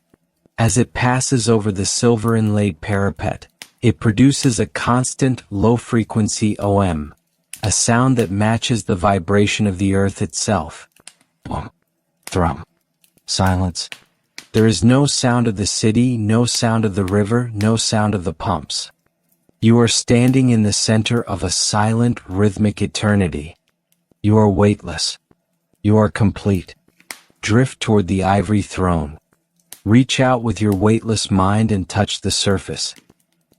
As it passes over the silver-inlaid parapet, it produces a constant, low-frequency OM, a sound that matches the vibration of the earth itself. Boom. Thrum. Silence. There is no sound of the city, no sound of the river, no sound of the pumps. You are standing in the center of a silent, rhythmic eternity. You are weightless. You are complete. Drift toward the ivory throne. Reach out with your weightless mind and touch the surface.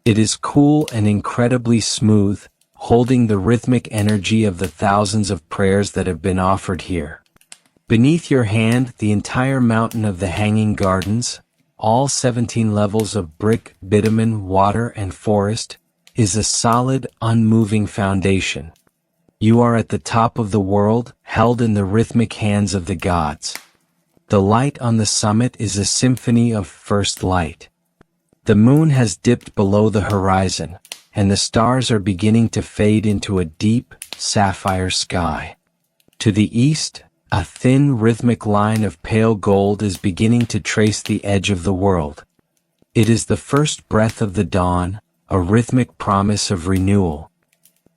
It is cool and incredibly smooth, holding the rhythmic energy of the thousands of prayers that have been offered here. Beneath your hand, the entire mountain of the Hanging Gardens, all 17 levels of brick, bitumen, water, and forest, is a solid, unmoving foundation. You are at the top of the world, held in the rhythmic hands of the gods. The light on the summit is a symphony of first light. The moon has dipped below the horizon, and the stars are beginning to fade into a deep, sapphire sky. To the east, a thin, rhythmic line of pale gold is beginning to trace the edge of the world. It is the first breath of the dawn, a rhythmic promise of renewal.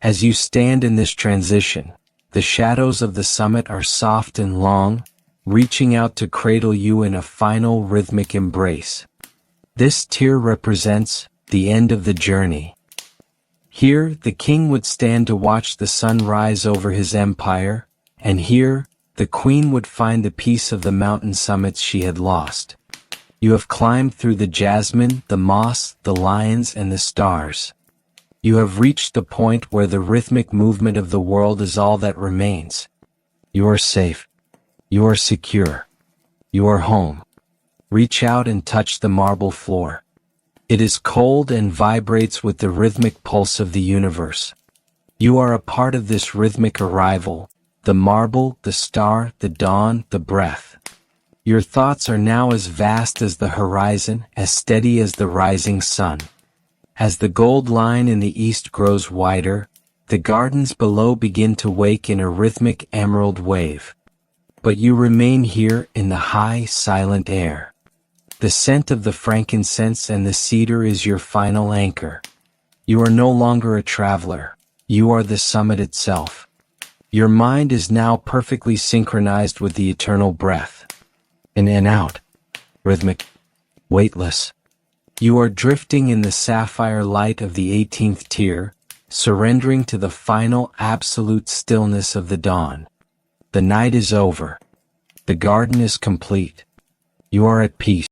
As you stand in this transition, the shadows of the summit are soft and long, reaching out to cradle you in a final rhythmic embrace. This tier represents the end of the journey. Here, the king would stand to watch the sun rise over his empire, and here, the queen would find the peace of the mountain summits she had lost. You have climbed through the jasmine, the moss, the lions, and the stars. You have reached the point where the rhythmic movement of the world is all that remains. You are safe. You are secure. You are home. Reach out and touch the marble floor. It is cold and vibrates with the rhythmic pulse of the universe. You are a part of this rhythmic arrival, the marble, the star, the dawn, the breath. Your thoughts are now as vast as the horizon, as steady as the rising sun. As the gold line in the east grows wider, the gardens below begin to wake in a rhythmic emerald wave. But you remain here in the high, silent air. The scent of the frankincense and the cedar is your final anchor. You are no longer a traveler. You are the summit itself. Your mind is now perfectly synchronized with the eternal breath. In and out. Rhythmic. Weightless. You are drifting in the sapphire light of the 18th tier, surrendering to the final absolute stillness of the dawn. The night is over. The garden is complete. You are at peace.